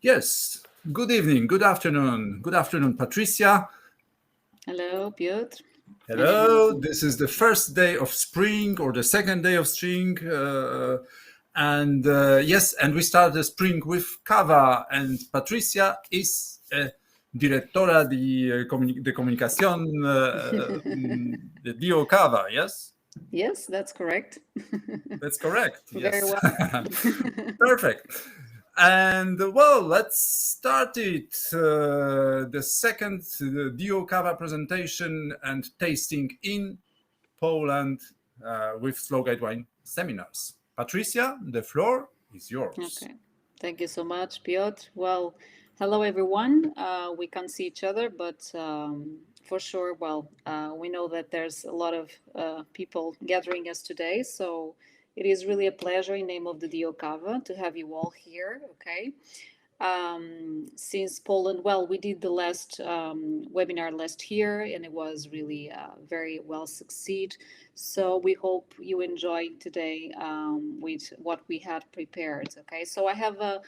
Yes, good evening, good afternoon. Good afternoon, Patricia. Hello, Piotr. And Hello, everyone. this is the first day of spring or the second day of spring. Yes, and we start the spring with Cava. And Patricia is directora de comunicación de Dio Cava, yes? Yes, that's correct. That's correct, Very yes. well. Perfect. And well, let's start it. The second Dio Cava presentation and tasting in Poland with Slow Guide Wine seminars. Patricia, the floor is yours. Okay. Thank you so much, Piotr. Well, hello, everyone. We can't see each other, but for sure, we know that there's a lot of people gathering us today. So it is really a pleasure in name of the Dio Cava to have you all here. Okay. Since Poland, well, we did the last webinar last year and it was really very well succeed. So we hope you enjoyed today with what we had prepared. Okay, so I have a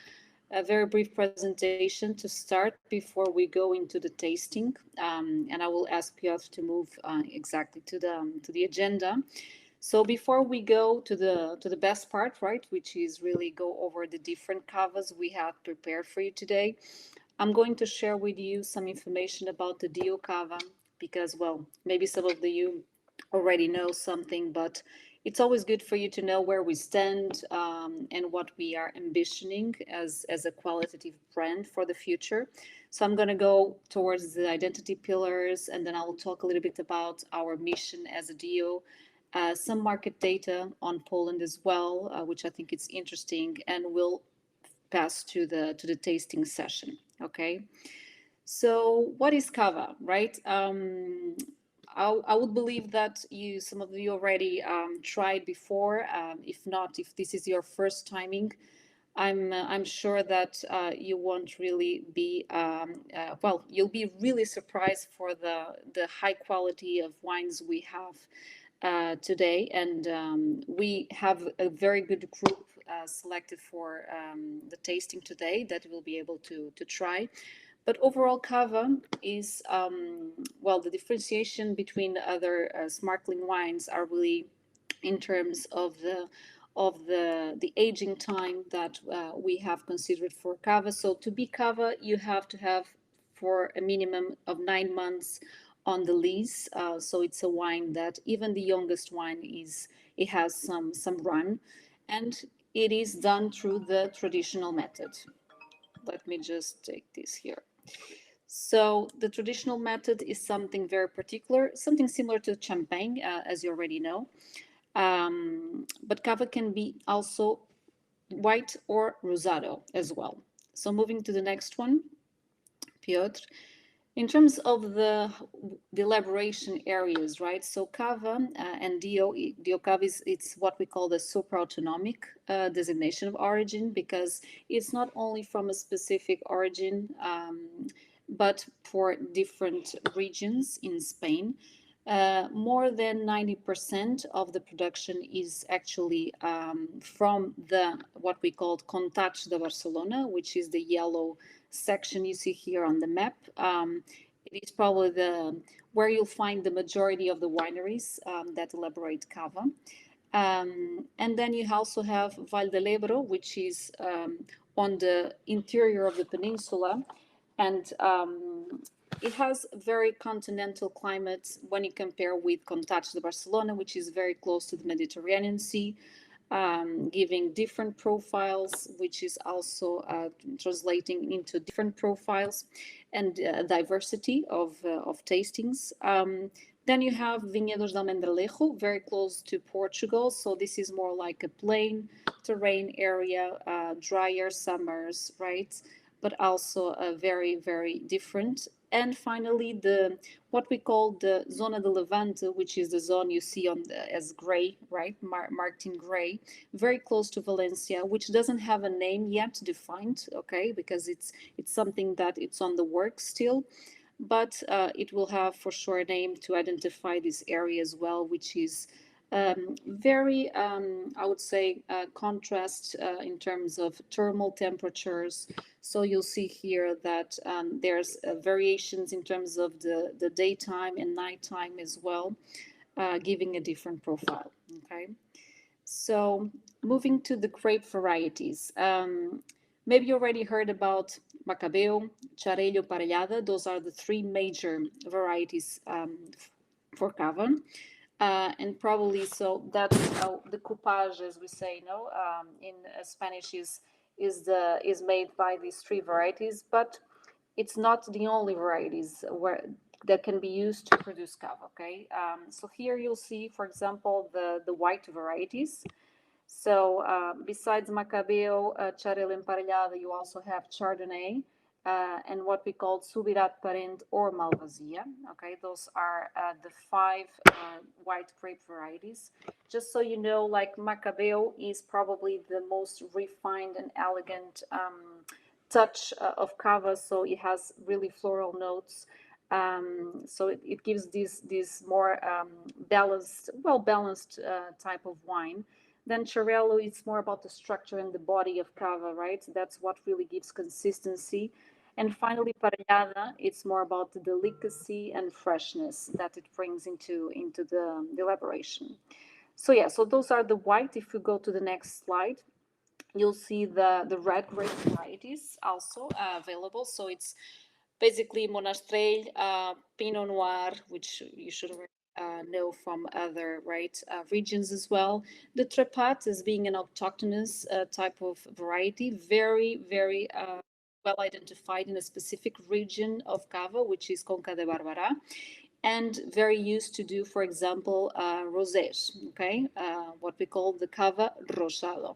very brief presentation to start before we go into the tasting, and I will ask Piotr to move exactly to the agenda. So before we go to the best part, right, which is really go over the different cavas we have prepared for you today, I'm going to share with you some information about the Dio Cava because, well, maybe some of you already know something, but it's always good for you to know where we stand and what we are ambitioning as a qualitative brand for the future. So I'm going to go towards the identity pillars, and then I will talk a little bit about our mission as a Dio, some market data on Poland as well, which I think is interesting, and we'll pass to the tasting session. Okay. So what is Cava, right? I would believe that some of you already tried before. If not, if this is your first timing, I'm sure that you won't really be you'll be really surprised for the high quality of wines we have today, and we have a very good group selected for the tasting today that we'll be able to try. But overall, Cava is the differentiation between other sparkling wines are really in terms of the aging time that we have considered for Cava. So to be Cava, you have to have for a minimum of 9 months on the lease. So it's a wine that even the youngest wine it has some run, and it is done through the traditional method. Let me just take this here. So the traditional method is something very particular, something similar to champagne, as you already know. But cava can be also white or rosado as well. So moving to the next one, Piotr. In terms of the elaboration areas, right? So Cava and Dio Cava it's what we call the super-autonomic designation of origin because it's not only from a specific origin, but for different regions in Spain. More than 90% of the production is actually from the what we call Contats de Barcelona, which is the yellow section you see here on the map. It is probably the where you'll find the majority of the wineries that elaborate cava. And then you also have Val del Ebro, which is on the interior of the peninsula, and it has very continental climates when you compare with Contats de Barcelona, which is very close to the Mediterranean Sea, giving different profiles, which is also translating into different profiles and diversity of tastings. Then you have Vinhedos de Almendralejo, very close to Portugal. So this is more like a plain terrain area, drier summers, right? But also a very, very different. And finally, the what we call the Zona De Levante, which is the zone you see on as gray, right, marked in gray, very close to Valencia, which doesn't have a name yet defined, okay, because it's something that it's on the work still, but it will have for sure a name to identify this area as well, which is Very, I would say, contrast in terms of thermal temperatures. So you'll see here that there's variations in terms of the daytime and nighttime as well, giving a different profile. Okay, so moving to the grape varieties. Maybe you already heard about Macabeo, Xarello, Parellada. Those are the three major varieties for Cava. And probably so that's the coupage, as we say, no, in Spanish is made by these three varieties, but it's not the only varieties where that can be used to produce cava. Okay, so here you'll see, for example, the white varieties. So besides Macabeo, Xarel Emparellada, you also have Chardonnay and what we call Subirat Parent or Malvasia. Okay, those are the five white grape varieties. Just so you know, like Macabeo is probably the most refined and elegant touch of Cava, so it has really floral notes. So it gives this more balanced, well balanced type of wine. Then Xarello, it's more about the structure and the body of Cava, right? That's what really gives consistency. And finally, Parellada, it's more about the delicacy and freshness that it brings into the elaboration. So yeah, so those are the white. If you go to the next slide, you'll see the red grape varieties also available. So it's basically Monastrell, Pinot Noir, which you should already know from other regions as well. The Trepat as being an autochthonous type of variety, very well identified in a specific region of Cava, which is Conca de Barberá, and very used to do, for example, rosés, okay, what we call the Cava Rosado.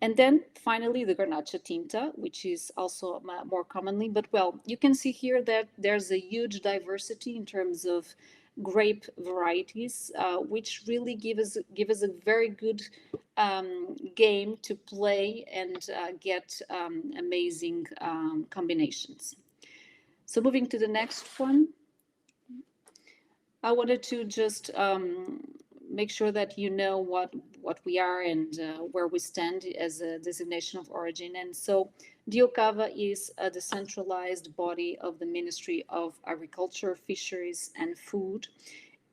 And then finally the Garnacha Tinta, which is also more commonly, but well, you can see here that there's a huge diversity in terms of grape varieties, which really give us a very good game to play and get amazing combinations. So moving to the next one, I wanted to just make sure that you know what we are and where we stand as a designation of origin. And so Cava is a decentralized body of the Ministry of Agriculture, Fisheries and Food,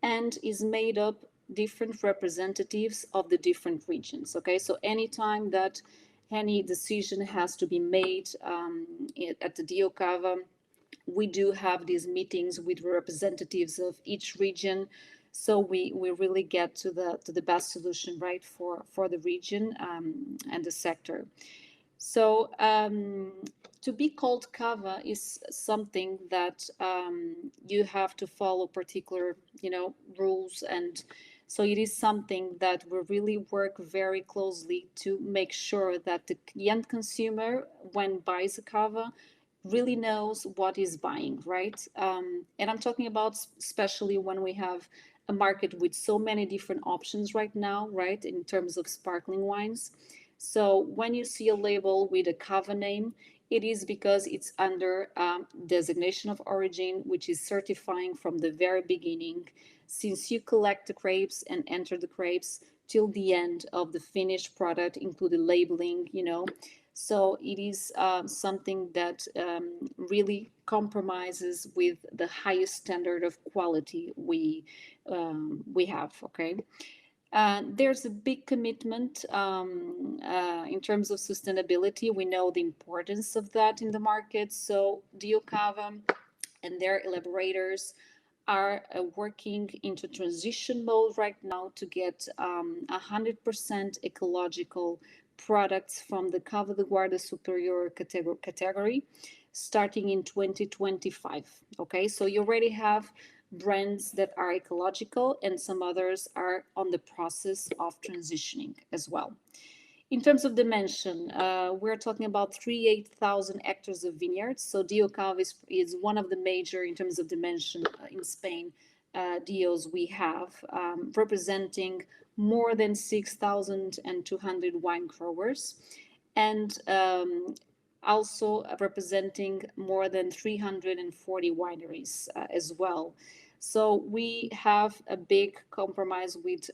and is made up different representatives of the different regions. Okay, so anytime that any decision has to be made at the Cava, we do have these meetings with representatives of each region, so we really get to the best solution, right, for the region and the sector. So to be called Cava is something that you have to follow particular, rules, and so it is something that we really work very closely to make sure that the end consumer, when buys a Cava, really knows what is buying, right? And I'm talking about especially when we have a market with so many different options right now, right, in terms of sparkling wines. So when you see a label with a Cava name, it is because it's under designation of origin, which is certifying from the very beginning, since you collect the grapes and enter the grapes till the end of the finished product, including labeling, So it is something that really compromises with the highest standard of quality we have. Okay. There's a big commitment in terms of sustainability. We know the importance of that in the market. So Cava and their elaborators are working into transition mode right now to get 100% ecological products from the Cava de Guarda Superior category starting in 2025. Okay, so you already have brands that are ecological and some others are on the process of transitioning as well. In terms of dimension, we're talking about 38,000 hectares of vineyards. So Cava is one of the major, in terms of dimension in Spain, DOs we have, representing more than 6,200 wine growers, and also representing more than 340 wineries as well. So we have a big compromise with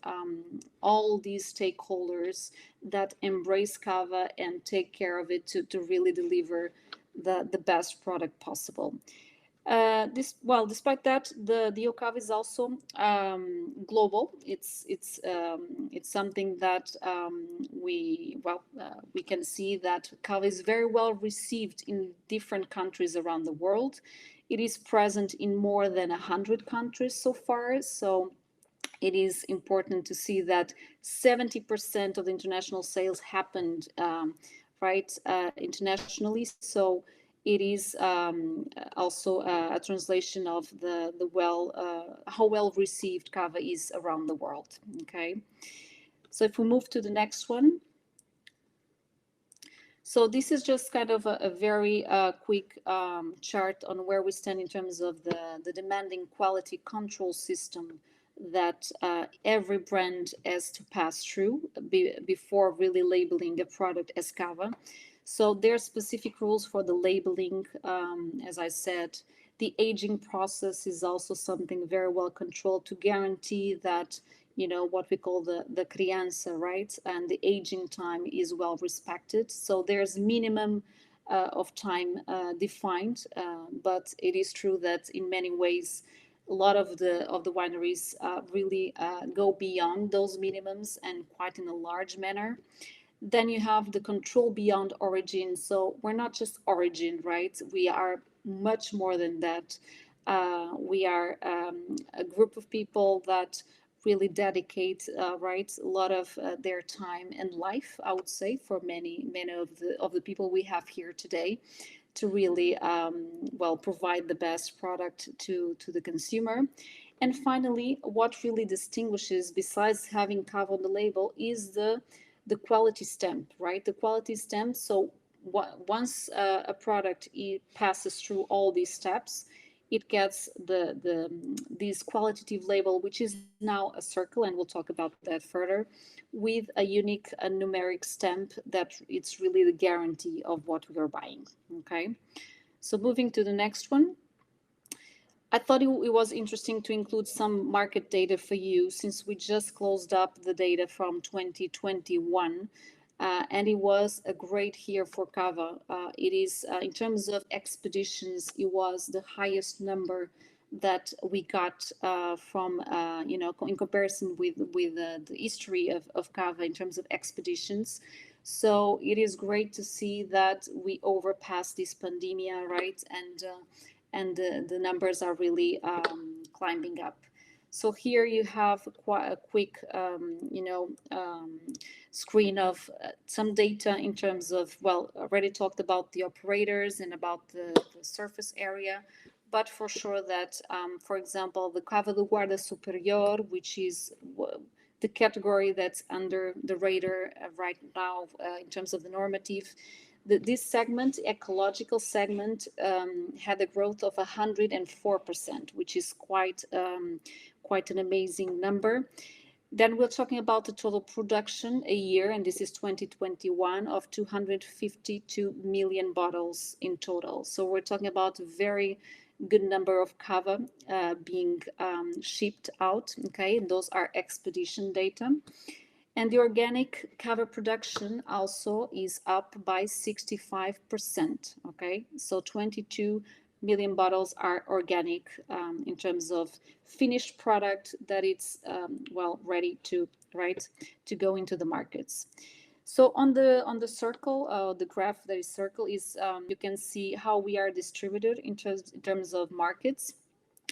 all these stakeholders that embrace Cava and take care of it to really deliver the best product possible. Despite that, the Cava is also global. It's something that we can see that Cava is very well received in different countries around the world. It is present in more than 100 countries so far. So it is important to see that 70% of the international sales happened internationally. So it is also a translation of how well received Cava is around the world. Okay, so if we move to the next one. So this is just kind of a very quick chart on where we stand in terms of the demanding quality control system that every brand has to pass through before really labeling a product as Cava. So there are specific rules for the labeling. As I said, the aging process is also something very well controlled to guarantee that what we call the criança, right? And the aging time is well respected. So there's minimum of time defined, but it is true that in many ways, a lot of the wineries really go beyond those minimums and quite in a large manner. Then you have the control beyond origin. So we're not just origin, right? We are much more than that. We are a group of people that really dedicate a lot of their time and life, I would say, for many of the people we have here today, to really provide the best product to the consumer. And finally, what really distinguishes, besides having Cava on the label, is the quality stamp, right? The quality stamp. So once a product passes through all these steps, it gets this qualitative label, which is now a circle, and we'll talk about that further, with a unique numeric stamp that it's really the guarantee of what we are buying. Okay, so moving to the next one. I thought it was interesting to include some market data for you, since we just closed up the data from 2021. And it was a great year for Cava. It is, in terms of expeditions, it was the highest number that we got in comparison with the history of Cava in terms of expeditions. So it is great to see that we overpassed this pandemia, right? And the numbers are really climbing up. So here you have quite a quick, screen of some data in terms of, already talked about the operators and about the surface area, but for sure that, for example, the Cava do Guarda Superior, which is the category that's under the radar right now in terms of the normative. This segment, ecological segment, had a growth of 104%, which is quite an amazing number. Then we're talking about the total production a year, and this is 2021, of 252 million bottles in total. So we're talking about a very good number of Cava being shipped out. Okay, and those are expedition data. And the organic Cava production also is up by 65%. Okay, so 22 million bottles are organic in terms of finished product that it's ready to go into the markets. So on the circle, the graph that is circle is you can see how we are distributed in terms of markets.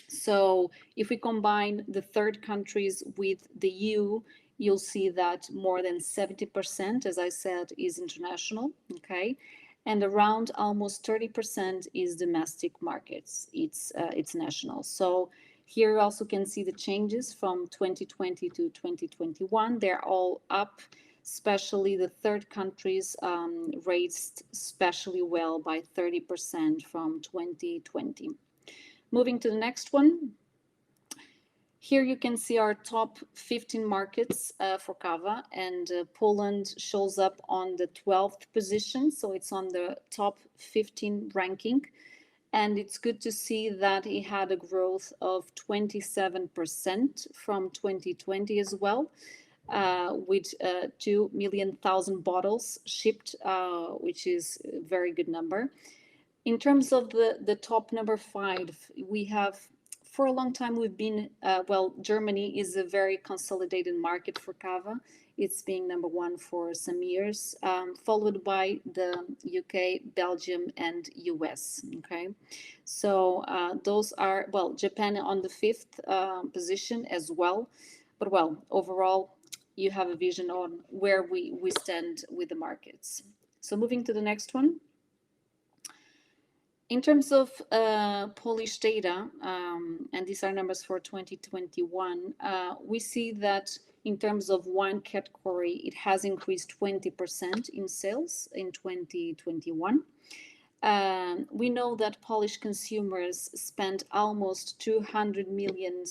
So if we combine the third countries with the EU, you'll see that more than 70%, as I said, is international, okay? And around almost 30% is domestic markets. It's national. So here you also can see the changes from 2020 to 2021. They're all up, especially the third countries raised especially well by 30% from 2020. Moving to the next one. Here you can see our top 15 markets for Cava, and Poland shows up on the 12th position, so it's on the top 15 ranking. And it's good to see that it had a growth of 27% from 2020 as well, with 2 million thousand bottles shipped, which is a very good number. In terms of the top number five, we have for a long time we've been well, Germany is a very consolidated market for Cava. It's being number one for some years, followed by the UK, Belgium, and US. Okay, so those are, well, Japan on the fifth position as well. But well, overall, you have a vision on where we stand with the markets. So moving to the next one. In terms of Polish data, and these are numbers for 2021, we see that in terms of wine category, it has increased 20% in sales in 2021. We know that Polish consumers spend almost 200 million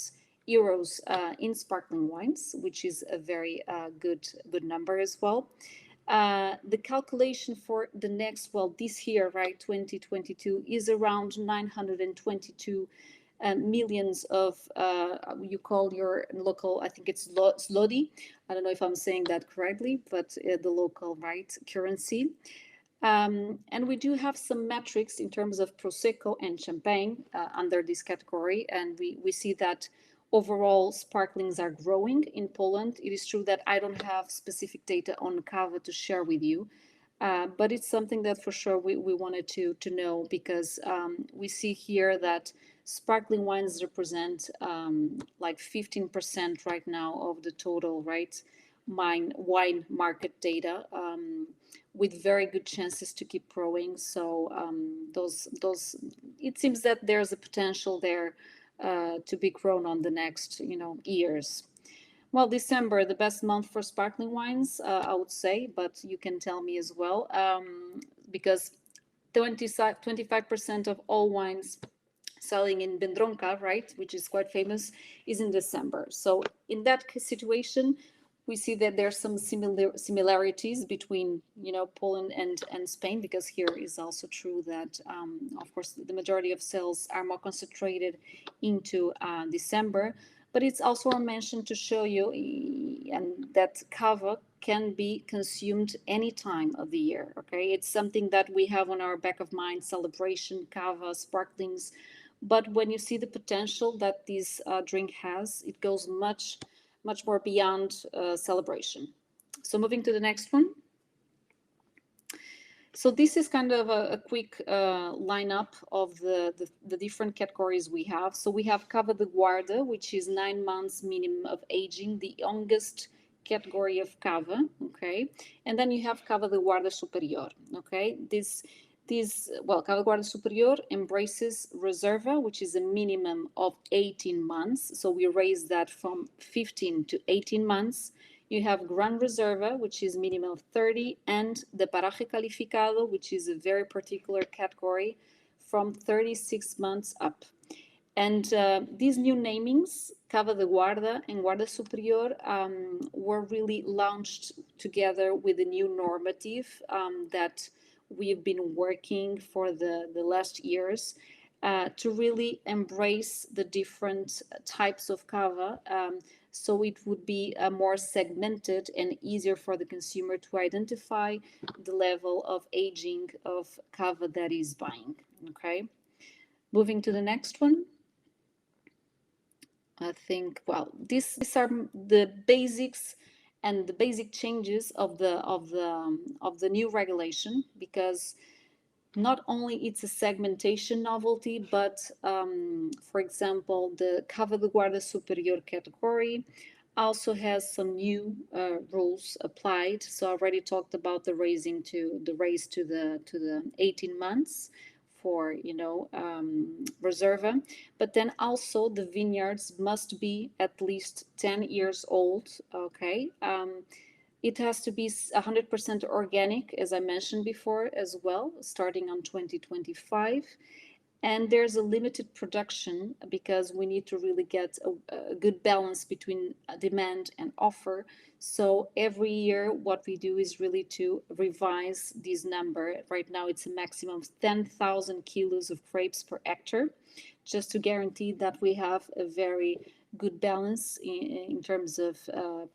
euros in sparkling wines, which is a very good number as well. The calculation for the next, well, this year, right, 2022, is around 922 millions of, you call your local, I think it's zloty. I don't know if I'm saying that correctly, but the local, right, currency. And we do have some metrics in terms of Prosecco and Champagne under this category. And we see that overall sparklings are growing in Poland. It is true that I don't have specific data on Cava to share with you, but it's something that for sure we wanted to know, because we see here that sparkling wines represent like 15% right now of the total, right, wine market data, with very good chances to keep growing. So those it seems that there's a potential there to be grown on the next years. Well, December, the best month for sparkling wines, I would say, but you can tell me as well, because 25% of all wines selling in Biedronka, right, which is quite famous, is in December. So in that situation, we see that there's some similarities between Poland and Spain, because here is also true that of course the majority of sales are more concentrated into December. But it's also a mention to show you and that Cava can be consumed any time of the year. Okay, it's something that we have on our back of mind: celebration, Cava, sparklings. But when you see the potential that this drink has, it goes much more beyond celebration. So moving to the next one. So this is kind of a quick lineup of the different categories we have. So we have Cava de Guarda, which is 9 months minimum of aging, the youngest category of Cava. Okay, and then you have Cava de Guarda Superior. Okay, well, Cava de Guarda Superior embraces Reserva, which is a minimum of 18 months. So we raised that from 15 to 18 months. You have Gran Reserva, which is minimum of 30, and the Paraje Calificado, which is a very particular category, from 36 months up. And these new namings, Cava de Guarda and Guarda Superior, were really launched together with a new normative that we've been working for the last years to really embrace the different types of Cava, so it would be more segmented and easier for the consumer to identify the level of aging of Cava that is buying. Okay, moving to the next one. I think, well, these are the basics and the basic changes of the new regulation, because not only it's a segmentation novelty, but for example, the Cava de Guarda Superior category also has some new rules applied. So I already talked about the raise to the 18 months for Reserva, but then also the vineyards must be at least 10 years old. Okay, it has to be 100% organic, as I mentioned before, as well, starting on 2025. And there's a limited production because we need to really get a good balance between demand and offer. So every year what we do is really to revise this number. Right now it's a maximum of 10,000 kilos of grapes per hectare, just to guarantee that we have a very good balance in terms of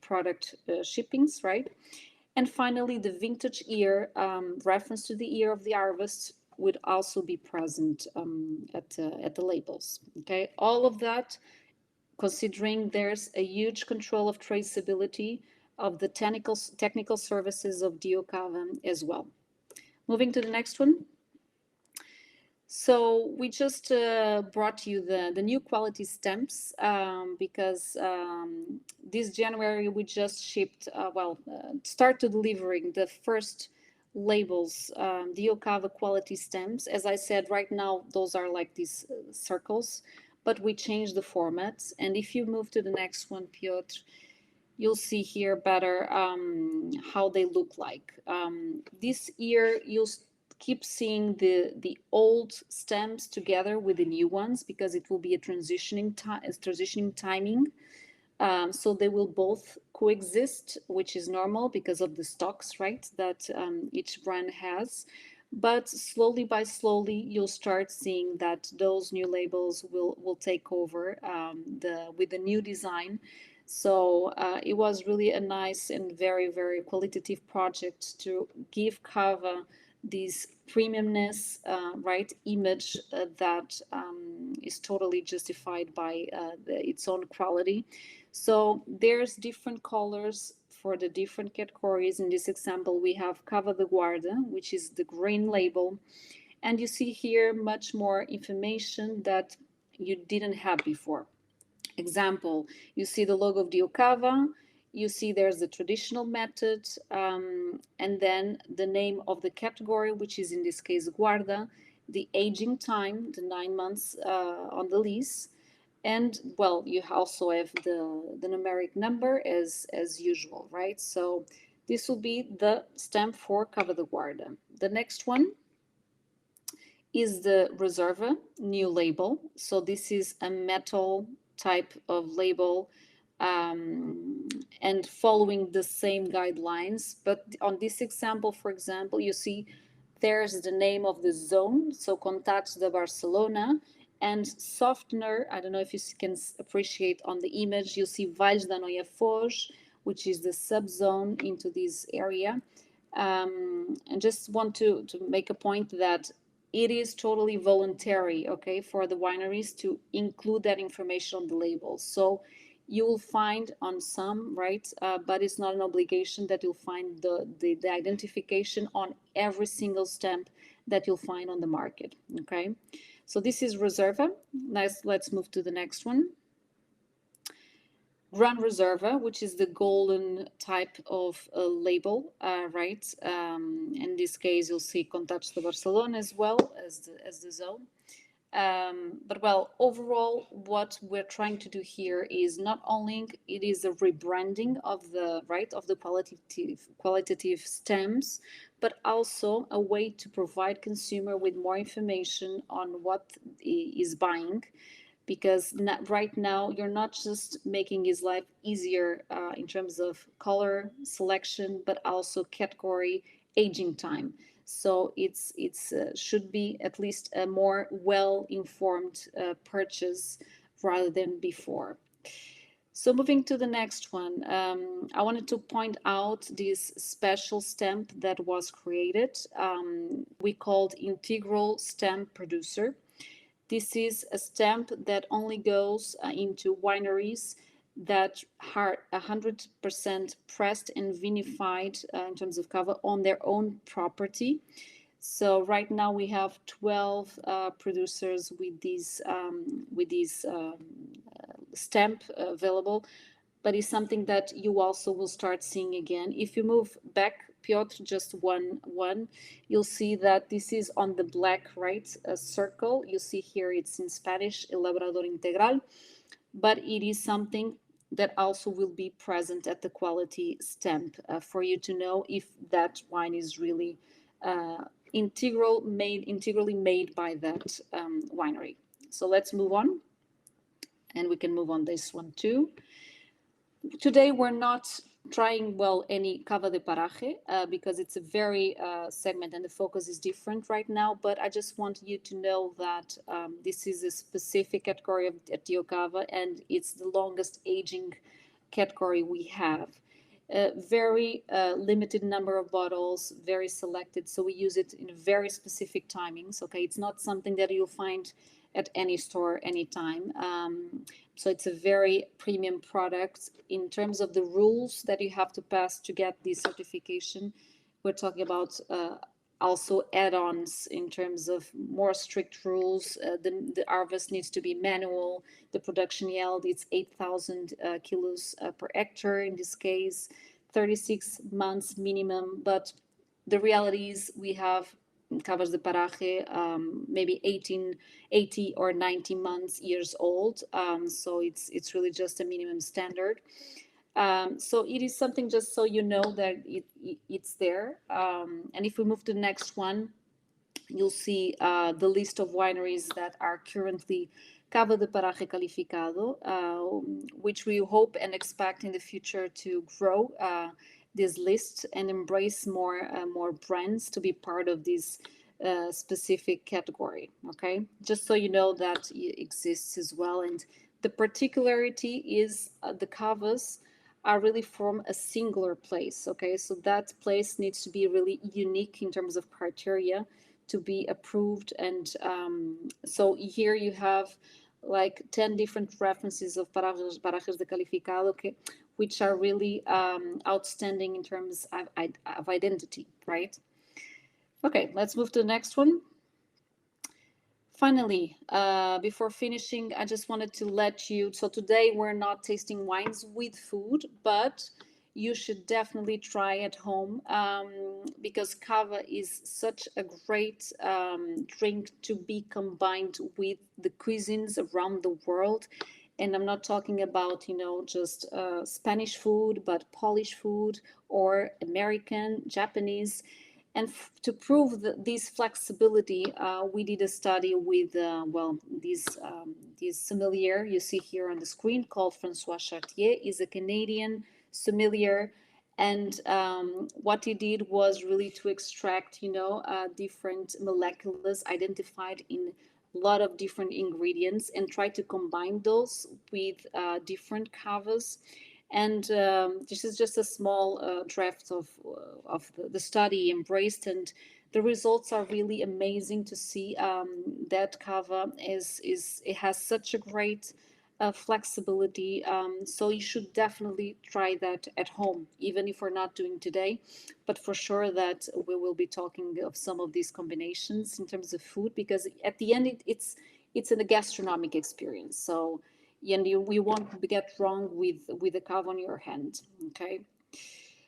product shippings, right? And finally, the vintage year, reference to the year of the harvest, would also be present at the labels. Okay, all of that, considering there's a huge control of traceability of the technical services of Cava as well. Moving to the next one. So we just brought you the new quality stamps because this January we just shipped, started delivering the first labels, Cava quality stamps. As I said, right now those are like these circles, but we changed the formats. And if you move to the next one, Piotr, you'll see here better how they look like. This year, you'll keep seeing the old stems together with the new ones because it will be a transitioning timing. So they will both coexist, which is normal because of the stocks, right, that each brand has. But slowly by slowly, you'll start seeing that those new labels will take over with the new design. So it was really a nice and very, very qualitative project to give Cava this premiumness, right, image that is totally justified by its own quality. So there's different colors for the different categories. In this example, we have Cava de Guarda, which is the green label. And you see here much more information that you didn't have before. Example, you see the logo of Cava, you see there's the traditional method, and then the name of the category, which is in this case Guarda, the aging time, the 9 months on the lease, and well, you also have the numeric number as usual, right? So this will be the stamp for Cava de Guarda. The next one is the Reserva New Label. So this is a metal type of label and following the same guidelines. But on this example, for example, you see there's the name of the zone, so Contats de Barcelona, and softener. I don't know if you can appreciate on the image, you see Valls da Noia Foz, which is the subzone into this area. And just want to make a point that it is totally voluntary, okay, for the wineries to include that information on the labels. So you will find on some, right, but it's not an obligation that you'll find the identification on every single stamp that you'll find on the market, okay? So this is Reserva. Nice. Let's move to the next one. Gran Reserva, which is the golden type of label, right? In this case, you'll see Contats de Barcelona as well as the zone. But well, overall, what we're trying to do here is not only it is a rebranding of the qualitative stems, but also a way to provide consumer with more information on what is buying, because right now you're not just making his life easier in terms of color selection, but also category aging time. So it's should be at least a more well-informed purchase rather than before. So moving to the next one, I wanted to point out this special stamp that was created. We called Integral Stamp Producer. This is a stamp that only goes into wineries that are 100% pressed and vinified in terms of Cava on their own property. So right now we have 12 producers with these stamp available, but it's something that you also will start seeing again. If you move back, Piotr, just one, you'll see that this is on the black, right, circle. You see here it's in Spanish, Elaborador Integral, but it is something that also will be present at the quality stamp for you to know if that wine is really integrally made by that winery. So let's move on, and we can move on this one too. Today we're not trying any Cava de Paraje because it's a very segment and the focus is different right now. But I just want you to know that this is a specific category at Dio Cava, and it's the longest aging category we have. Very limited number of bottles, very selected. So we use it in very specific timings. Okay, it's not something that you'll find at any store anytime. So it's a very premium product. In terms of the rules that you have to pass to get this certification, we're talking about also add-ons in terms of more strict rules. The harvest needs to be manual. The production yield, it's 8,000 kilos per hectare in this case, 36 months minimum. But the reality is we have Cavas de Paraje, maybe 80 or 90 years old. So it's really just a minimum standard. So it is something, just so you know, that it's there. And if we move to the next one, you'll see the list of wineries that are currently Cava de Paraje Calificado, which we hope and expect in the future to grow this list and embrace more brands to be part of this specific category. Okay, just so you know that it exists as well. And the particularity is the Cavas are really from a singular place. Okay, so that place needs to be really unique in terms of criteria to be approved. And so here you have like 10 different references of parajes de calificado, okay, which are really outstanding in terms of identity, right? Okay, let's move to the next one. Finally, before finishing, I just wanted to let you, so today we're not tasting wines with food, but you should definitely try at home because Cava is such a great drink to be combined with the cuisines around the world. And I'm not talking about, just Spanish food, but Polish food or American, Japanese. And to prove this flexibility, we did a study with, this sommelier you see here on the screen called Francois Chartier. Is a Canadian sommelier. And what he did was really to extract, different molecules identified in a lot of different ingredients and try to combine those with different cavas. And this is just a small draft of the study embraced, and the results are really amazing to see. That Cava it has such a great flexibility. So you should definitely try that at home, even if we're not doing today. But for sure that we will be talking of some of these combinations in terms of food, because at the end it's a gastronomic experience. So and we won't get wrong with the Cava on your hand. Okay,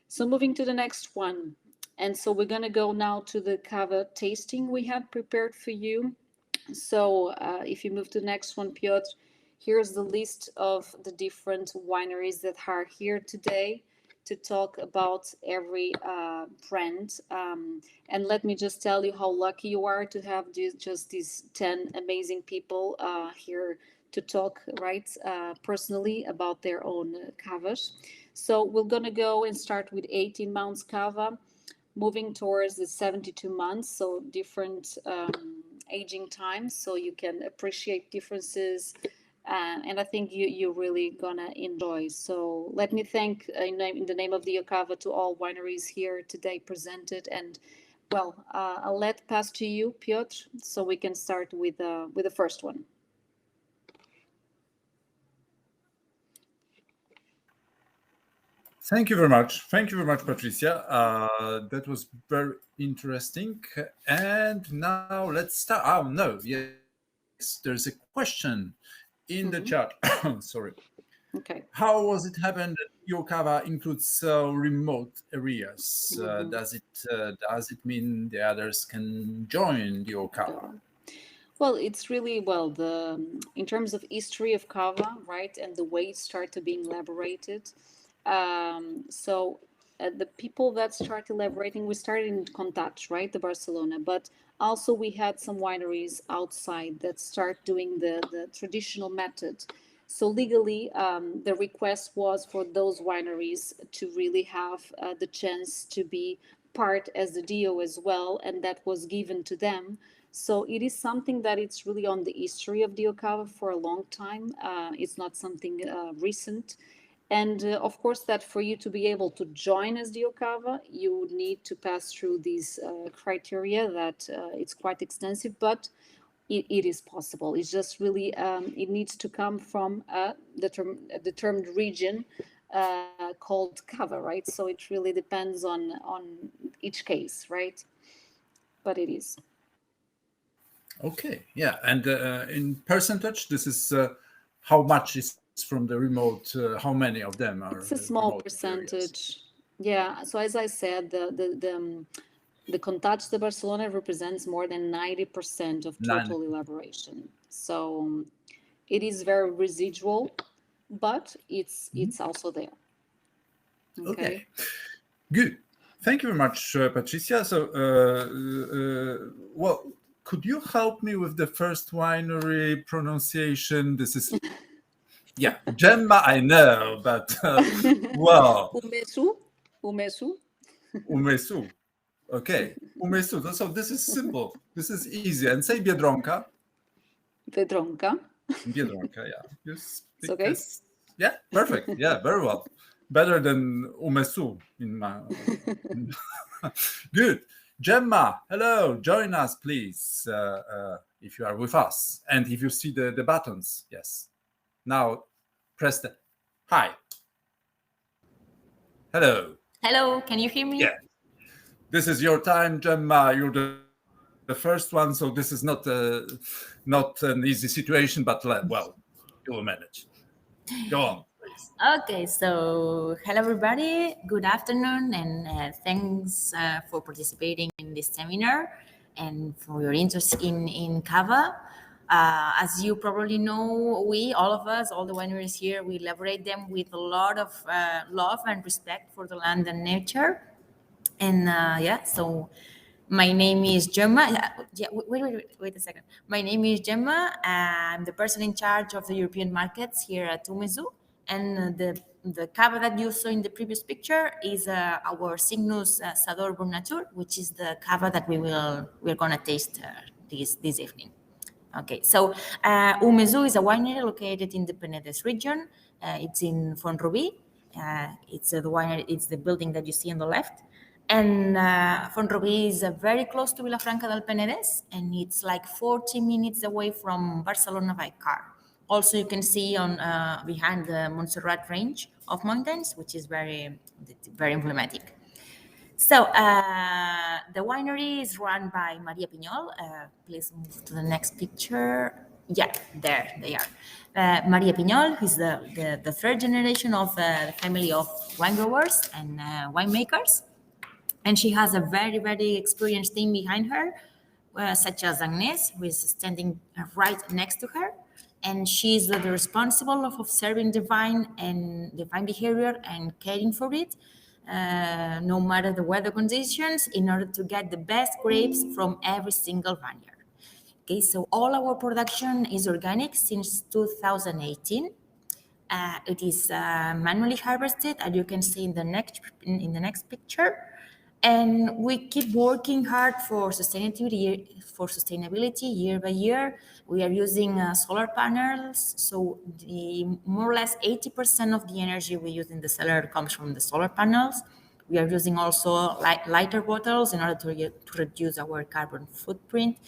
so moving to the next one, and so we're gonna go now to the Cava tasting we had prepared for you. So if you move to the next one, Piotr, here's the list of the different wineries that are here today to talk about every brand. And let me just tell you how lucky you are to have these 10 amazing people here to talk personally about their own cavas. So we're gonna go and start with 18 months Cava, moving towards the 72 months, so different aging times, so you can appreciate differences. And I think you're really gonna enjoy. So let me thank in the name of the Cava to all wineries here today presented. And I'll pass to you, Piotr, so we can start with the first one. Thank you very much. Thank you very much, Patricia. That was very interesting. And now let's start. Oh, no. Yes, there's a question in the chat. Sorry. Okay. How was it happen that your Cava includes so remote areas? Does it mean the others can join your Cava? Well, it's really in terms of history of Cava, right, and the way it started being elaborated. So the people that start elaborating, we started in Contact, right, the Barcelona, but also we had some wineries outside that start doing the traditional method. So legally, the request was for those wineries to really have the chance to be part as the DO as well, and that was given to them. So it is something that it's really on the history of DO Cava for a long time. It's not something recent. And of course, that for you to be able to join as DO Cava, you would need to pass through these criteria that it's quite extensive, but it is possible. It's just really, it needs to come from a determined region called Cava, right? So it really depends on each case, right? But it is. Okay, yeah, and in percentage, this is how much is from the remote. How many of them are It's a small remote areas? percentage. Yeah. So as I said, the Contact de Barcelona represents more than 90% of Nine. total elaboration. So it is very residual, but it's also there. Okay. Okay, good. Thank you very much, Patricia. So, well, could you help me with the first winery pronunciation? This is, yeah, Gemma, I know, but well, Umesu, Umesu, Umesu. Okay, Umesu. So this is simple. This is easy. And say Biedronka. Vedronka. Biedronka, yeah. You It's speak okay. as, yeah, perfect. Yeah, very well. Better than Umesu in my. Good. Gemma, hello. Join us, please, if you are with us. And if you see the buttons, yes. Now press the hi. Hello. Hello, can you hear me? Yeah. This is your time, Gemma. You're the first one, so this is not an easy situation, but well, you will manage. Go on, please. Okay, so hello everybody, good afternoon, and thanks for participating in this seminar and for your interest in Cava. As you probably know, all of us, all the wineries here, we elaborate them with a lot of love and respect for the land and nature. And yeah, so my name is Gemma. Yeah, wait a second. My name is Gemma. I'm the person in charge of the European markets here at Umezu. And the cava that you saw in the previous picture is our Cygnus Sador Nature, which is the cava that we're gonna taste this evening. Okay, so Umezu is a winery located in the Penedès region. It's in Font-Rubí. It's the winery. It's the building that you see on the left. And Font-Rubí is very close to Vilafranca del Penedès, and it's like 40 minutes away from Barcelona by car. Also, you can see on behind the Montserrat range of mountains, which is very emblematic. So the winery is run by Maria Piñol. Please move to the next picture. Yeah, there they are. Maria Piñol, who's the third generation of the family of wine growers and winemakers. And she has a very experienced team behind her, such as Agnes, who is standing right next to her. And she's the responsible of observing the vine and the vine behavior and caring for it, no matter the weather conditions, in order to get the best grapes from every single vineyard. Okay, so all our production is organic since 2018. It is manually harvested, as you can see in the next picture. And we keep working hard for sustainability year by year. We are using solar panels, so more or less 80% of the energy we use in the cellar comes from the solar panels. We are using also lighter bottles in order to reduce our carbon footprint.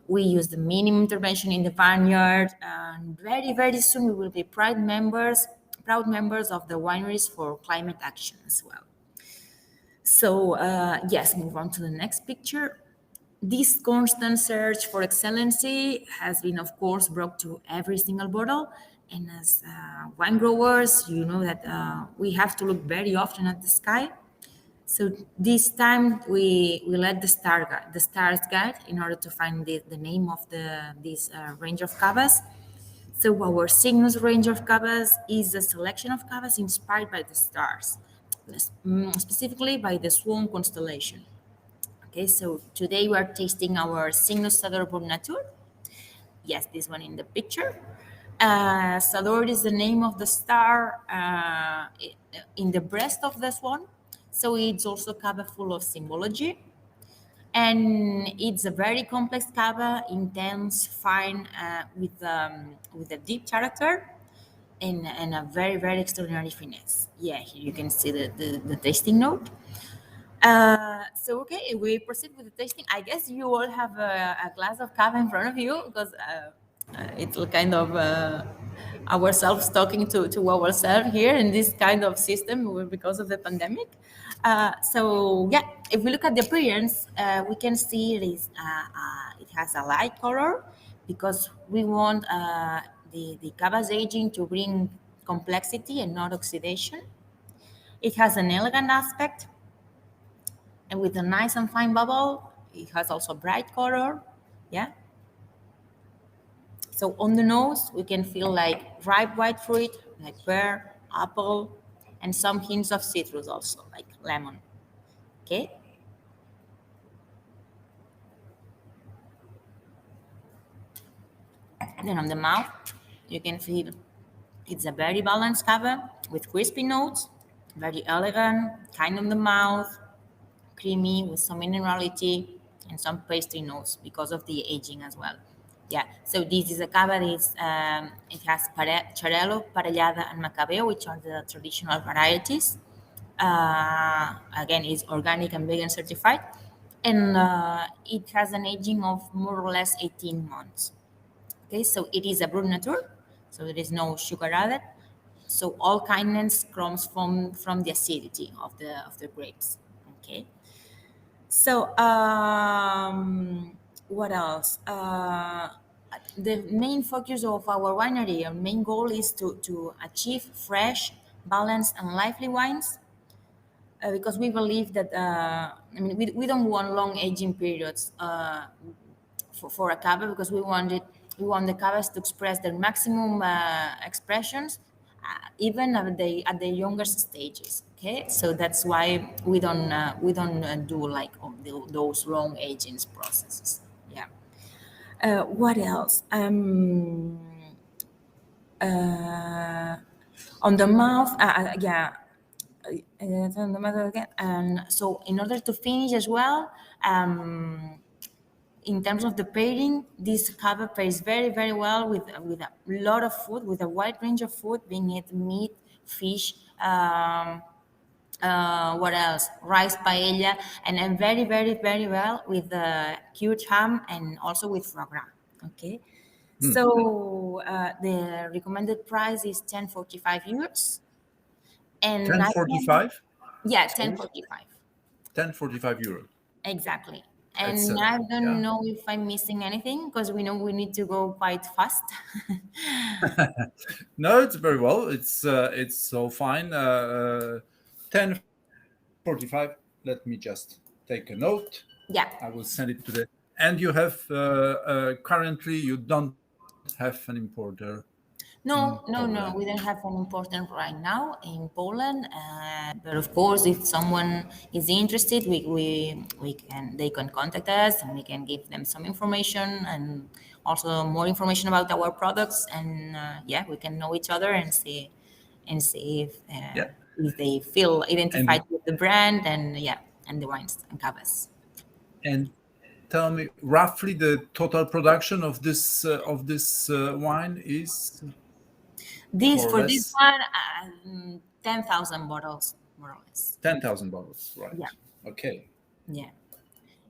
We use the minimum intervention in the vineyard, and very soon we will be proud members of the Wineries for Climate Action as well. So yes, move on to the next picture. This constant search for excellency has been, of course, brought to every single bottle. And as wine growers, you know that we have to look very often at the sky. So this time we let the stars guide in order to find the name of this range of cavas. So our Cygnus range of cavas is a selection of cavas inspired by the stars. specifically by the Swan constellation. Okay, so today we are tasting our Cygnus Sador Brut Nature. Yes, this one in the picture. Sador is the name of the star in the breast of the swan. So it's also Cava full of symbology. And it's a very complex Cava, intense, fine, with a deep character and a very, very extraordinary finesse. Yeah, here you can see the tasting note. So okay, we proceed with the tasting. I guess you all have a glass of Cava in front of you because it's kind of ourselves talking to ourselves here in this kind of system because of the pandemic. So yeah, if we look at the appearance, we can see it has a light color because we want the Cava's aging to bring complexity and not oxidation. It has an elegant aspect and with a nice and fine bubble. It has also bright color. Yeah. So on the nose, we can feel like ripe white fruit, like pear, apple, and some hints of citrus also, like lemon. Okay. And then on the mouth, you can feel it's a very balanced Cava with crispy notes, very elegant, kind on the mouth, creamy with some minerality and some pastry notes because of the aging as well. Yeah, so this is a Cava. It has Xarel·lo, Parellada, and Macabeo, which are the traditional varieties. Again, it's organic and vegan certified, and it has an aging of more or less 18 months. Okay, so it is a Brut Nature, so there is no sugar added. So all kindness comes from the acidity of the grapes. Okay. So, what else? The main focus of our winery, our main goal is to achieve fresh, balanced, and lively wines because we believe that, we don't want long aging periods for a Cava because we want the Cavas to express their maximum expressions even at the youngest stages. Okay, so that's why we don't do like those long aging processes. Yeah. What else? On the mouth, yeah. On the mouth again, and so in order to finish as well, in terms of the pairing, this Cava pairs very, very well with a lot of food, with a wide range of food, being it meat, fish, what else? Rice paella, and very, very, very well with the cured ham and also with foie gras. Okay. So the recommended price is 10.45 euros. And 10.45? Yeah, 10.45. 10.45 euros. Exactly. That's, And I don't yeah. know if I'm missing anything because we know we need to go quite fast. No, it's very well. It's so fine. 10.45. Let me just take a note. Yeah. I will send it to the. And you have currently you don't have an importer. No, Poland. we don't have an important right now in Poland. But of course, if someone is interested, they can contact us and we can give them some information and also more information about our products. And yeah, we can know each other and see if they feel identified with the brand and the wines and cavas. And tell me roughly the total production of this wine is. For this one, 10,000 bottles, more or less. 10,000 bottles, right? Yeah. Okay.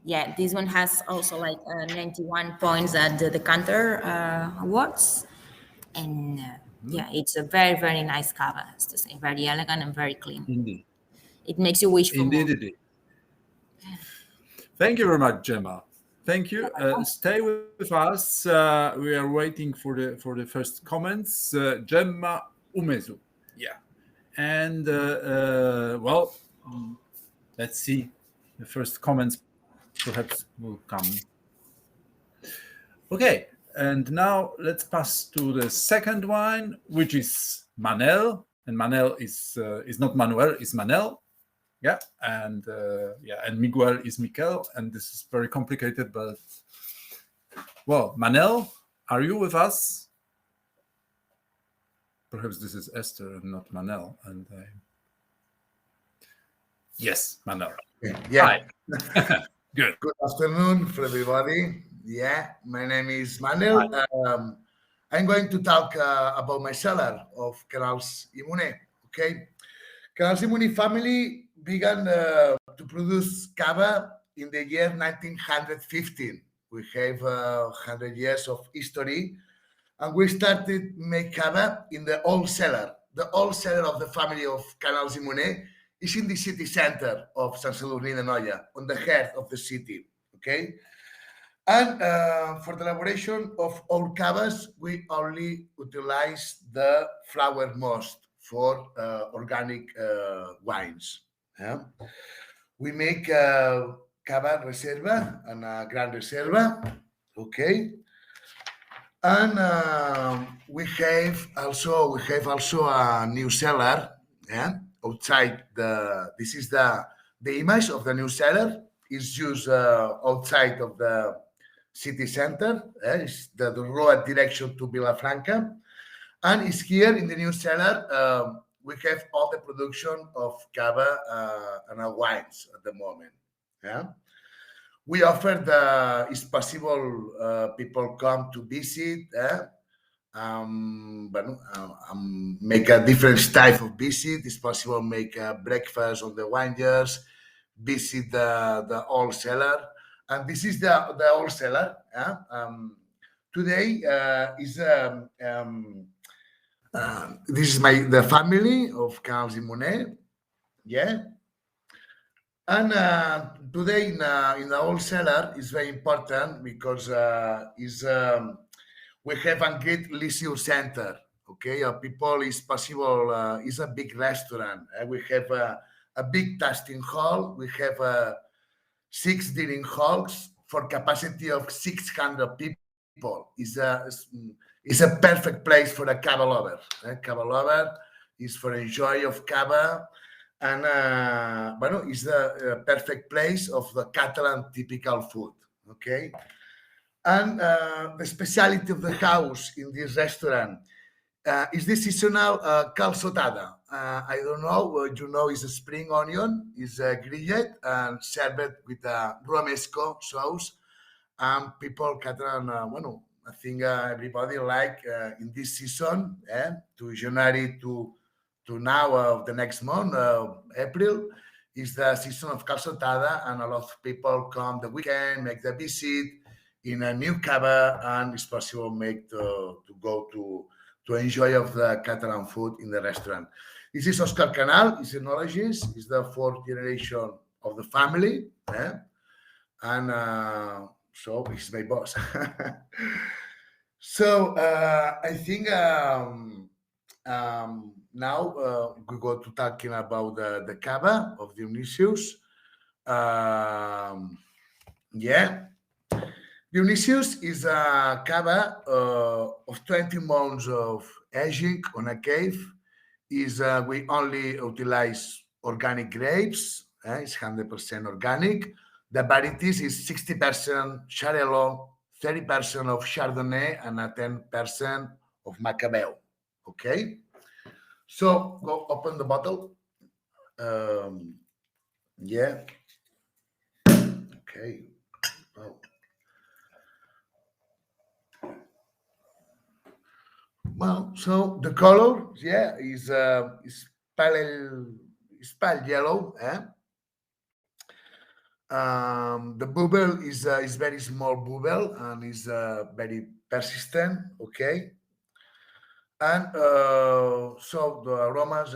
Yeah. This one has also like 91 points at the Decanter Awards, and it's a very, very nice Cava, as to say, very elegant and very clean. Indeed. It makes you wish for more. Indeed. Thank you very much, Gemma. Thank you. Stay with us. We are waiting for the first comments. Gemma Umezu. Yeah. And well, let's see. The first comments perhaps will come. Okay. And now let's pass to the second wine, which is Manel. And Manel is not Manuel, is Manel. Yeah, and Miguel is Miquel, and this is very complicated, but well, Manel, are you with us? Perhaps this is Esther and not Manel, and yes, Manel. Yeah. Hi. Good. Good afternoon for everybody. Yeah, my name is Manel. I'm going to talk about my cellar of Canals Immune. Okay, Canals Immune family began to produce Cava in the year 1915. We have 100 years of history, and we started make Cava in the old cellar. The old cellar of the family of Canals Immune is in the city center of Sant Sadurní d'Anoia, on the heart of the city. Okay. And for the elaboration of old cavas, we only utilize the flower most for organic wines. Yeah? We make Cava Reserva and Gran Reserva, okay. And we have also a new cellar, yeah, outside the. This is the image of the new cellar is used outside of the city center. It's the road direction to Vilafranca, and it's here in the new cellar. We have all the production of Cava and our wines at the moment. Yeah, we offer it's possible people come to visit. Make a different type of visit. It's possible make a breakfast on the vineyards, visit the old cellar. And this is the old cellar. Today is this is the family of Canals Immune. Yeah, and today in the old cellar is very important because we have a great leisure center. Okay, people is possible. Is a big restaurant. We have a big tasting hall. We have 6 dining halls for capacity of 600 people. Is a perfect place for a Cava lover. Cava lover is for enjoy of Cava, and it's the perfect place of the Catalan typical food. Okay, and the specialty of the house in this restaurant is the seasonal calçotada. I don't know, is a spring onion, is grilled and served with a romesco sauce. And people Catalan, I think everybody like in this season, to January to now the next month, April, is the season of calçotada, and a lot of people come the weekend, make the visit in a new Cava, and it's possible make to go to enjoy of the Catalan food in the restaurant. This is Oscar Canal, he's an enologist, he's the 4th generation of the family, and so he's my boss. So I think now we go to talking about the Cava of Dionysius. Yeah. Dionysius is a Cava of 20 months of aging on a cave. We only utilize organic grapes. It's 100% organic. The varieties is 60% Charelot, 30% of Chardonnay, and 10% of Macabeo. Okay. So go open the bottle. Yeah. Okay. Oh. Well, so the color, yeah, is pale yellow. The bubble is very small bubble and is very persistent. Okay, and so the aromas.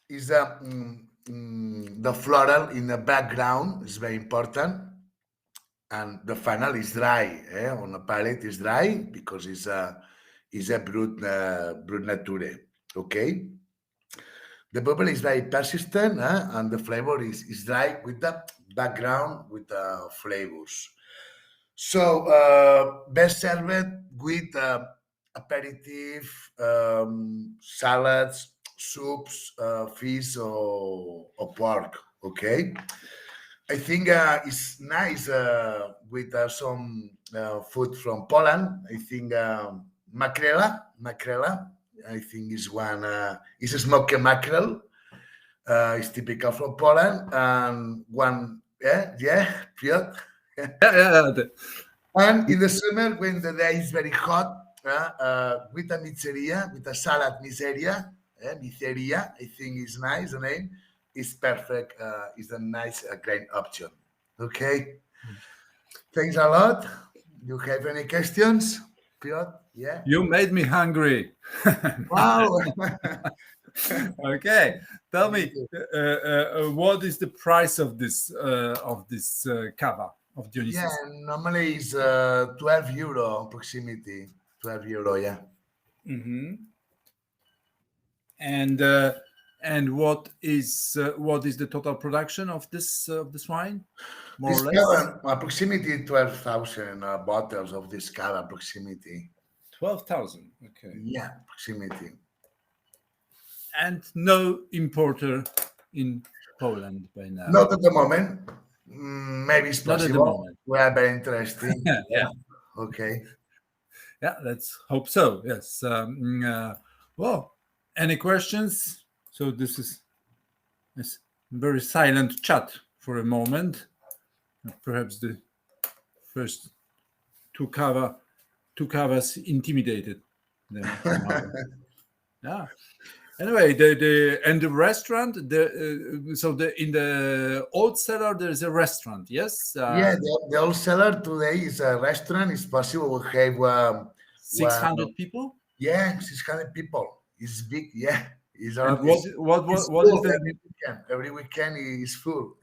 Is the floral in the background is very important. And the final is dry. On the palate is dry because it's a brut nature. Okay. The bubble is very persistent, and the flavor is dry with the background with the flavors. So best served with aperitif, salads, soups, fish or pork. Okay, I think it's nice with some food from Poland. I think mackerel. I think is one. It's a smoked mackerel. It's typical from Poland. And one, Piotr. Yeah. And in the summer, when the day is very hot, with a salad miseria, I think is nice. The name is perfect. It's a nice, great option. Okay. Thanks a lot. You have any questions, Piotr? Yeah. You made me hungry. Wow. Okay, tell me, what is the price of this cava of Dionysus? Yeah, normally it's €12 approximately. €12, yeah. Mm-hmm. And what is the total production of this wine, more This or less? Cava, approximately 12,000 bottles of this Cava, approximately. 12,000. Okay. Yeah, approximately. And no importer in Poland by now. Not at the moment. Maybe it's Not at the possible. moment. We are very interesting. Yeah. Okay. Yeah, let's hope so. Yes. Well, any questions? So this is very silent chat for a moment. Perhaps the first two cavas intimidated them. Yeah. Anyway, the restaurant. In the old cellar there is a restaurant. Yes. Yeah, the old cellar today is a restaurant. It's possible we have 600 people. Yeah, 600 people. It's big. Yeah, it's And it's what full is the every weekend is full.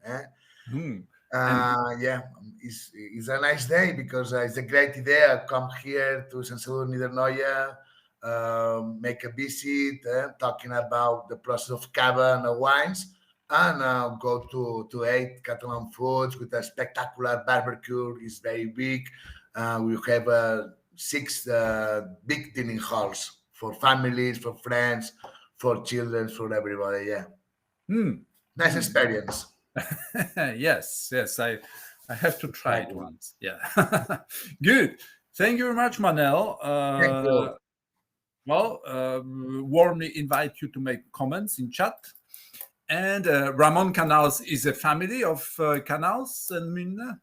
Hmm. Yeah, it's a nice day because it's a great idea. Come here to San Salvador Niedernoya, make a visit, talking about the process of Cava and the wines, and go to eat Catalan foods with a spectacular barbecue. It's very big. We have 6 big dining halls for families, for friends, for children, for everybody. Yeah, nice experience. Yes, I have to try it once. Yeah. Good. Thank you very much, Manel. Thank you. Warmly invite you to make comments in chat. And Ramon Canals is a family of Canals and Minna.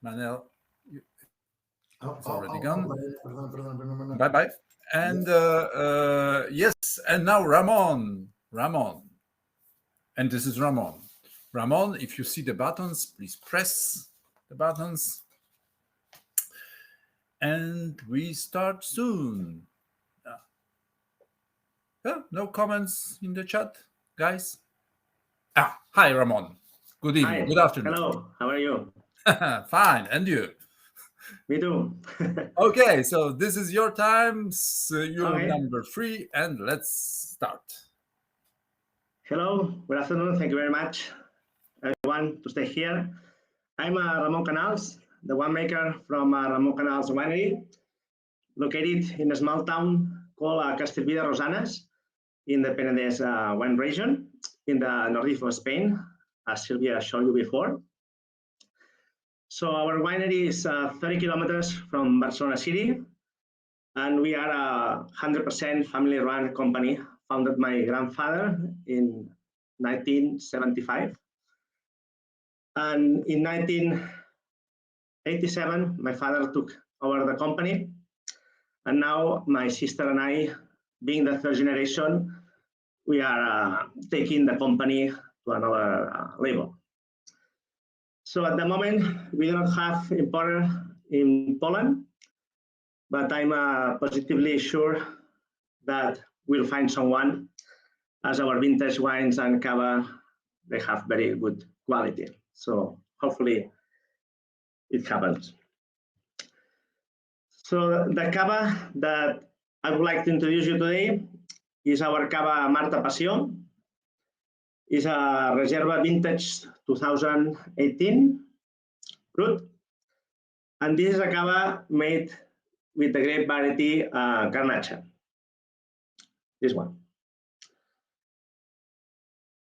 Manel, it's already gone. Bye bye. And yes, and now Ramon. And this is Ramon. Ramon, if you see the buttons, please press the buttons. And we start soon. No comments in the chat, guys? Hi, Ramon. Good evening. Hi. Good afternoon. Hello. How are you? Fine. And you? Me too. Okay, so this is your time. You're Okay. number 3, and let's start. Hello. Good afternoon. Thank you very much, everyone, to stay here. I'm Ramon Canals, the winemaker from Ramon Canals Winery, located in a small town called Castellví de Rosanes in the Penedès wine region in the northeast of Spain, as Sylvia showed you before. So our winery is 30 kilometers from Barcelona city, and we are a 100% family-run company founded by my grandfather in 1975. And in 1987, my father took over the company, and now my sister and I, being the third generation, we are taking the company to another level. So at the moment, we do not have importer in Poland, but I'm positively sure that we'll find someone, as our vintage wines and Cava, they have very good quality. So hopefully it happens. So the Cava that I would like to introduce you today is our Cava Marta Passion. It's a Reserva vintage 2018 fruit. And this is a cava made with the grape variety Garnacha. This one.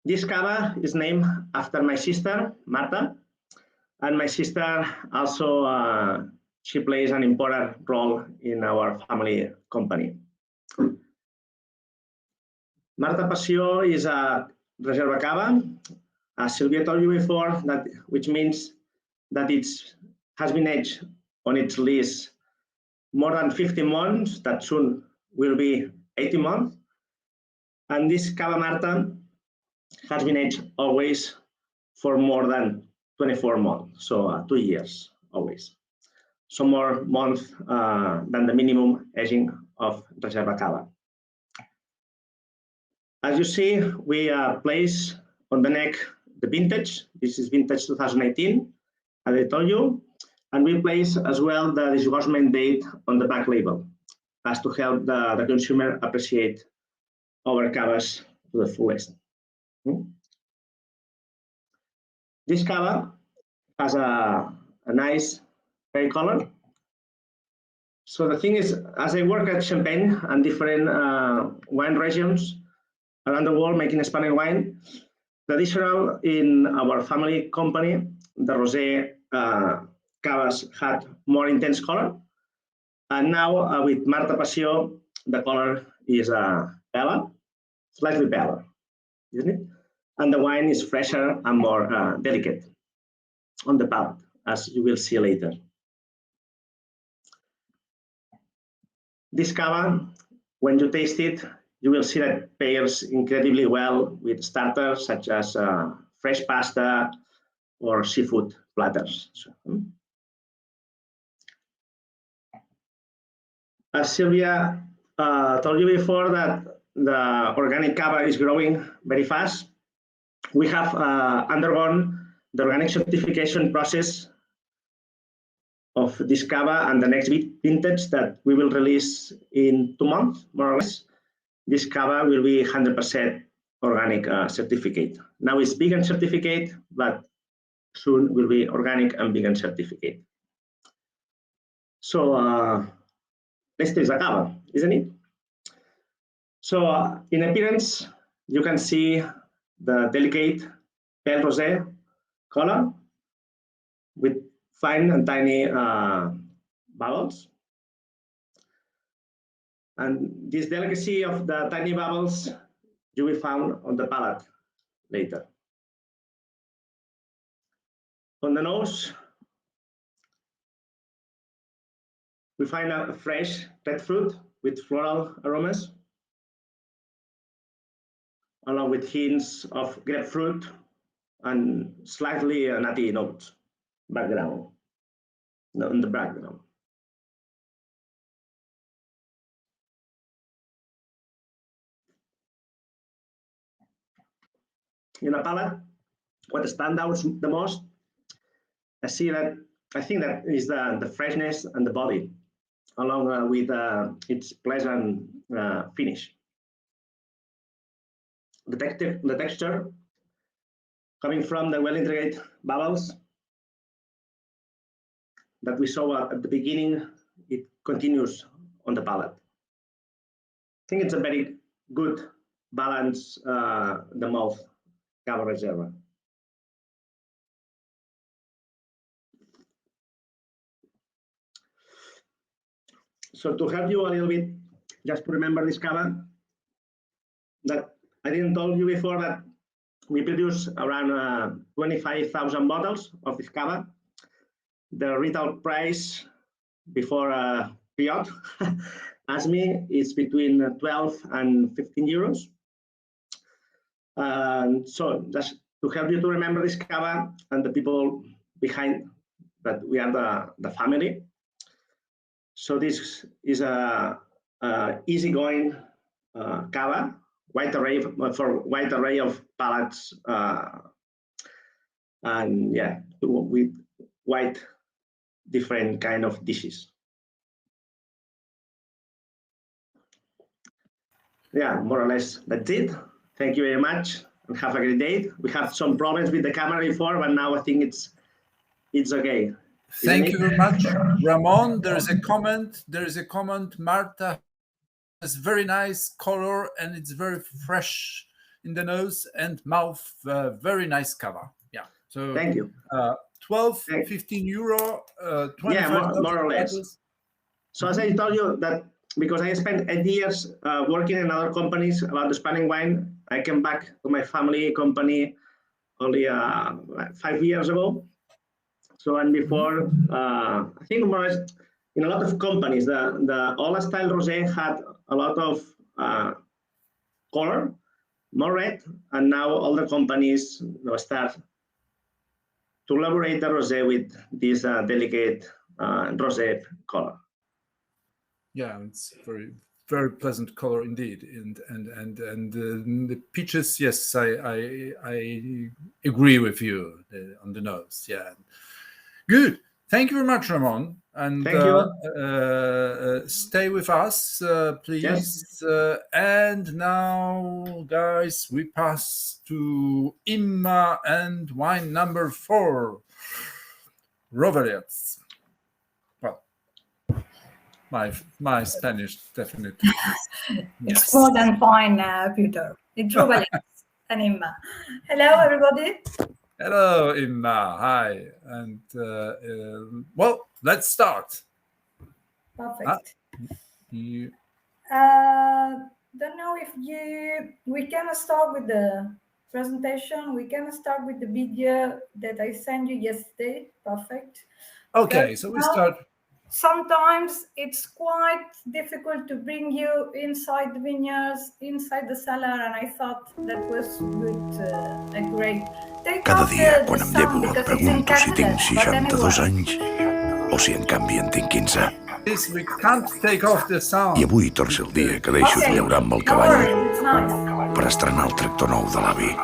This cava is named after my sister, Marta. And my sister also, she plays an important role in our family company. Marta Passió is a Reserva Cava. As Sylvia told you before, which means that it has been aged on its lease more than 50 months, that soon will be 80 months. And this Cava Marta has been aged always for more than 24 months, so 2 years always. So more months than the minimum aging of Reserva Cava. As you see, we place on the neck the vintage. This is vintage 2018, as I told you. And we place as well the disgorgement date on the back label, as to help the consumer appreciate our cavas to the fullest. This cava has a nice gray color. So the thing is, as I work at Champagne and different wine regions around the world making Spanish wine, traditional in our family company, the rosé cavas had more intense color. And now with Marta Passió, the color is paler, slightly paler, isn't it? And the wine is fresher and more delicate on the palate, as you will see later. This cava, when you taste it, you will see that it pairs incredibly well with starters such as fresh pasta or seafood platters. As Sylvia told you before, that the organic cava is growing very fast. We have undergone the organic certification process of this cava and the next vintage that we will release in 2 months, more or less. This cava will be 100% organic certificate. Now it's vegan certificate, but soon will be organic and vegan certificate. So let's taste the cava, isn't it? So in appearance, you can see the delicate pale rosé color with fine and tiny bubbles. And this delicacy of the tiny bubbles you will find on the palate later. On the nose, we find a fresh red fruit with floral aromas, along with hints of grapefruit and slightly nutty notes background, in the background. In a palate, what stands out the most, I think that is the freshness and the body, along with its pleasant finish. The texture coming from the well-integrated bubbles that we saw at the beginning, it continues on the palate. I think it's a very good balance, the mouth Cava Reserva. So to help you a little bit, just to remember this cava, that I didn't tell you before that we produce around 25,000 bottles of this cava. The retail price before Piot asked me is between 12 and 15 euros. So just to help you to remember this cava and the people behind that, we are the family. So this is a easygoing cava, wide array of palates, and yeah, with wide different kind of dishes. Yeah, more or less that's it. Thank you very much and have a great day. We have some problems with the camera before, but now I think it's okay. Thank you very much, Ramon. There is a comment. Marta has very nice color and it's very fresh in the nose and mouth. Very nice Cava. Yeah. So Thank you. 12, 15 euro, 25 more or less. bottles. So as I told you that because I spent 8 years working in other companies about the Spanish wine, I came back to my family company only 5 years ago. So and before, I think more or less in a lot of companies, the old style rosé had a lot of color, more red, and now all the companies start to elaborate the rosé with this delicate rosé color. Yeah, it's very, very pleasant color indeed, and the peaches. Yes, I agree with you on the nose. Yeah, good. Thank you very much, Ramon. And Thank you. Stay with us, please. Yes. And now, guys, we pass to Imma and wine number 4, Rovaliets. Well, my Spanish definitely. It's more than fine, Peter. It's Rovaliets and Imma. Hello, everybody. Hello, Imma. Hi. And well, let's start. Perfect. You... Don't know if we can start with the presentation. We can start with the video that I sent you yesterday. Perfect. Okay, so we start. Sometimes it's quite difficult to bring you inside the vineyards, inside the cellar, and I thought that was a great. Cada dia, quan em llevo, em pregunto si tinc 62 anys o si en canvi en tinc 15. I avui torna el dia que deixo de llaurar amb el cavall per estrenar el tractor nou de l'avi.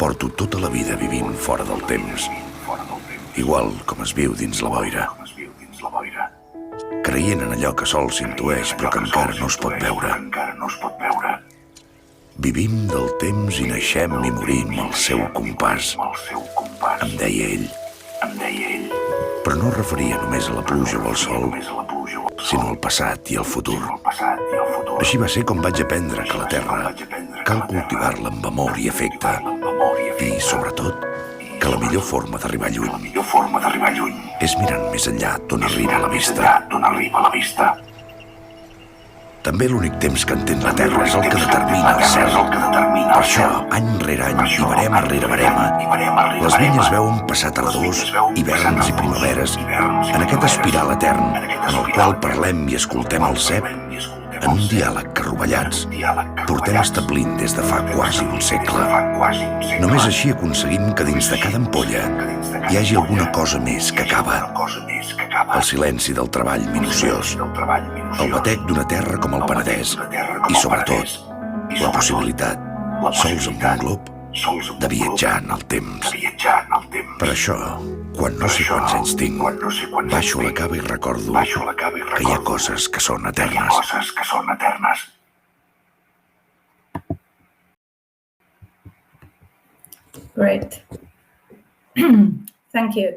Porto tota la vida vivint fora del temps, igual com es viu dins la boira, creient en allò que sol s'intueix però que encara no es pot veure. Vivim del temps i naixem i morim al seu compàs, em deia ell. Però no es referia només a la pluja o al sol, sinó al passat i al futur. Així va ser com vaig aprendre que la terra cal cultivar-la amb amor i afecte i, sobretot, que la millor forma d'arribar lluny és mirant més enllà d'on arriba la vista. També l'únic temps que entén la terra és el que determina el cel. Per això, any rere any i barema rere barema, les vinyes veuen passar tardors, hiverns i primaveres en aquest espiral etern en el qual parlem i escoltem el cep en un diàleg que, rovellats, portem establint des de fa quasi un segle. Només així aconseguim que dins de cada ampolla hi hagi alguna cosa més que Cava. El silenci del treball minuciós, el batec d'una terra com el Penedès i, sobretot, la possibilitat, sols amb un glob, de viatjar en el temps. Per això, quan no sé quants anys tinc, baixo a la cava i recordo que hi ha coses que són eternes. Great. Thank you.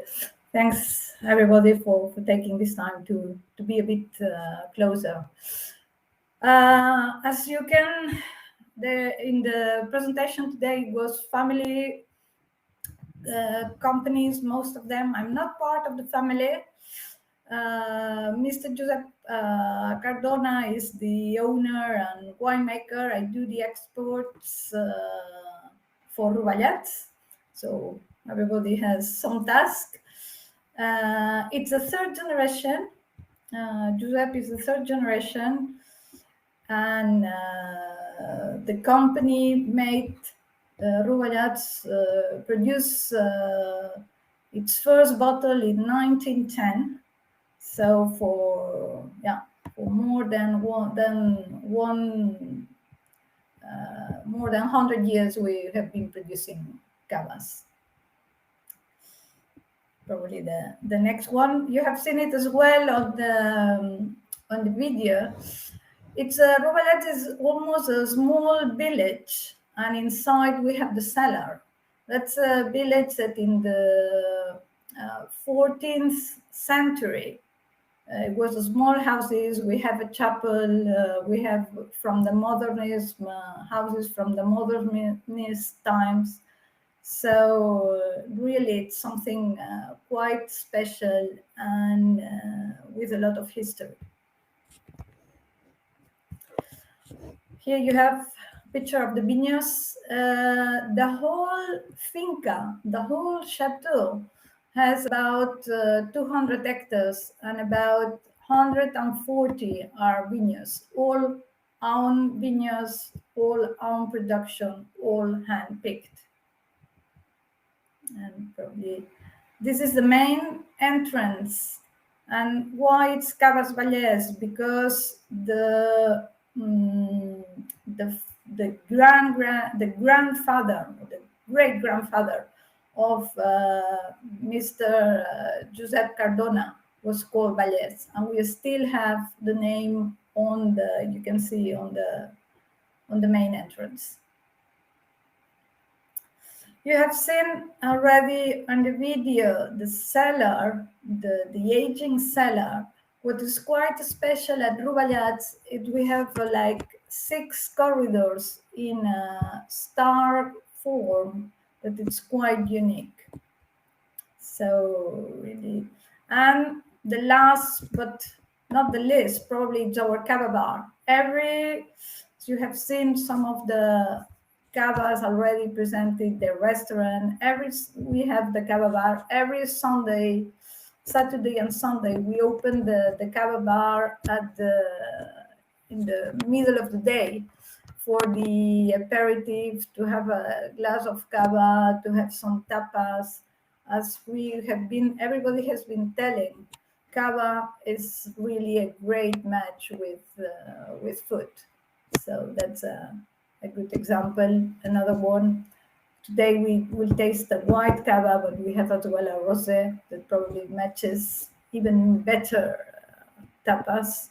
Thanks, everybody, for taking this time to be a bit closer. As you can, in the presentation today was family companies, most of them. I'm not part of the family. Mr. Giuseppe Cardona is the owner and winemaker. I do the exports for Rovaliets, so everybody has some task. It's a third generation. Giuseppe is the third generation, and the company made Rovaliets produce its first bottle in 1910. So for more than 100 years, we have been producing Cavas. Probably the next one, you have seen it as well on the video. It's Rovaliets is almost a small village, and inside we have the cellar. That's a village that in the 14th century. It was small houses. We have a chapel. We have from the modernism houses from the modernist times. So really, it's something quite special and with a lot of history. Here you have a picture of the vineyards. The whole finca, the whole chateau, has about 200 hectares, and about 140 are vineyards, all own vineyards, all own production, all hand-picked. And probably this is the main entrance. And why it's Cavas Valles? Because the grandfather, the great grandfather of Mr. Josep Cardona was called Valles, and we still have the name on the, you can see on the main entrance. You have seen already on the video the cellar, the aging cellar. What is quite special at Rouballiats is we have like 6 corridors in a star form that it's quite unique. So really, and the last but not the least, probably it's our Cava bar. So you have seen some of the Cavas already presented, the restaurant. We have the Cava bar every Sunday. Saturday and Sunday, we open the Cava bar in the middle of the day for the aperitif, to have a glass of Cava, to have some tapas. As everybody has been telling, Cava is really a great match with food. So that's a good example. Another one. Today we will taste the white Cava, but we have as well a rosé that probably matches even better tapas.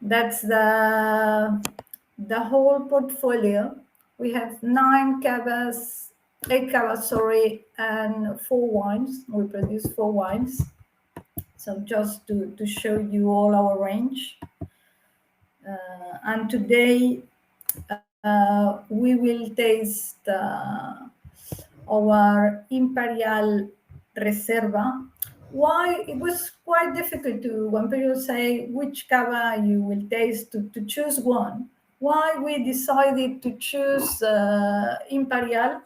That's the whole portfolio. We have 8 Cavas, and 4 wines. We produce 4 wines. So just to show you all our range. And today, we will taste our Imperial Reserva. Why? It was quite difficult when people say which Cava you will taste, to choose one. Why we decided to choose Imperial,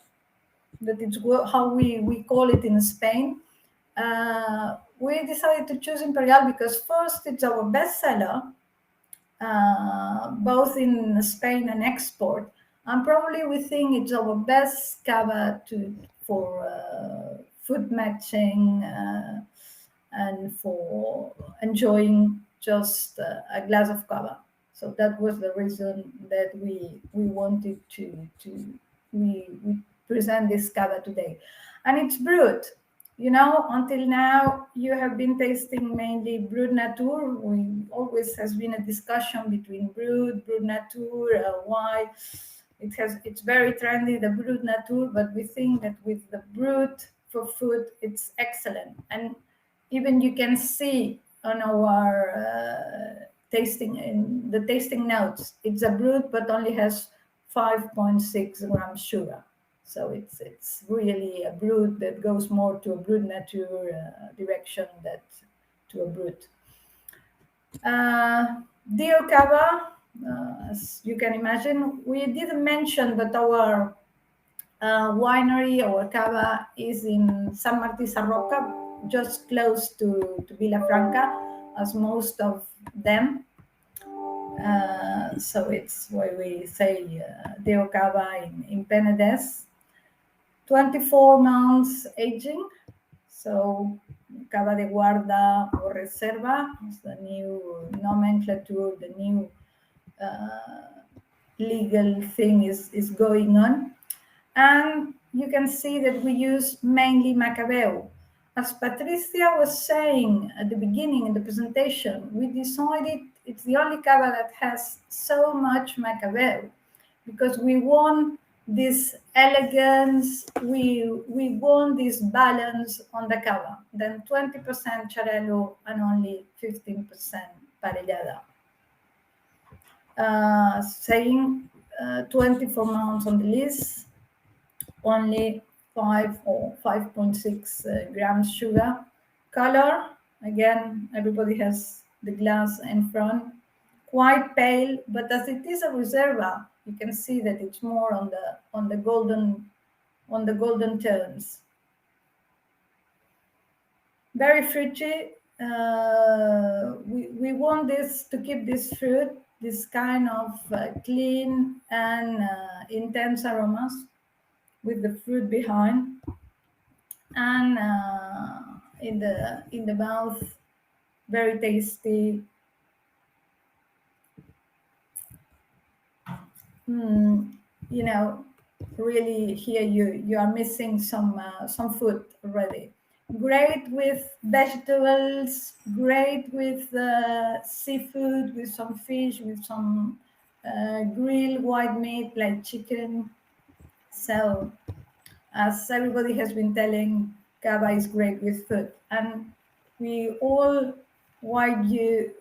that is how we call it in Spain. We decided to choose Imperial because first, it's our best seller, both in Spain and export, and probably we think it's our best Cava for food matching and for enjoying just a glass of Cava. So that was the reason that we wanted we present this Cava today, and it's brut. Until now, you have been tasting mainly Brut Nature. Always has been a discussion between Brut Nature, why it's very trendy, the Brut Nature, but we think that with the Brut for food, it's excellent. And even you can see on our in the tasting notes, it's a Brut, but only has 5.6 grams sugar. So it's really a Brut that goes more to a Brut Nature direction than to a Brut. Dio Cava, as you can imagine, we didn't mention, but our winery, our Cava, is in San Martí Sarroca, just close to Vilafranca, as most of them. So it's why we say Dio Cava in Penedès. 24 months aging, so Cava de Guarda or Reserva is the new nomenclature, the new legal thing is going on. And you can see that we use mainly Macabeo. As Patricia was saying at the beginning in the presentation, we decided it's the only Cava that has so much Macabeo, because we want this elegance. We want this balance on the Cava. Then 20% Xarel·lo and only 15% Parellada. Saying 24 months on the list, only 5 or 5.6 grams sugar. Color, again, everybody has the glass in front. Quite pale, but as it is a Reserva, you can see that it's more on the golden tones. Very fruity. We want this to keep this fruit, this kind of clean and intense aromas with the fruit behind, and in the mouth, very tasty. You know, really here you are missing some food already. Great with vegetables, great with seafood, with some fish, with some grilled white meat like chicken. So, as everybody has been telling, Cava is great with food, and we all want you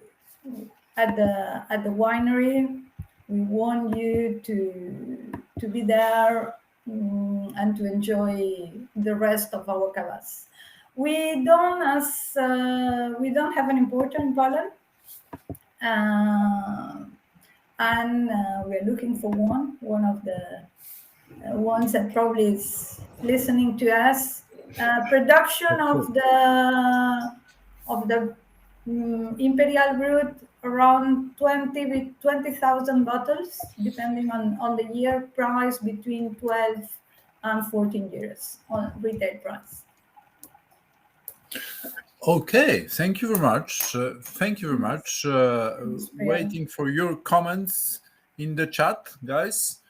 at the winery. We want you to be there and to enjoy the rest of our Cavas. We don't have an importer in Poland, and we're looking for one of the ones that probably is listening to us. Production of the Imperial Brut around 20,000 bottles, depending on the year. Price between 12 and 14 euros on retail price. Okay, thank you very much. Waiting for your comments in the chat, guys.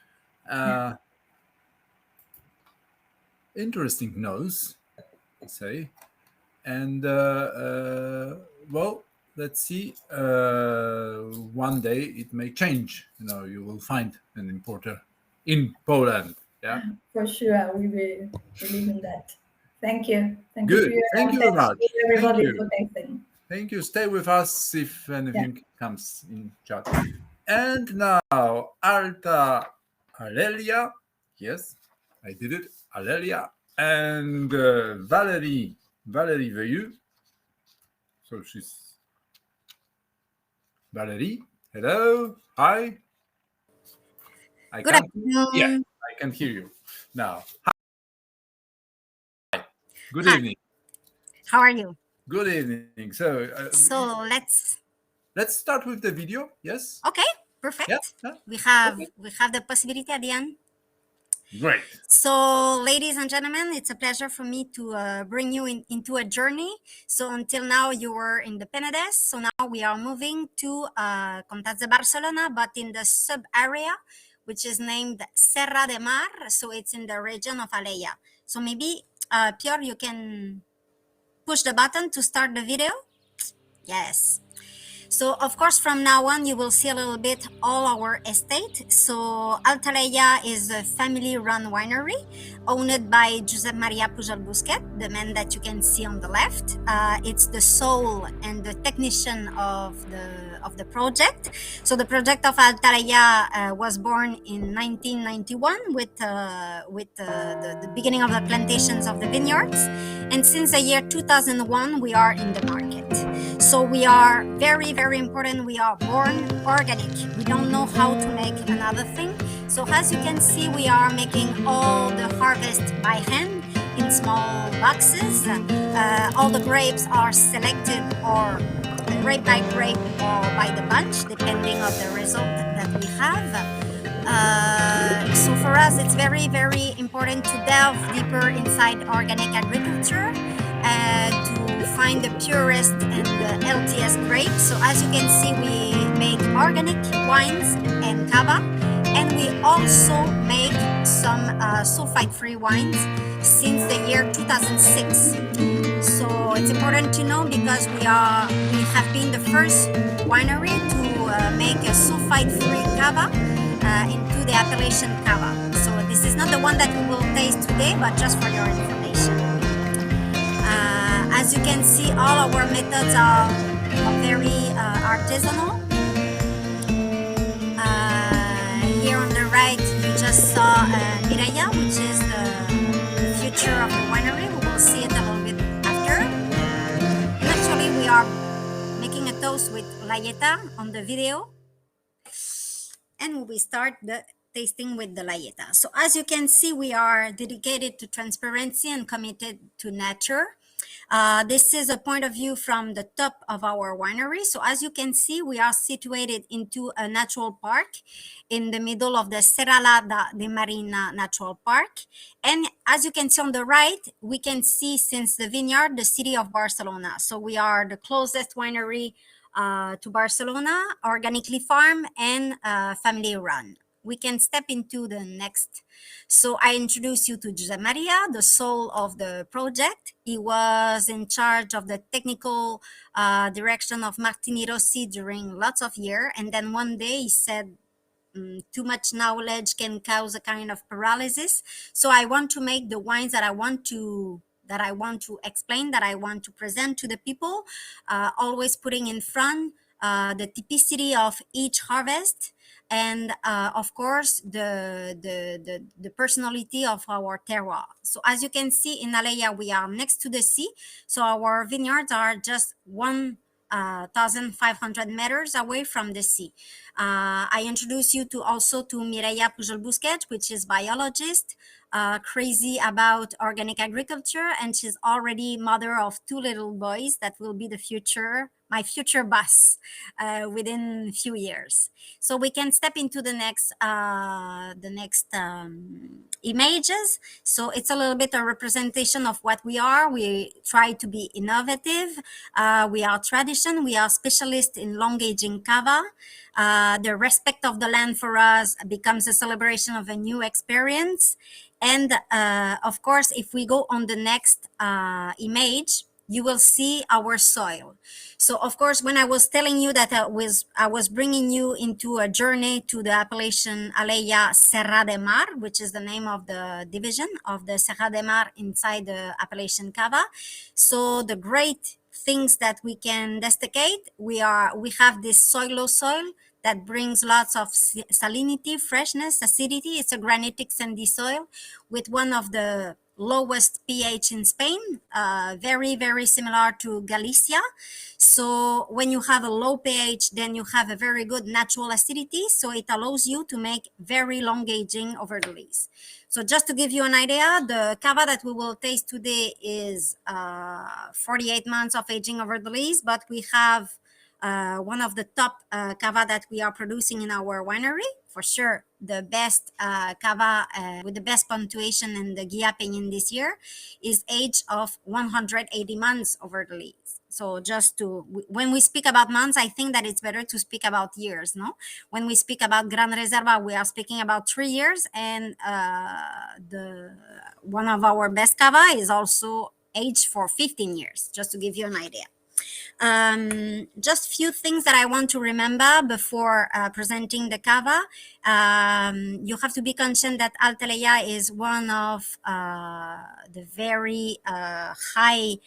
Interesting nose, I say. And well, let's see. One day it may change. You know, you will find an importer in Poland. Yeah, for sure. We will believe in that. Thank you. Good. Thank you very much. Everybody Thank you. for tasting. Thank you. Stay with us if anything comes in chat. And now, Alta Alelia. Yes, I did it. Alelia. And Valerie Veilleux. So she's Valerie. Hello. Hi. Good afternoon. Yeah, I can hear you now. Hi. Good Hi. evening. How are you? Good evening. So let's start with the video. Yes. Okay, perfect. Yeah. We have the possibility at the end. Great. So, ladies and gentlemen, it's a pleasure for me to bring you into a journey. So, until now, you were in the Penedès. So now we are moving to Comtats de Barcelona, but in the sub-area, which is named Serra de Mar. So it's in the region of Alella. So maybe, Pierre, you can push the button to start the video. Yes. So, of course, from now on, you will see a little bit all our estate. So, Altalaya is a family-run winery owned by Josep Maria Pujol Busquet, the man that you can see on the left. It's the soul and the technician of the project. So, the project of Altalaya was born in 1991 with the beginning of the plantations of the vineyards. And since the year 2001, we are in the market. So we are very, very important. We are born organic. We don't know how to make another thing. So as you can see, we are making all the harvest by hand in small boxes. All the grapes are selected or grape by grape or by the bunch, depending on the result that we have. So for us, it's very, very important to delve deeper inside organic agriculture, to find the purest and the healthiest grapes. So as you can see, we make organic wines and Cava, and we also make some sulfite-free wines since the year 2006. So it's important to know because we have been the first winery to make a sulfite-free Cava into the appellation Cava. So This is not the one that we will taste today, but just for your information. As you can see, all our methods are very artisanal. Here on the right, you just saw Mireia, which is the future of the winery. We will see it a little bit after. And actually, we are making a toast with Layeta on the video. And we start the tasting with the Layeta. So as you can see, we are dedicated to transparency and committed to nature. This is a point of view from the top of our winery. So as you can see, we are situated into a natural park in the middle of the Serralada de Marina Natural Park. And as you can see on the right, we can see since the vineyard, the city of Barcelona. So we are the closest winery to Barcelona, organically farmed and family run. We can step into the next. So I introduce you to José Maria, the soul of the project. He was in charge of the technical direction of Martini Rossi during lots of years. And then one day he said, too much knowledge can cause a kind of paralysis. So I want to make the wines that I want to explain, that I want to present to the people, always putting in front the typicity of each harvest, and of course the personality of our terroir. So as you can see in Alella, we are next to the sea, so our vineyards are just 1,500 meters away from the sea. I introduce you to Mireia Pujol Busquets, which is biologist, crazy about organic agriculture, and she's already mother of 2 little boys that will be my future boss within a few years. So we can step into the next images. So it's a little bit a representation of what we are. We try to be innovative. We are tradition. We are specialists in long aging Cava. The respect of the land for us becomes a celebration of a new experience. And of course, if we go on the next image, you will see our soil. So of course, when I was telling you that I was bringing you into a journey to the appellation Alella Serra de Mar, which is the name of the division of the Serra de Mar inside the appellation Cava. So the great things that we can desiccate, we have this soil that brings lots of salinity, freshness, acidity. It's a granitic sandy soil with one of the lowest pH in Spain, very, very similar to Galicia. So when you have a low pH, then you have a very good natural acidity. So it allows you to make very long aging over the lees. So just to give you an idea, the Cava that we will taste today is 48 months of aging over the lees, but we have one of the top Cava that we are producing in our winery. For sure, the best Cava with the best punctuation in the Guia Peñin this year is age of 180 months over the lees. So when we speak about months, I think that it's better to speak about years, no? When we speak about Gran Reserva, we are speaking about 3 years, and one of our best Cava is also aged for 15 years, just to give you an idea. Just few things that I want to remember before presenting the Cava. You have to be conscious that Alta Alella is one of the very high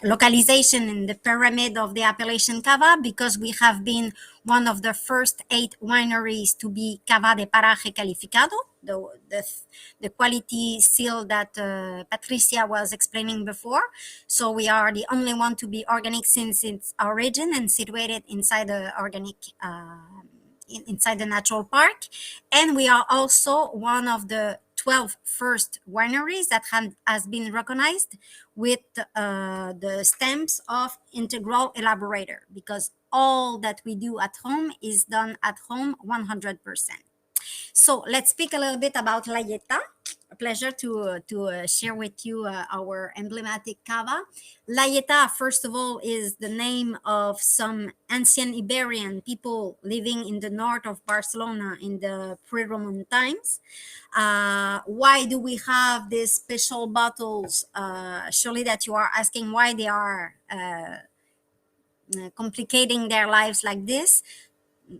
localization in the pyramid of the appellation Cava, because we have been one of the first 8 wineries to be Cava de Paraje Calificado, the quality seal that Patricia was explaining before. So we are the only one to be organic since its origin and situated inside the organic inside the natural park. And we are also one of the 12 first wineries that has been recognized with the stamps of integral elaborator, because all that we do at home is done at home 100%. So let's speak a little bit about Layeta. A pleasure to share with you our emblematic Cava. Layeta, first of all, is the name of some ancient Iberian people living in the north of Barcelona in the pre-Roman times. Why do we have these special bottles? Surely that you are asking why they are complicating their lives like this.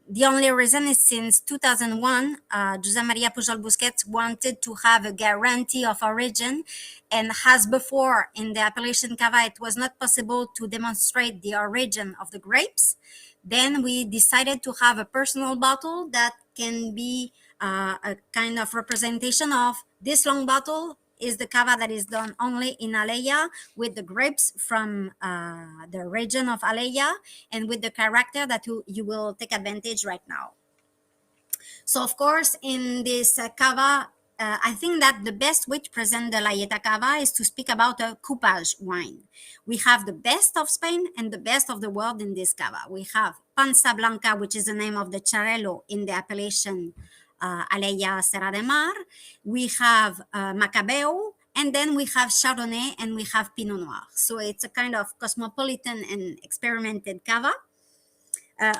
the only reason is since 2001, José María Pujol Busquets wanted to have a guarantee of origin, and as before in the appellation Cava, it was not possible to demonstrate the origin of the grapes. Then we decided to have a personal bottle that can be a kind of representation of this long bottle is the Cava that is done only in Aleya with the grapes from the region of Aleya and with the character that you will take advantage right now. So of course, in this Cava, I think that the best way to present the Layeta Cava is to speak about a coupage wine. We have the best of Spain and the best of the world in this Cava. We have Pansa Blanca, which is the name of the Charelo in the appellation Aleya Serra de Mar. We have Macabeo, and then we have Chardonnay and we have Pinot Noir. So it's a kind of cosmopolitan and experimented Cava.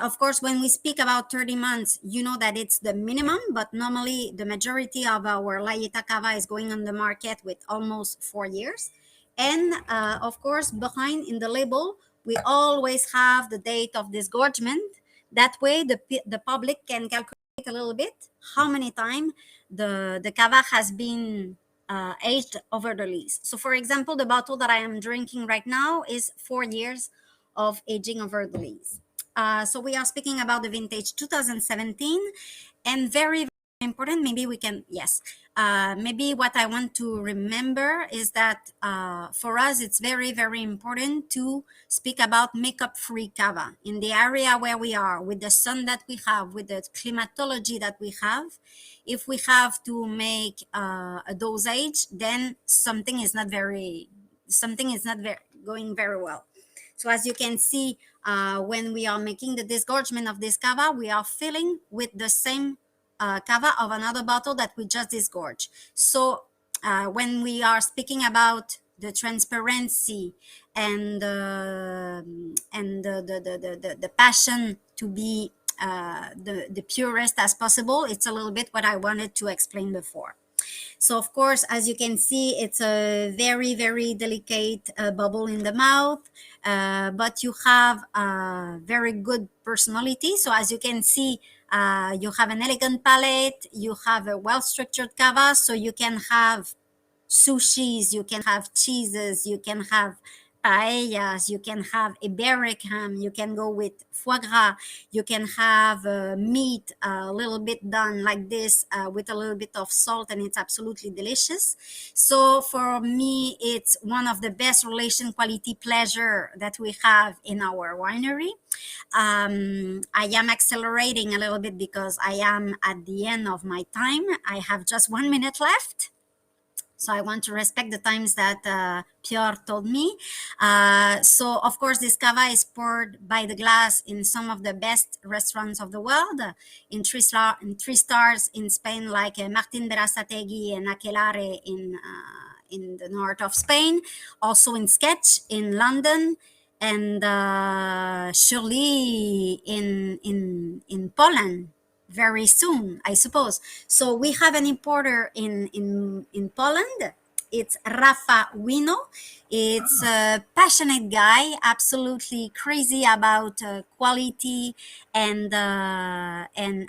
Of course, when we speak about 30 months, you know that it's the minimum, but normally the majority of our Layeta Cava is going on the market with almost 4 years. And of course, behind in the label, we always have the date of disgorgement. That way, the public can calculate a little bit how many times the Cava has been aged over the lease. So for example, the bottle that I am drinking right now is 4 years of aging over the lease. So we are speaking about the vintage 2017, and very, very important, maybe we can, yes. Maybe what I want to remember is that for us, it's very, very important to speak about makeup-free Cava. In the area where we are, with the sun that we have, with the climatology that we have, if we have to make a dosage, then something is not going very well. So as you can see, when we are making the disgorgement of this Cava, we are filling with the same Cava of another bottle that we just disgorged. So when we are speaking about the transparency and the passion to be the purest as possible, it's a little bit what I wanted to explain before. So of course, as you can see, it's a very, very delicate bubble in the mouth, but you have a very good personality. So as you can see, you have an elegant palate, you have a well-structured Cava, so you can have sushis, you can have cheeses, you can have paellas, you can have Iberic ham, you can go with foie gras, you can have meat a little bit done like this with a little bit of salt, and it's absolutely delicious. So for me, it's one of the best relation quality pleasure that we have in our winery. I am accelerating a little bit because I am at the end of my time. I have just 1 minute left. So I want to respect the times that Pierre told me. So of course, this Cava is poured by the glass in some of the best restaurants of the world, in three stars in Spain, like Martin Berasategui and Aquelarre in the north of Spain, also in Sketch in London, and surely in Poland. Very soon, I suppose. So we have an importer in Poland. It's Rafa Wino. It's a passionate guy, absolutely crazy about quality and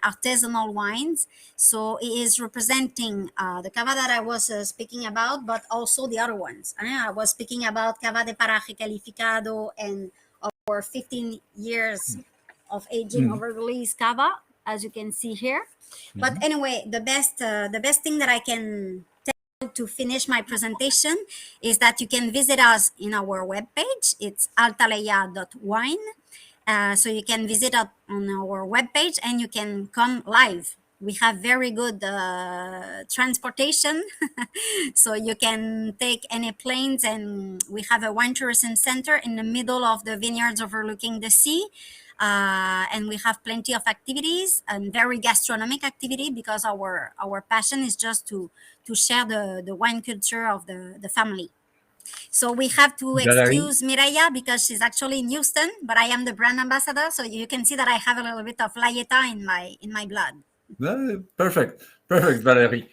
artisanal wines. So he is representing the Cava that I was speaking about, but also the other ones. I was speaking about Cava de Paraje Calificado and our 15 years of aging over the lease Cava, as you can see here. But anyway, the best thing that I can tell to finish my presentation is that you can visit us in our webpage. It's altaleya.wine. So you can visit us on our webpage and you can come live. We have very good transportation, so you can take any planes, and we have a wine tourism center in the middle of the vineyards overlooking the sea. And we have plenty of activities and very gastronomic activity, because our passion is just to share the wine culture of the family. So we have to excuse Mireia because she's actually in Houston, but I am the brand ambassador, so you can see that I have a little bit of Layeta in my blood. Perfect, Valérie.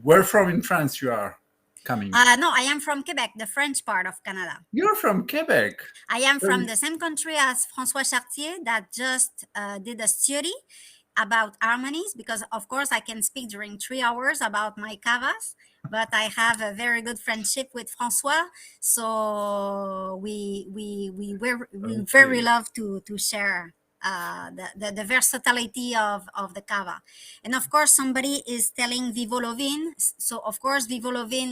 Where from in France you are coming? No, I am from Quebec, the French part of Canada. You're from Quebec. I am from the same country as François Chartier that just did a study about harmonies, because of course I can speak during 3 hours about my cavas, but I have a very good friendship with François, so we very love to share the versatility of the cava. And of course somebody is telling Vivolovin, so of course Vivolovin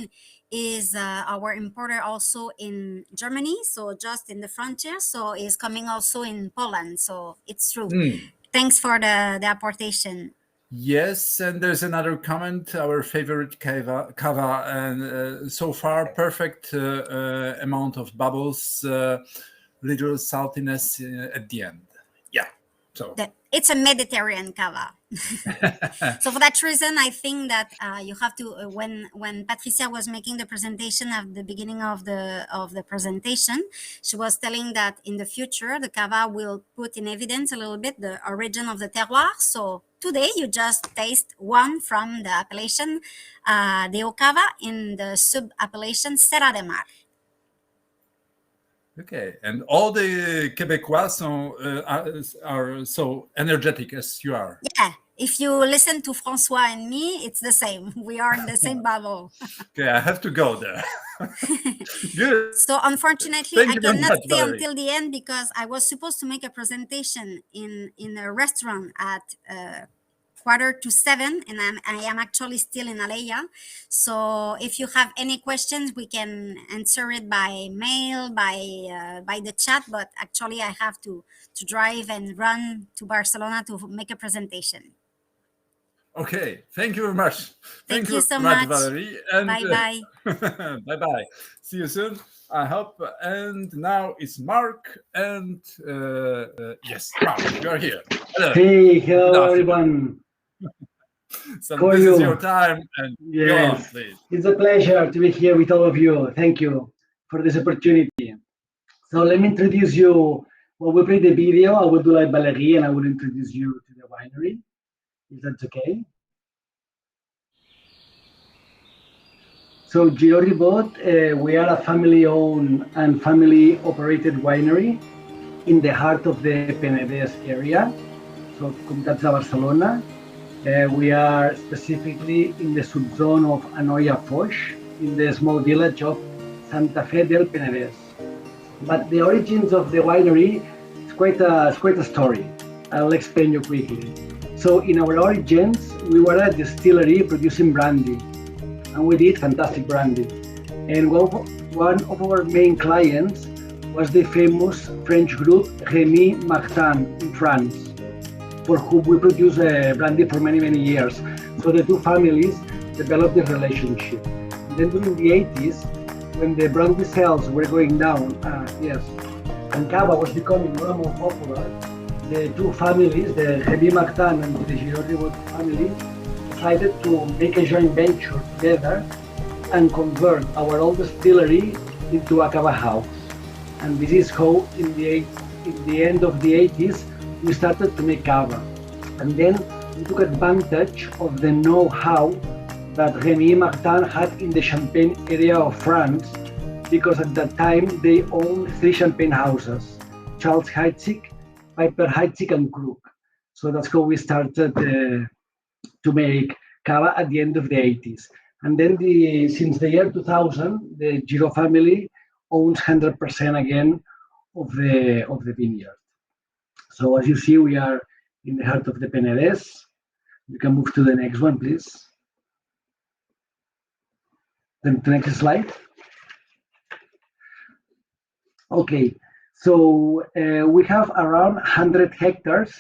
is our importer also in Germany, so just in the frontier, so is coming also in Poland, so it's true. Thanks for the apportation. Yes, and there's another comment. Our favorite cava, and so far perfect amount of bubbles, little saltiness at the end. Yeah, so it's a Mediterranean cava. So for that reason, I think that you have to when Patricia was making the presentation at the beginning of the presentation, she was telling that in the future the cava will put in evidence a little bit the origin of the terroir. So today you just taste one from the appellation de Cava in the sub-appellation Serra de Mar. Okay, and all the Quebecois are so energetic as you are. Yeah, if you listen to François and me, it's the same. We are in the same bubble. Okay, I have to go there. Good. So unfortunately, I cannot stay Valerie. until the end because I was supposed to make a presentation in a restaurant at 6:45, and I am actually still in Aleya. So if you have any questions, we can answer it by mail, by the chat. But actually, I have to drive and run to Barcelona to make a presentation. Okay, thank you very much. Thank you so much, Valerie. And, bye-bye. Bye-bye. See you soon, I hope. And now it's Mark. And yes, Mark, you are here. Hello. Hey, hello, everyone. So How are this is you? your time. And Yes. go on, please. It's a pleasure to be here with all of you. Thank you for this opportunity. So let me introduce you. Well, we play the video. I will do like Valerie, and I will introduce you to the winery, if that's okay. So Giro Ribot, we are a family-owned and family-operated winery in the heart of the Penedès area, so Comtats de Barcelona. We are specifically in the subzone of Anoia Foix, in the small village of Santa Fe del Penedès. But the origins of the winery is quite a story. I'll explain you quickly. So in our origins, we were a distillery producing brandy, and we did fantastic brandy. And one of our main clients was the famous French group Remy Martin in France, for whom we produced brandy for many, many years. So the two families developed this relationship. And then during the 80s, when the brandy sales were going down, and Cava was becoming more and more popular, the two families, the Remy Martin and the Giro Ribot family, decided to make a joint venture together and convert our old distillery into a Cava house. And this is how, in the end of the 80s, we started to make Cava. And then we took advantage of the know-how that Remy Martin had in the Champagne area of France, because at that time they owned 3 champagne houses, Charles Heidsieck, Piper Heidsieck, and Krug. So that's how we started to make Cava at the end of the 80s. And then since the year 2000, the Giro family owns 100% again of the vineyard. So as you see, we are in the heart of the Penedès. You can move to the next one, please. Then the next slide. Okay, so we have around 100 hectares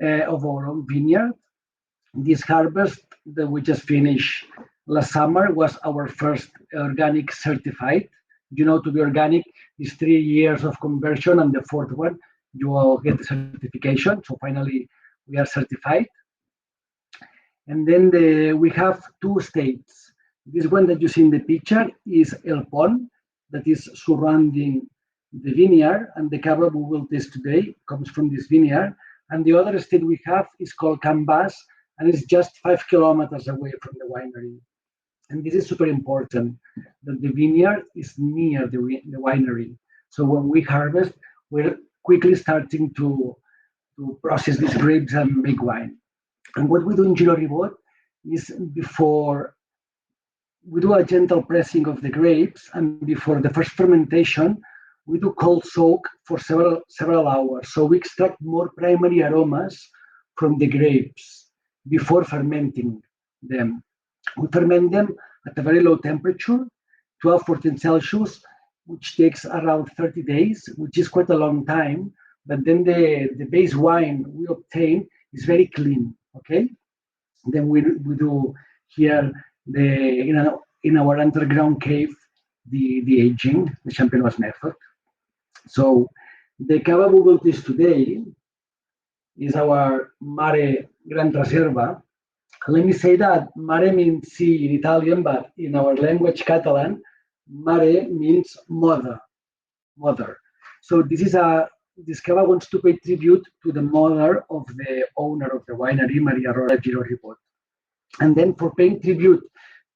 of our own vineyard. This harvest that we just finished last summer was our first organic certified. You know, to be organic is 3 years of conversion, and the 4th one, you will get the certification. So finally, we are certified. And then we have 2 states. This one that you see in the picture is El Pont, that is surrounding the vineyard, and the Cava we will taste today comes from this vineyard. And the other state we have is called Can Bas, and it's just 5 kilometers away from the winery. And this is super important, that the vineyard is near the winery. So when we harvest, we're quickly starting to process these grapes and make wine. And what we do in Giro Ribot is before we do a gentle pressing of the grapes, and before the first fermentation, we do cold soak for several hours. So we extract more primary aromas from the grapes before fermenting them. We ferment them at a very low temperature, 12, 14 Celsius, which takes around 30 days, which is quite a long time. But then the base wine we obtain is very clean, okay? Then we do here in our underground cave the aging, the Champenoise method. So the Cava we will taste today is our Mare Gran Reserva. Let me say that mare means sea in Italian, but in our language Catalan, mare means mother. So this Cava wants to pay tribute to the mother of the owner of the winery, Maria Aurora Giro Ribot. And then for paying tribute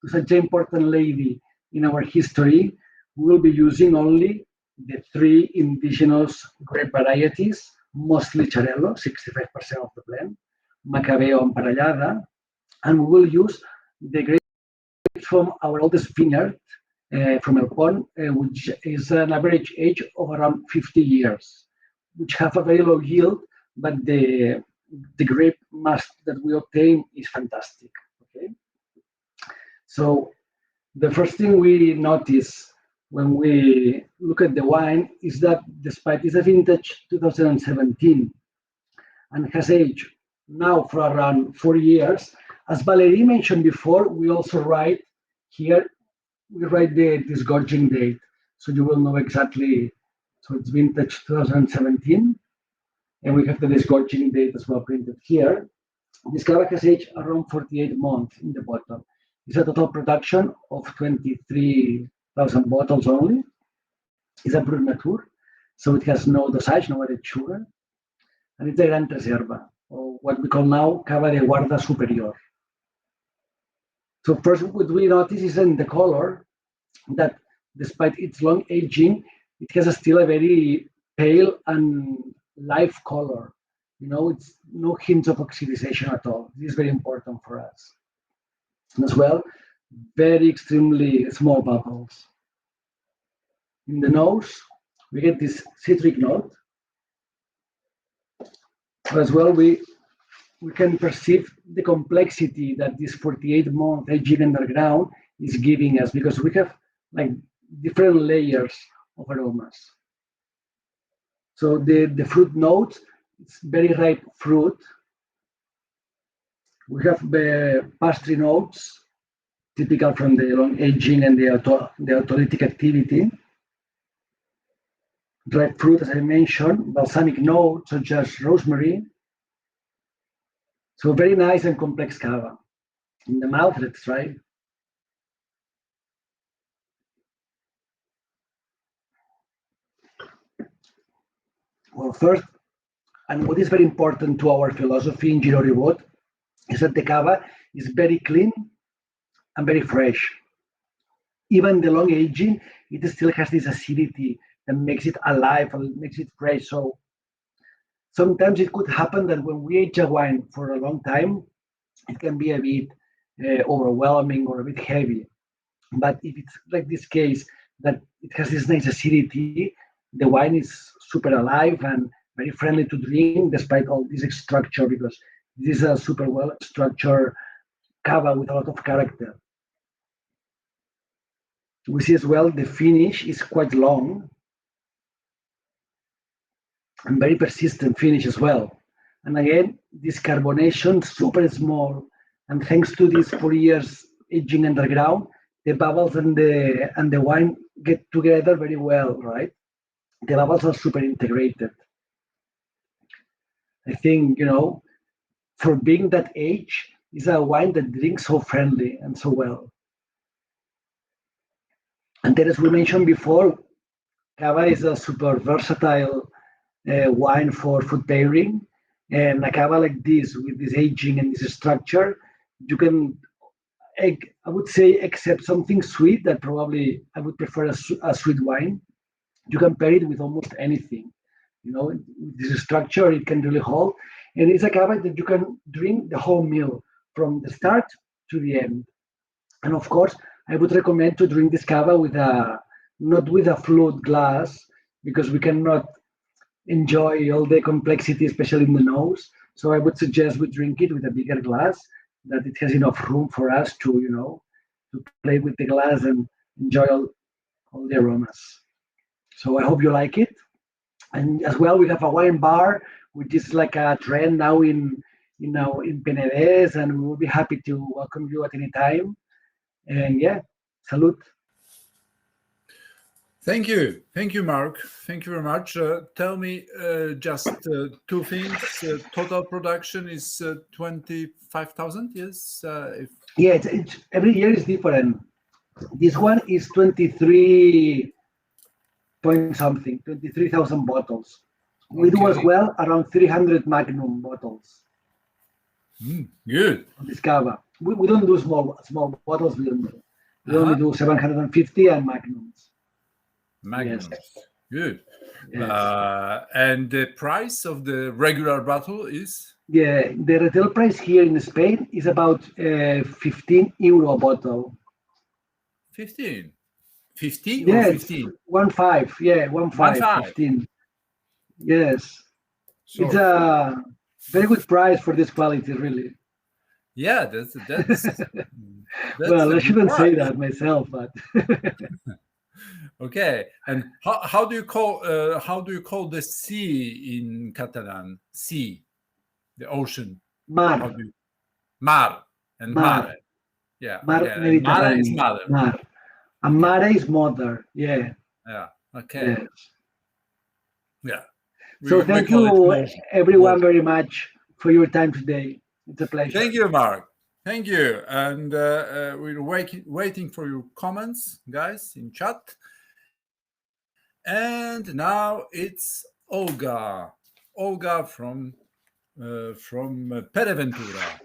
to such an important lady in our history, we will be using only the 3 indigenous grape varieties, mostly Xarel·lo, 65% of the blend, Macabeo and Parellada, and we will use the grapes from our oldest vineyard, from El Pont, which is an average age of around 50 years, which have a very low yield, but the grape must that we obtain is fantastic. Okay, so the first thing we notice when we look at the wine is that despite it's a vintage 2017 and has aged now for around 4 years, as Valerie mentioned before, we also write here, we write the disgorging date, so you will know exactly. So it's vintage 2017, and we have the disgorging date as well printed here. This Cava has aged around 48 months in the bottle. It's a total production of 23,000 bottles only. It's a Brut Nature, so it has no dosage, no added sugar, and it's a Gran Reserva, or what we call now Cava de Guarda Superior. So first, what we notice is in the color that despite its long aging, it has still a very pale and live color. You know, it's no hints of oxidization at all. This is very important for us. And as well, very extremely small bubbles. In the nose, we get this citric note. But as well, we can perceive the complexity that this 48-month aging underground is giving us, because we have like different layers of aromas. So the fruit notes, it's very ripe fruit. We have the pastry notes, typical from the long aging and the autolytic activity. Ripe fruit, as I mentioned, balsamic notes such as rosemary. So very nice and complex Cava. In the mouth, let's try. Well, first, and what is very important to our philosophy in Giro Ribot is that the Cava is very clean and very fresh. Even the long aging, it still has this acidity that makes it alive and makes it fresh. So sometimes it could happen that when we age a wine for a long time, it can be a bit overwhelming or a bit heavy. But if it's like this case, that it has this nice acidity, the wine is super alive and very friendly to drink despite all this structure, because this is a super well structured Cava with a lot of character. We see as well the finish is quite long and very persistent finish as well. And again, this carbonation super small, and thanks to this 4 years aging underground, the bubbles and the wine get together very well, right? The bubbles are super integrated. I think, you know, for being that age, it's a wine that drinks so friendly and so well. And then, as we mentioned before, Cava is a super versatile wine for food pairing. And a Cava like this, with this aging and this structure, you can I would say, except something sweet that probably I would prefer a sweet wine. You can pair it with almost anything. You know, this structure it can really hold, and it's a cava that you can drink the whole meal from the start to the end. And of course, I would recommend to drink this cava with not with a flute glass, because we cannot enjoy all the complexity, especially in the nose. So I would suggest we drink it with a bigger glass, that it has enough room for us to, to play with the glass and enjoy all the aromas. So I hope you like it. And as well, we have a wine bar, which is like a trend now in Penedès, and we will be happy to welcome you at any time. And yeah, salute. Thank you, Mark. Thank you very much. Tell me just two things. Total production is 25,000. Yes. Yeah, it's every year is different. This one is 23 point something, 23,000 bottles. We do as well around 300 Magnum bottles. Good. On this Cava. We don't do small bottles. We don't do. We only do 750 and Magnums. Magnums. Yes. Good. Yes. And the price of the regular bottle is? Yeah, the retail price here in Spain is about €15 a bottle. 15? 50 yeah, or 15? 1.5. Yeah, 1.5. 15. Yes. So, it's a very good price for this quality, really. Yeah, that's well, I shouldn't say that myself, but okay. And how do you call the sea in Catalan? Sea, the ocean. Mar. Mar and mare. Yeah. Mar, okay. Mare is mother. Mar. And mare is mother. Yeah. Yeah. Okay. Yes. Yeah. So thank you, everyone, very much for your time today. It's a pleasure. Thank you, Mark. Thank you. And we're waiting for your comments, guys, in chat. And now it's Olga. Olga from Pereventura.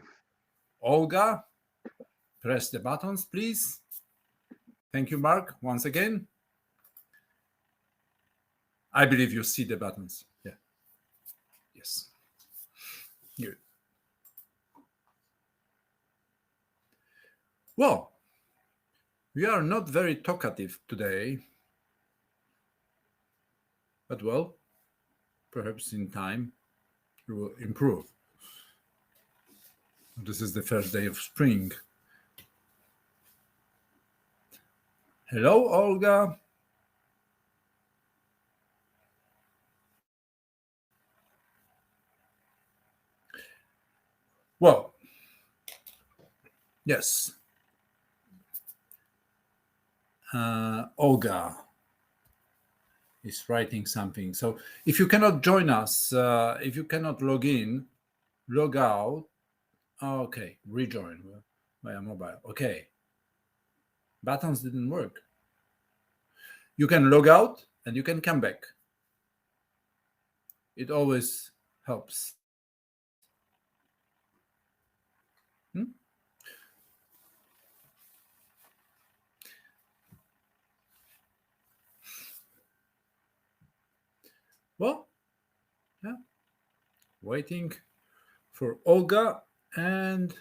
Olga, press the buttons, please. Thank you, Mark, once again. I believe you see the buttons. Yeah. Yes. Good. Well, we are not very talkative today, but well, perhaps in time we will improve. This is the first day of spring. Hello, Olga. Well, yes. Olga is writing something. So if you cannot join us, if you cannot log in, log out. Okay, rejoin via mobile. Okay. Buttons didn't work. You can log out and you can come back. It always helps. Well, yeah, waiting for Olga. And,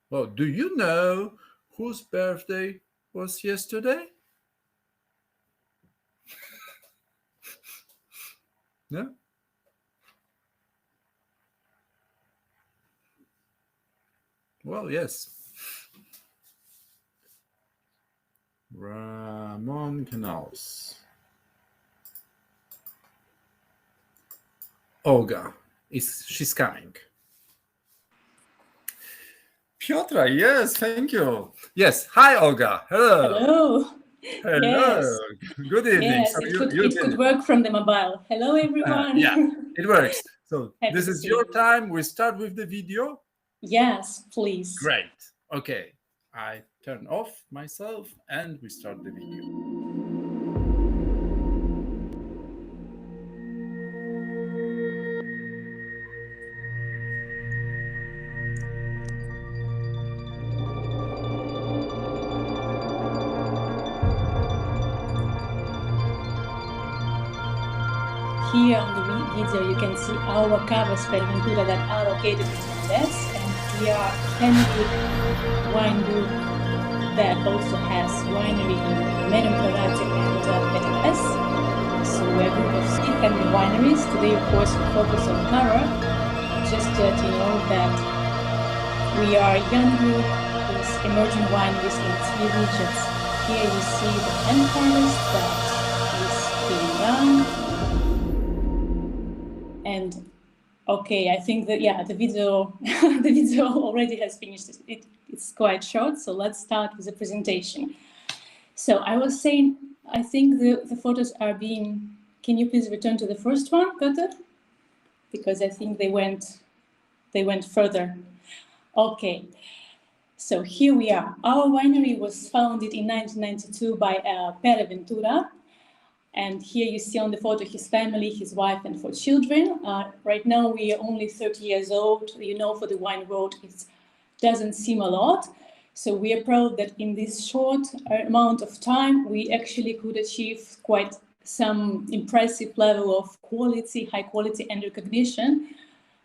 well, do you know whose birthday was yesterday? No? Well, yes. Ramon Canals. Olga, she's coming. Piotra, yes, thank you. Yes, hi, Olga. Hello. Hello. Yes. Good evening. Yes, So it could work from the mobile. Hello, everyone. Yeah, it works. So this is your time. We start with the video. Yes, please. Great. Okay. I turn off myself and we start the video. Here on the video, you can see our Cavas per Ventura that are located in Penedès, and we are a wine group that also has winery in Premium Cavas and Penedès. So we're a group of 6 family wineries. Today, of course, we focus on Cava. Just to let you know that we are a young group with emerging wineries in 3 regions. Here you see the hand harvest that is being done. And okay, I think that the video the video already has finished. It's quite short, so let's start with the presentation. So I was saying, I think the photos are being. Can you please return to the first one, Peter? Because I think they went further. Okay. So here we are. Our winery was founded in 1992 by Pere Ventura. And here you see on the photo his family, his wife, and 4 children. Right now we are only 30 years old. You know, for the wine world, it doesn't seem a lot. So we are proud that in this short amount of time, we actually could achieve quite some impressive level of quality, high quality, and recognition.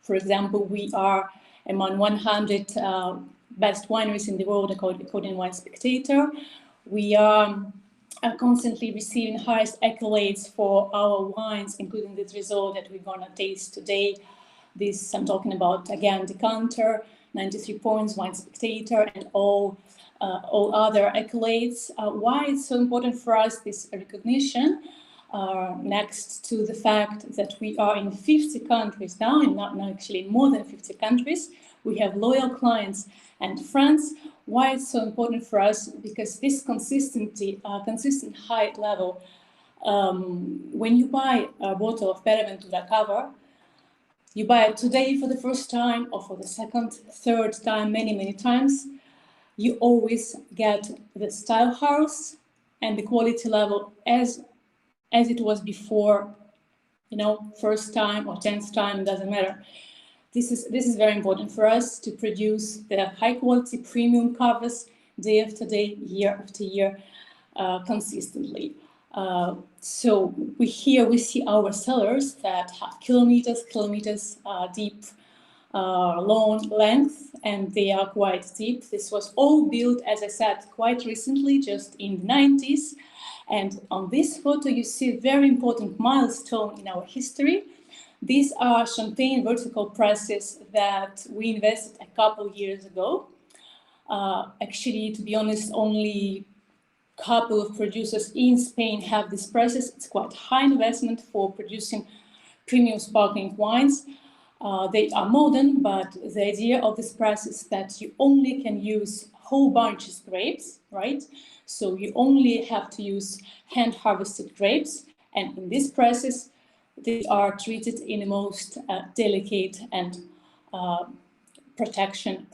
For example, we are among 100 best wineries in the world according to Wine Spectator. We are constantly receiving highest accolades for our wines, including the Reservoir that we're gonna taste today. This I'm talking about again, decanter, 93 points, Wine Spectator, and all other accolades. Why it's so important for us, this recognition? Next to the fact that we are in 50 countries now, and not actually more than 50 countries, we have loyal clients and friends. Why it's so important for us? Because this consistent high level, when you buy a bottle of Pere Ventura Cava, you buy it today for the first time or for the second, third time, many times, you always get the style house and the quality level as it was before, you know, first time or 10th time, doesn't matter. This is very important for us to produce the high quality premium cavas day after day, year after year, consistently. So we see our cellars that have kilometers deep, long length, and they are quite deep. This was all built, as I said, quite recently, just in the 90s. And on this photo, you see a very important milestone in our history. These are champagne vertical presses that we invested a couple years ago. Actually, to be honest, only a couple of producers in Spain have these presses. It's quite high investment for producing premium sparkling wines. They are modern, but the idea of this press is that you only can use whole bunches grapes, right? So you only have to use hand-harvested grapes. And in these presses, they are treated in the most delicate and protective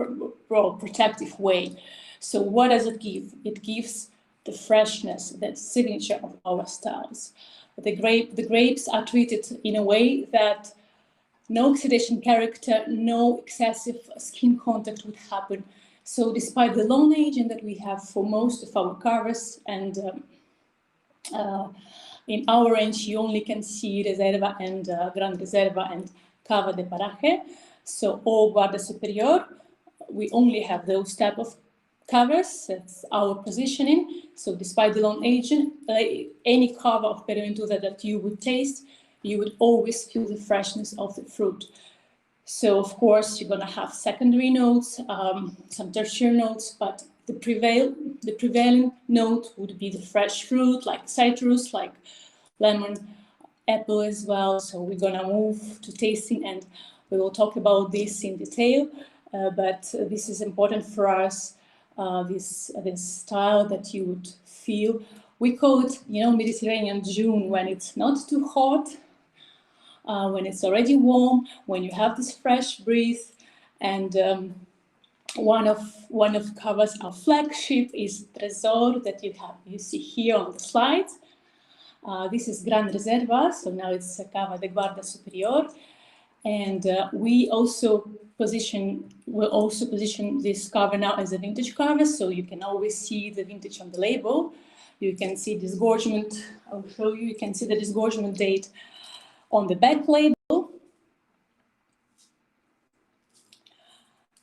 way. So what does it give? It gives the freshness, the signature of our styles. The grapes are treated in a way that no oxidation character, no excessive skin contact would happen. So despite the long aging that we have for most of our cavas, and in our range, you only can see Reserva and Gran Reserva and Cava de Paraje. So all Guarda Superior, we only have those type of cavas. That's our positioning. So despite the long aging, any cava of Pere Ventura that you would taste, you would always feel the freshness of the fruit. So of course, you're gonna have secondary notes, some tertiary notes, but the prevailing note would be the fresh fruit, like citrus, like lemon, apple as well. So we're gonna move to tasting, and we will talk about this in detail. But this is important for us. This style that you would feel. We call it, you know, Mediterranean June, when it's not too hot, when it's already warm, when you have this fresh breeze. And one of Cava's, our flagship, is Reservoir that you see here on the slide. This is Gran Reserva, so now it's Cava de Guarda Superior. And we'll also position this Cava now as a vintage Cava, so you can always see the vintage on the label. You can see disgorgement. I'll show you. You can see the disgorgement date On the back label,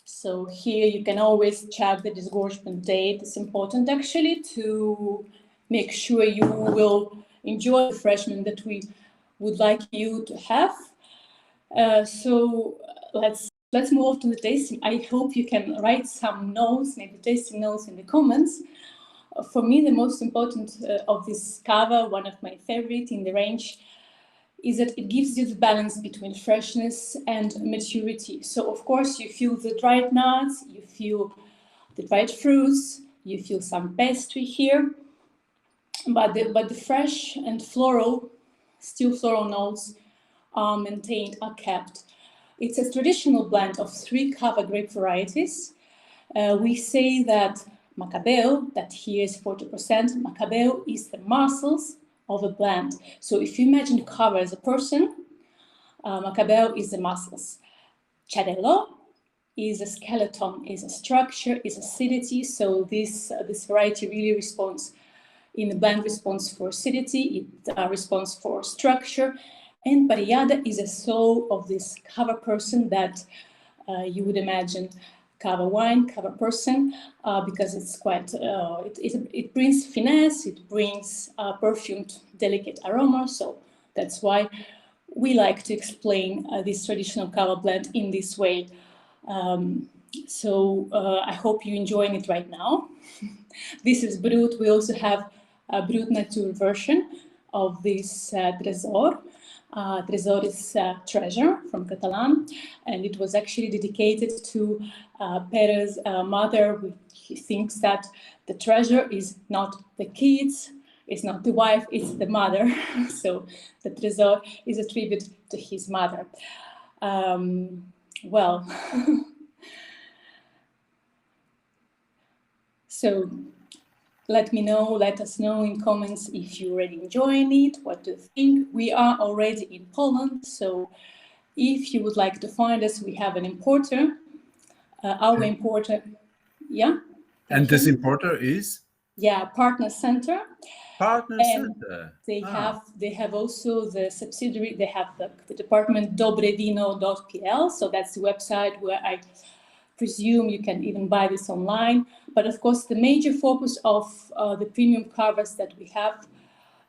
so here you can always check the disgorgement date. It's important actually to make sure you will enjoy the refreshment that we would like you to have. So let's move to the tasting. I hope you can write some notes, maybe tasting notes in the comments. For me, the most important of this Cava, one of my favorite in the range, is that it gives you the balance between freshness and maturity. So of course you feel the dried nuts, you feel the dried fruits, you feel some pastry here, but the fresh and floral, still floral notes are maintained, are kept. It's a traditional blend of 3 Cava grape varieties. We say that Macabeo, that here is 40%, Macabeo is the muscles of a blend. So if you imagine Cava as a person, Macabeo is the muscles. Chadello is a skeleton, is a structure, is acidity. So this variety really responds in the blend, responds for acidity, it responds for structure. And Parillada is a soul of this Cava person that you would imagine Cava wine, Cava person, because it's quite, it brings finesse, it brings perfumed, delicate aroma. So that's why we like to explain this traditional Cava blend in this way. I hope you're enjoying it right now. This is Brut. We also have a Brut Nature version of this Tresor. Tresor is treasure from Catalan, and it was actually dedicated to Pere's mother. He thinks that the treasure is not the kids, it's not the wife, it's the mother. So the Tresor is a tribute to his mother. Well, so let us know in comments if you're already enjoying it, what do you think. We are already in Poland, so if you would like to find us, we have an importer. Our importer, yeah? And this importer is? Yeah, Partner Center. Partner and Center. They have also the subsidiary, they have the department dobrevino.pl, so that's the website where I presume you can even buy this online. But of course, the major focus of the premium cavas that we have,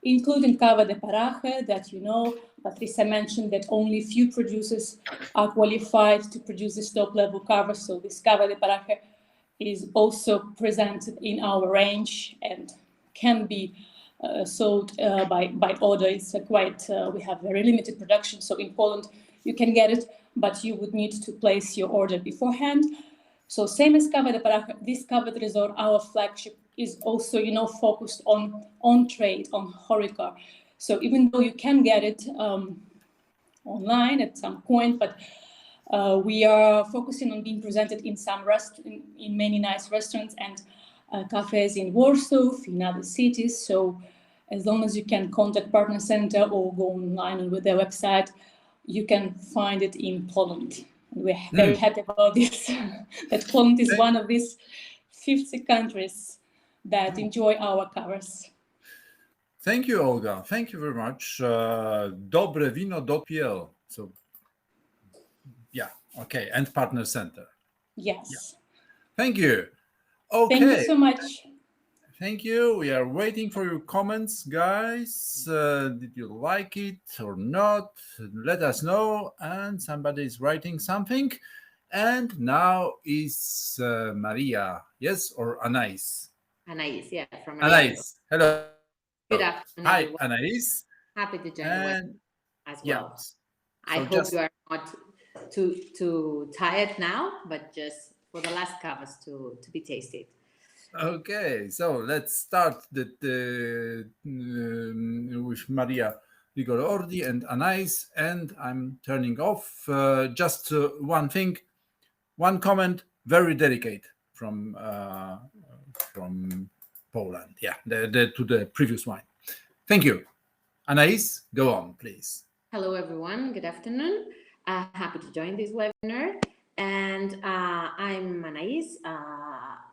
including Cava de Paraje, that you know, Patricia mentioned that only few producers are qualified to produce this top-level cava. So this Cava de Paraje is also presented in our range and can be sold by order. It's we have very limited production. So in Poland, you can get it, but you would need to place your order beforehand. So same as Cava de Paraje, this Cava de Resort, our flagship, is also, focused on trade, on HoReCa. So even though you can get it online at some point, but we are focusing on being presented in in many nice restaurants and cafes in Warsaw, in other cities. So as long as you can contact Partner Center or go online with their website, you can find it in Poland. We're very happy about this, that Poland is one of these 50 countries that enjoy our covers. Thank you, Olga. Thank you very much. Dobrevino.pl. So, yeah, okay. And Partner Center. Yes. Yeah. Thank you. Okay. Thank you so much. Thank you. We are waiting for your comments, guys. Did you like it or not? Let us know. And somebody is writing something. And now is Maria, yes, or Anais? Anais, yeah, from Anais. Hello. Good afternoon. Hi, everyone. Anais. Happy to join you as well. Yeah. I hope you are not too tired now, but just for the last cavas to be tasted. Okay, so let's start with Maria Rigolordi and Anais, and I'm turning off. Just one thing, one comment, very delicate from Poland. Yeah, to the previous wine. Thank you. Anais, go on, please. Hello, everyone. Good afternoon. Happy to join this webinar. And I'm Anais,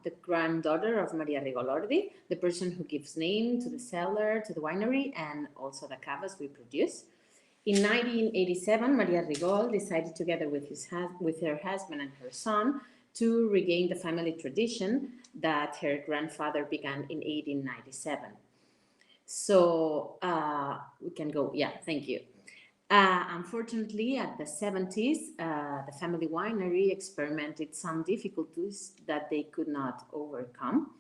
the granddaughter of Maria Rigolordi, the person who gives name to the cellar, to the winery, and also the cavas we produce. In 1987, Maria Rigol decided, together with her husband and her son, to regain the family tradition that her grandfather began in 1897. So we can go, yeah, thank you. Unfortunately, at the 70s, the family winery experimented some difficulties that they could not overcome.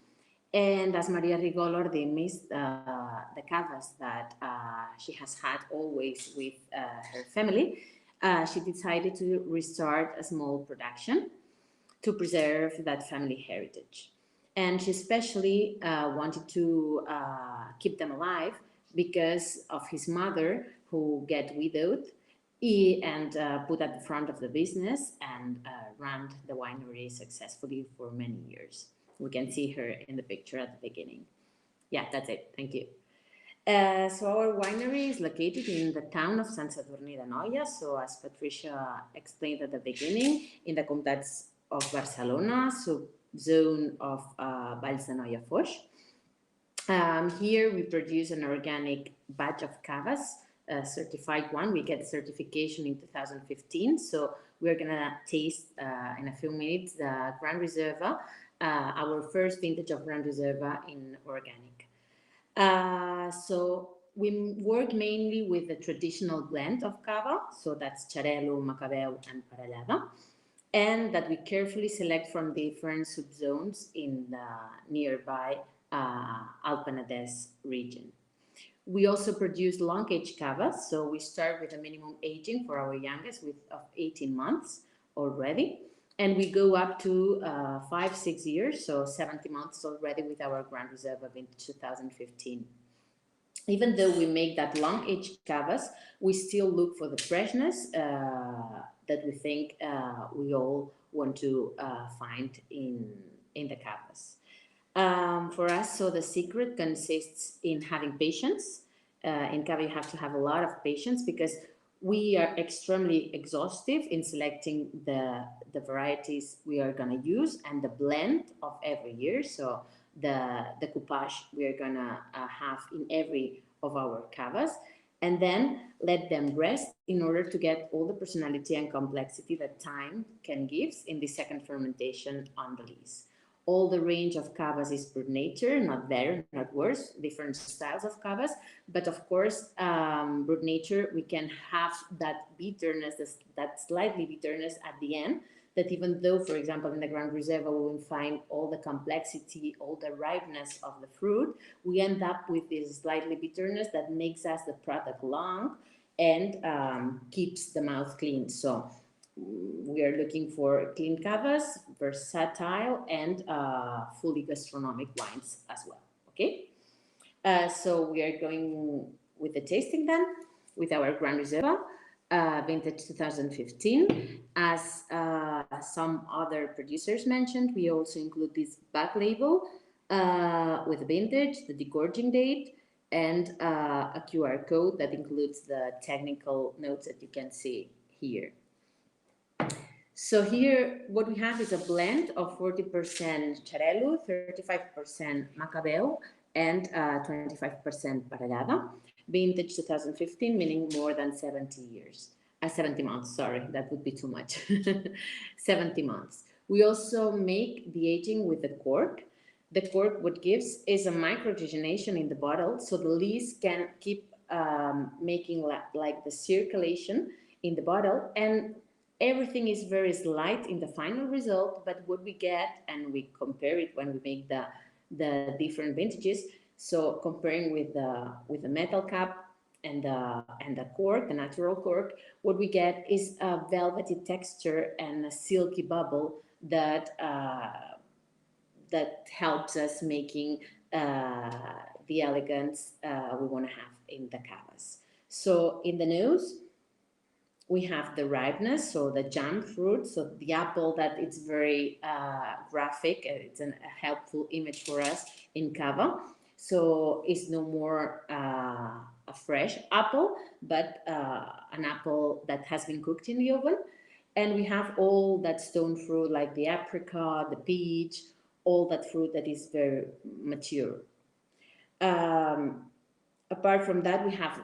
And as Maria Rigol already missed the Cavas that she has had always with her family, she decided to restart a small production to preserve that family heritage. And she especially wanted to keep them alive because of his mother, who got widowed and put at the front of the business and ran the winery successfully for many years. We can see her in the picture at the beginning. Yeah, that's it. Thank you. So our winery is located in the town of Sant Sadurní d'Anoia. So as Patricia explained at the beginning, in the comtats of Barcelona, subzone of Valls d'Anoia Foix. Here we produce an organic batch of Cavas, a certified one. We get certification in 2015. So we're gonna taste in a few minutes the Grand Reserva, our first vintage of Grand Reserva in organic. So we work mainly with the traditional blend of Cava, so that's Xarel·lo, Macabeu, and Parellada, and that we carefully select from different subzones in the nearby Alt Penedès region. We also produce long-age Cavas, so we start with a minimum aging for our youngest of 18 months already, and we go up to 5-6 years, so 70 months already with our Grand Reserva vintage 2015. Even though we make that long-age Cavas, we still look for the freshness that we think we all want to find in the Cavas. For us, so the secret consists in having patience. In Cava, you have to have a lot of patience because we are extremely exhaustive in selecting the varieties we are going to use and the blend of every year. So the coupage we are going to have in every of our Cavas, and then let them rest in order to get all the personality and complexity that time can give in the second fermentation on the lees. All the range of Cavas is per nature, not better, not worse, different styles of Cavas. But of course, brut nature, we can have that bitterness, that slightly bitterness at the end, that even though, for example, in the Grand Reserva, we will find all the complexity, all the ripeness of the fruit, we end up with this slightly bitterness that makes us the product long and keeps the mouth clean. So we are looking for clean Cavas, versatile, and fully gastronomic wines as well, okay? So we are going with the tasting then, with our Grand Reserva, vintage 2015. As some other producers mentioned, we also include this back label with the vintage, the degorging date, and a QR code that includes the technical notes that you can see here. So here, what we have is a blend of 40% Xarel·lo, 35% Macabeu, and 25% Parellada. Vintage 2015, meaning more than 70 years. 70 months, sorry, that would be too much. 70 months. We also make the aging with the cork. The cork, what gives is a micro-oxygenation in the bottle, so the lees can keep making like the circulation in the bottle, and everything is very slight in the final result, but what we get, and we compare it when we make the different vintages, so comparing with the metal cap and the cork, the natural cork, what we get is a velvety texture and a silky bubble that that helps us making the elegance we want to have in the Cavas. So in the nose, we have the ripeness, so the jam fruit, so the apple that it's very graphic, it's a helpful image for us in Cava. So it's no more a fresh apple, but an apple that has been cooked in the oven. And we have all that stone fruit like the apricot, the peach, all that fruit that is very mature. apart from that, we have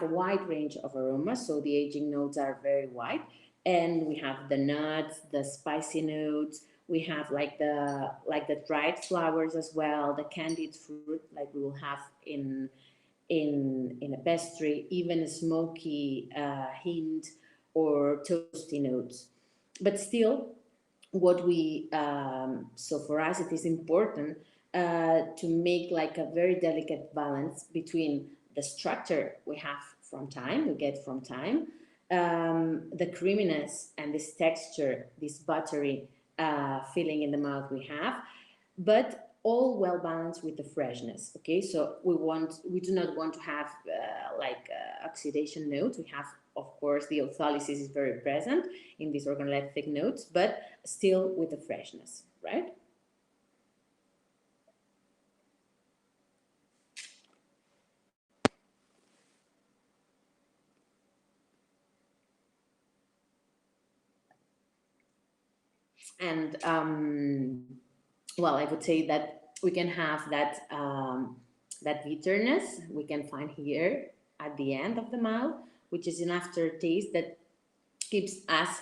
a wide range of aromas. So the aging notes are very wide, and we have the nuts, the spicy notes. We have like the dried flowers as well, the candied fruit, like we will have in a pastry, even a smoky hint or toasty notes. But still, what we so for us it is important to make like a very delicate balance between the structure we get from time, the creaminess and this texture, this buttery feeling in the mouth we have, but all well balanced with the freshness. Okay, so we do not want to have oxidation notes. We have, of course, the ortholysis is very present in these organoleptic notes, but still with the freshness, right? And well, I would say that we can have that bitterness we can find here at the end of the mouth, which is an aftertaste that keeps us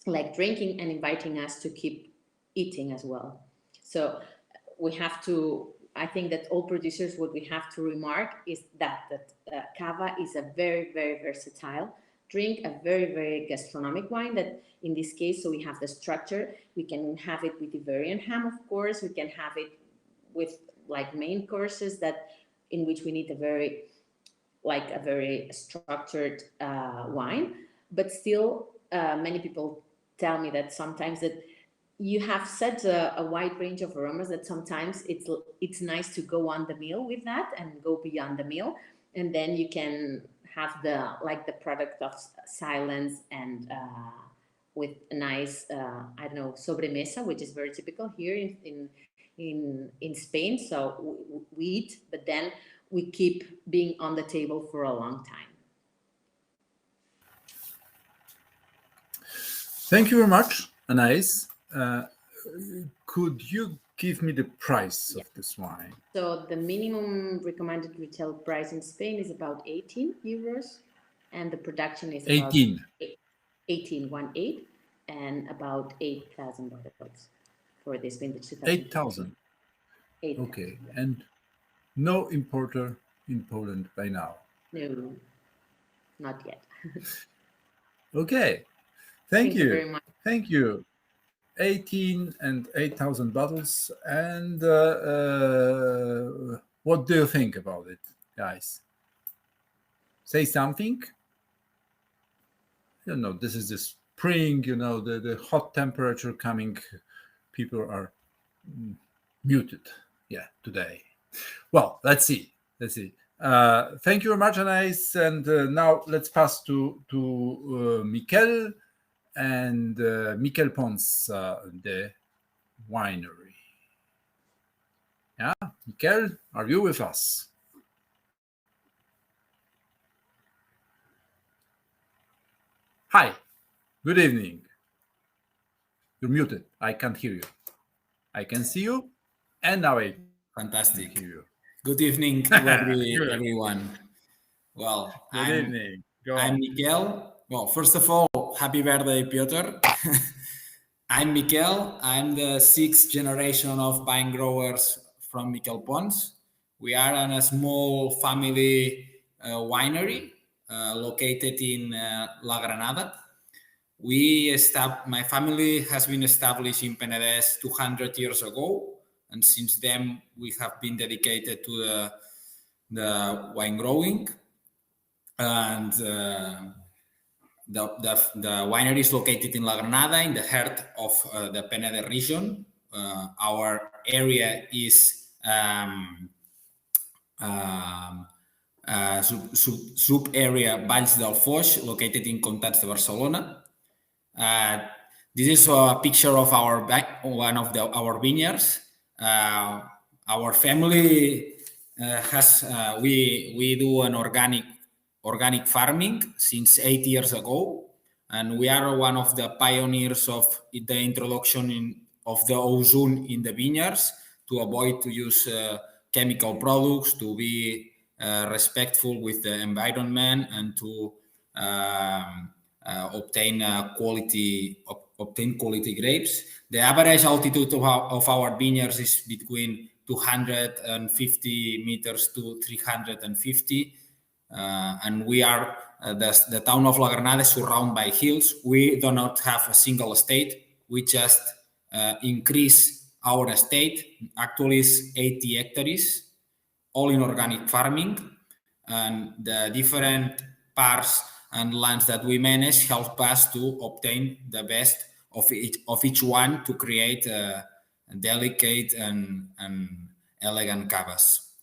like drinking and inviting us to keep eating as well. So we have to, I think that all producers, what we have to remark is that Cava is a very, very versatile drink, a very, very gastronomic wine that in this case, so we have the structure, we can have it with Iberian ham, of course, we can have it with like main courses that in which we need a very structured wine, but still many people tell me that sometimes that you have such a wide range of aromas that sometimes it's nice to go on the meal with that and go beyond the meal, and then you can have the product of silence and with a nice sobremesa, which is very typical here in Spain. So we eat, but then we keep being on the table for a long time. Thank you very much, Anais. Could you give me the price of this wine? So the minimum recommended retail price in Spain is about 18 euros, and the production is 18. About 18, and about 8,000 bottles for this vintage. 8,000. Okay, and no importer in Poland by now. No, not yet. Okay, thank you very much. Thank you. 18 and 8,000 bottles. And what do you think about it, guys? Say something. This is the spring, the hot temperature coming. People are muted, today. Well, let's see. Thank you very much, Anais. And now let's pass to Miquel and Miquel Pons, the winery. Yeah, Miquel, are you with us? Hi, good evening. You're muted. I can't hear you. I can see you, and now I Fantastic. hear you. Good evening to everyone. Well, Good evening. I'm Miquel. Well, first of all, happy birthday, Piotr. I'm Miquel. I'm the 6th generation of vine growers from Miquel Pons. We are a small family winery located in La Granada. My family has been established in Penedès 200 years ago, and since then we have been dedicated to the wine growing. And the winery is located in La Granada, in the heart of the Penedès region. Our area is sub-area Valls del Foix, located in Comtats de Barcelona. This is a picture of one of our vineyards. Our family we do an organic farming since 8 years ago, and we are one of the pioneers of the introduction of the ozone in the vineyards to avoid to use chemical products, to be respectful with the environment and to obtain quality grapes. The average altitude of our vineyards is between 250 meters to 350, and we are the town of La Granada is surrounded by hills. We do not have a single estate. We just increase our estate. Actually, is 80 hectares, all in organic farming, and the different parts and lands that we manage help us to obtain the best of each one to create a delicate and elegant cavas.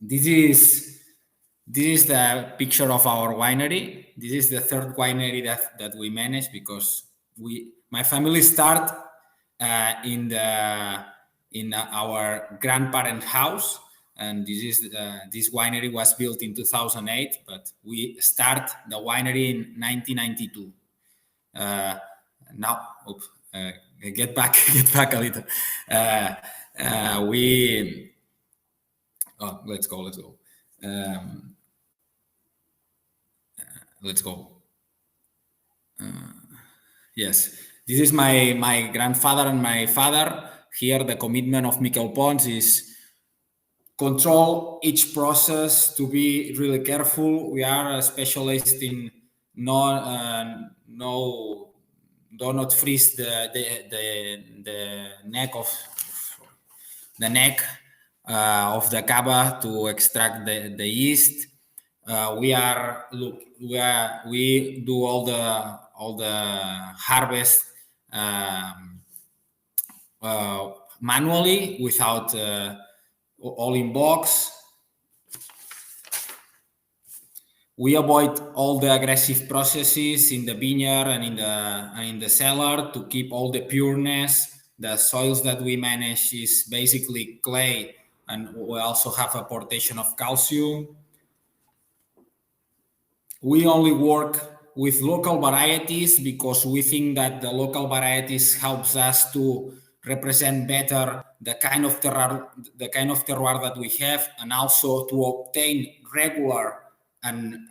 This is the picture of our winery. This is the third winery that we manage, because my family start in our grandparents' house, and this winery was built in 2008, but we start the winery in 1992. Now, get back a little. Let's go. Let's go. Yes, this is my grandfather and my father. Here, the commitment of Miquel Pons is control each process, to be really careful. We are a specialist in do not freeze the neck of the Caba to extract the yeast. We do all the harvest manually, without all in box. We avoid all the aggressive processes in the vineyard and in the cellar to keep all the pureness. The soils that we manage is basically clay, and we also have apportation of calcium. We only work with local varieties because we think that the local varieties helps us to represent better the kind of terroir that we have, and also to obtain regular and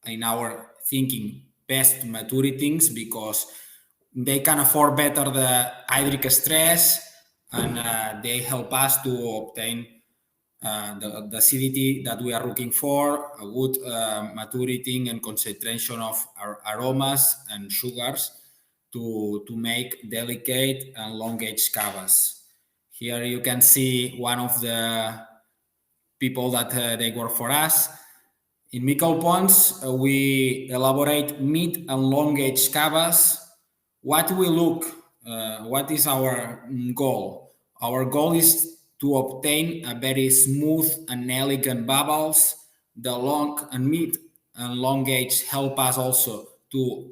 in our thinking best maturities, because they can afford better the hydric stress, and they help us to obtain the acidity that we are looking for, a good maturity and concentration of our aromas and sugars to make delicate and long-aged cavas. Here you can see one of the people that they work for us. In Miquel Pons, we elaborate mid and long-aged cavas. What is our goal? Our goal is to obtain a very smooth and elegant bubbles. The long and mid and long age help us also to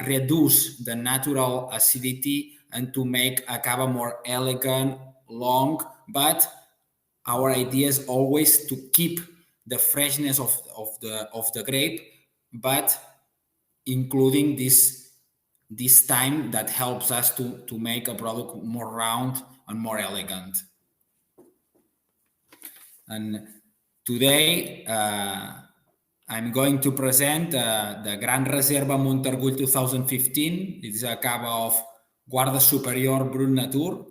reduce the natural acidity and to make a cava more elegant, long. But our idea is always to keep the freshness of the grape, but including this time that helps us to make a product more round and more elegant. And today I'm going to present the Gran Reserva Montargull 2015. It is a cava of Guarda Superior Brut Natur.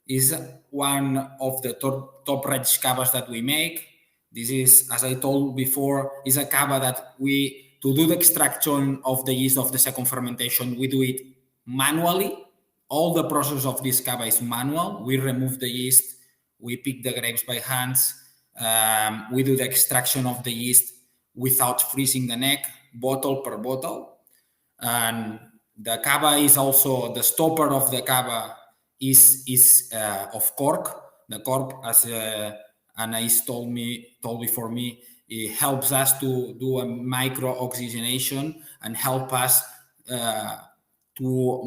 Is one of the top range cavas that we make. This is, as I told before, is a cava that to do the extraction of the yeast of the second fermentation, we do it manually. All the process of this cava is manual. We remove the yeast, we pick the grapes by hands, we do the extraction of the yeast without freezing the neck, bottle per bottle. And the cava is also, the stopper of the cava is of cork. The cork, as Anais told before me, it helps us to do a micro oxygenation and help us to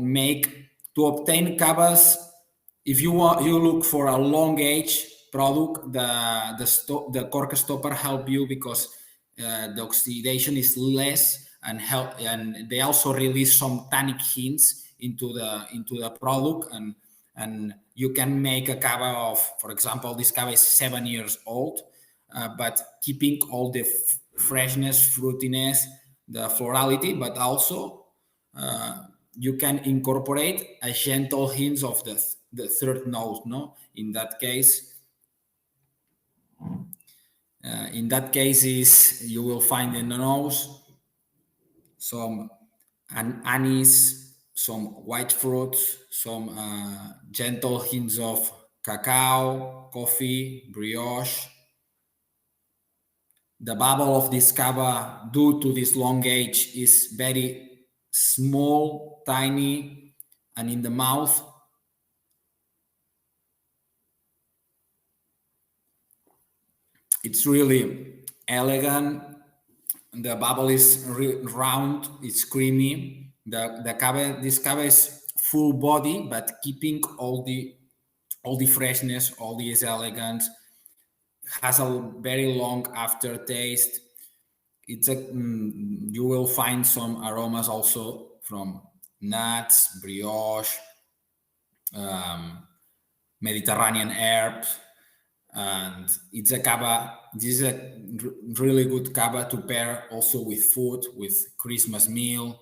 obtain cavas. If you look for a long age product, the cork stopper help you because the oxidation is less and they also release some tannic hints into the product, and you can make a cava of, for example, this cava is 7 years old. but keeping all the freshness, fruitiness, the florality, but also you can incorporate a gentle hint of the third note. No, in that case, you will find in the nose some anise, some white fruits, some gentle hints of cacao, coffee, brioche. The bubble of this cava, due to this long age, is very small, tiny, and in the mouth, it's really elegant. The bubble is round, it's creamy. This cava is full body, but keeping all the freshness, all this elegance. Has a very long aftertaste. It's you will find some aromas also from nuts, brioche, Mediterranean herbs, and it's a cava. This is a really good cava to pair also with food, with Christmas meal,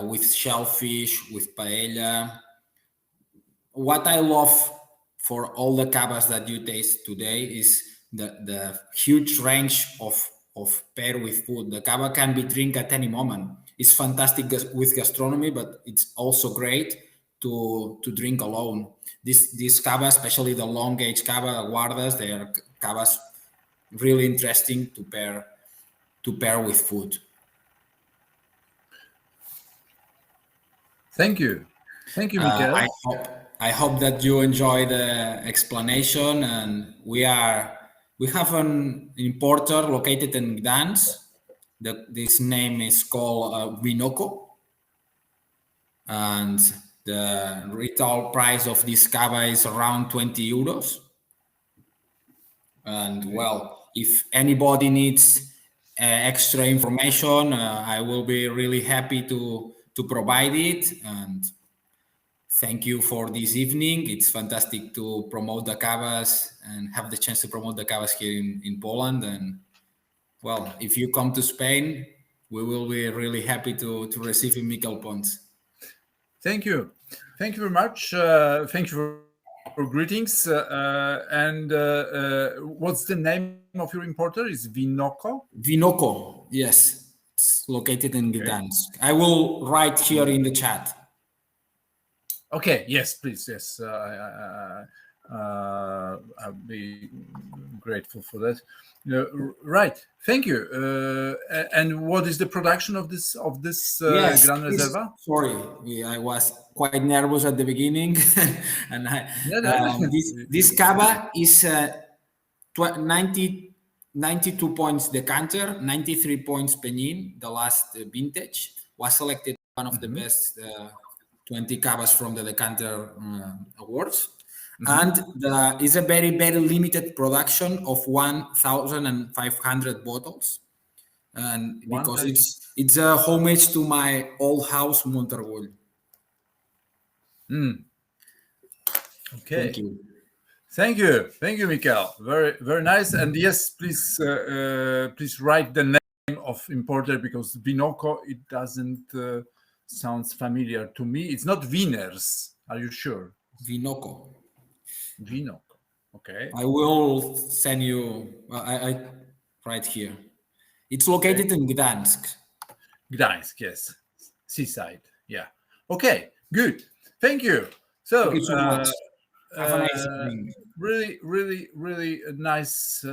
with shellfish, with paella. What I love for all the cavas that you taste today is the huge range of pair with food. The cava can be drink at any moment. It's fantastic with gastronomy, but it's also great to drink alone. This cava, especially the long age cava guardas, they are cavas really interesting to pair with food. Thank you, Mikel. I hope that you enjoy the explanation, and we have an importer located in Gdansk. This name is called Vinoko, and the retail price of this cava is around 20 euros. And well, if anybody needs extra information, I will be really happy to provide it. And thank you for this evening. It's fantastic to promote the cavas and have the chance to promote the cavas here in Poland. And well, if you come to Spain, we will be really happy to receive you, Mikel Pons. Thank you very much. Thank you for greetings. And what's the name of your importer? Is Vinoko? Vinoko, yes. It's located in Gdansk. I will write here in the chat. Okay, yes, please, yes. I'll be grateful for that. Right, thank you. And what is the production of this Yes, Gran Reserva? Sorry, I was quite nervous at the beginning, and this cava is 92 points decanter, 93 points Penin. The last vintage was selected one of the best 20 cavas from the decanter awards. And it's a very, very limited production of 1,500 bottles. And because it's a homage to my old house, Montergol. Okay. Thank you. Thank you, Mikel. Very, very nice. And yes, please write the name of importer, because Vinoko, it doesn't sounds familiar to me. It's not Wieners. Are you sure? Vinoko. Okay. I will send you. I right here. It's located in Gdansk. Gdansk, yes, seaside. Yeah. Okay. Good. Thank you. So, Thank you so much. Have a nice evening. Really nice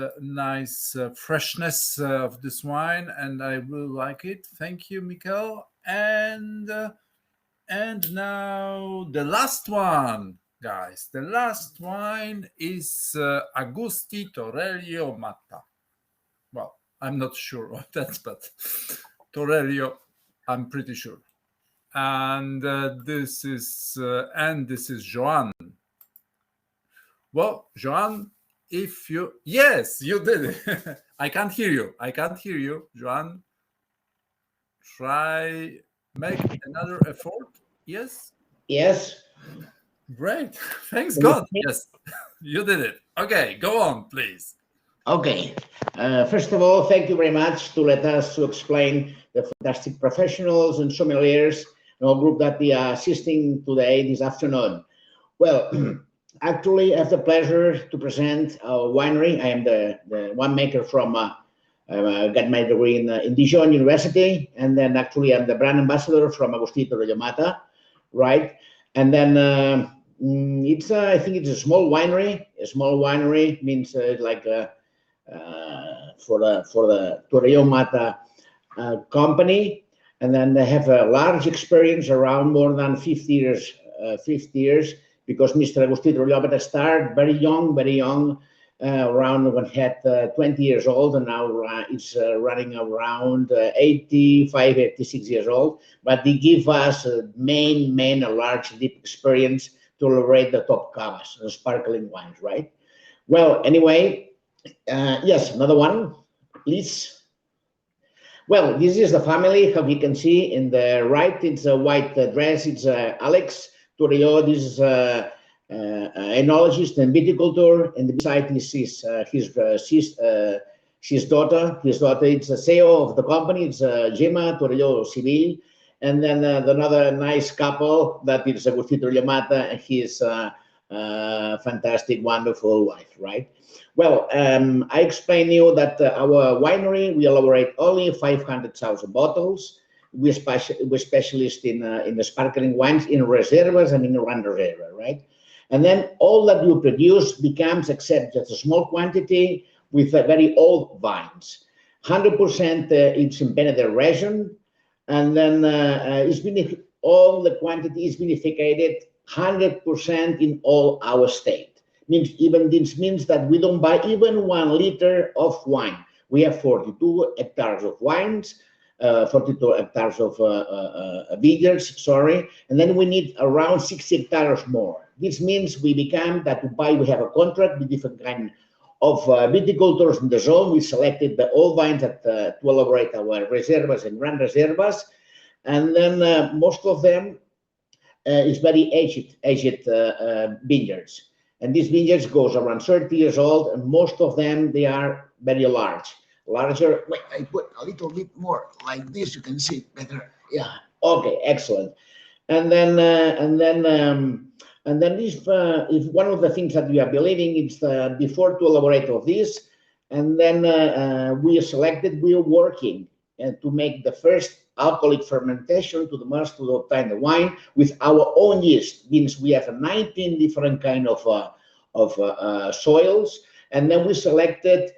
freshness of this wine, and I really like it. Thank you, Mikel. And now the last one, guys. The last wine is Agusti Torello Marta. Well, I'm not sure of that, but Torello, I'm pretty sure. And this is Joan. Well, Joan, yes, you did it. I can't hear you, Joan. Make another effort. Yes. Great. Thanks God. Yes, you did it. Okay, go on, please. Okay. First of all, thank you very much to let us to explain the fantastic professionals and sommeliers and all group that we are assisting today this afternoon. Well, actually, I have the pleasure to present our winery. I am the winemaker from. I got my degree in Dijon University, and then actually I'm the brand ambassador from Agustí Torelló Mata, right? And then it's I think it's a small winery. A small winery means like for the Torelló Mata company, and then they have a large experience around more than 50 years. 50 years, because Mr. Agustí Torelló Mata started very young. Around when he had 20 years old, and now it's running around 85, 86 years old. But they give us a large, deep experience to elaborate the top Cavas, the sparkling wines, right? Well, anyway, yes, another one, please. Well, this is the family, how you can see in the right, it's a white dress, it's Alex Torelló. This is enologist and viticultor, and beside is his daughter. His daughter is the CEO of the company. It's Gemma Torelló Civil, and then another nice couple that is Agustí Torelló Mata and his fantastic, wonderful wife. Right. Well, I explained to you that our winery we elaborate only 500,000 bottles. We're specialists in the sparkling wines, in reservas and in Gran Reserva, right? And then all that you produce becomes, except just a small quantity, with very old vines. 100% it's in Benedetto region, and then all the quantity is vinificated 100% in all our state. This means that we don't buy even 1 liter of wine. We have 42 hectares of wines, 42 hectares of vineyards, sorry, and then we need around 6 hectares more. This means we have a contract with different kind of viticultors in the zone. We selected the old vines to elaborate our reservas and Gran Reservas, and then most of them is very aged vineyards. And these vineyards goes around 30 years old, and most of them, they are very larger. Wait, I put a little bit more like this, you can see better. Yeah, okay, excellent. And then this is one of the things that we are believing. It's before to elaborate of this, and then we are working to make the first alcoholic fermentation to obtain the wine with our own yeast. Means we have 19 different kind of soils, and then we selected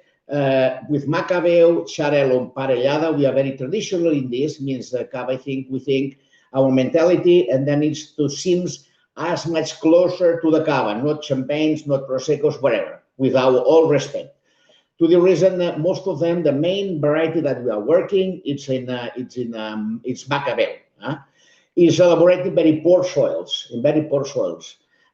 with Macabeo, Xarel·lo, and Parellada. We are very traditional in this. Means Cava, we think our mentality, and then it's to seems as much closer to the Cava, not champagnes, not Proseccos, whatever, with our all respect. To the reason that most of them, the main variety that we are working, it's Macabeo. It's elaborated in very poor soils,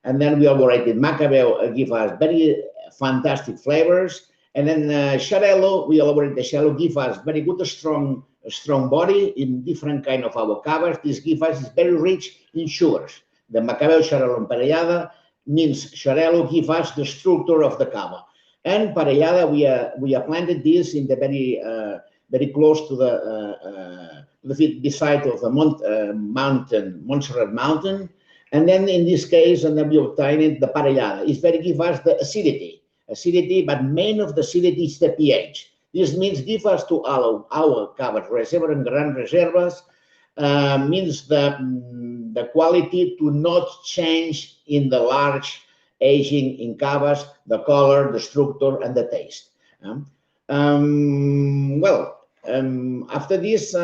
and then we elaborated Macabeo, give us very fantastic flavors, and then Xarel·lo, we elaborate the Xarel·lo, give us very good, strong body in different kind of our Cavas. This give us is very rich in sugars. The Macabeo, Xarel·lo, and Parellada means Xarel·lo give us the structure of the Cava, and Parellada we are planted this in the very close to the beside of the Montserrat mountain, and then in this case, and then we obtain the Parellada. It's very give us the acidity, but main of the acidity is the pH. This means give us to our Cava Reserva and Gran Reservas. Means the quality to not change in the large aging in Cavas, the color, the structure, and the taste. After this,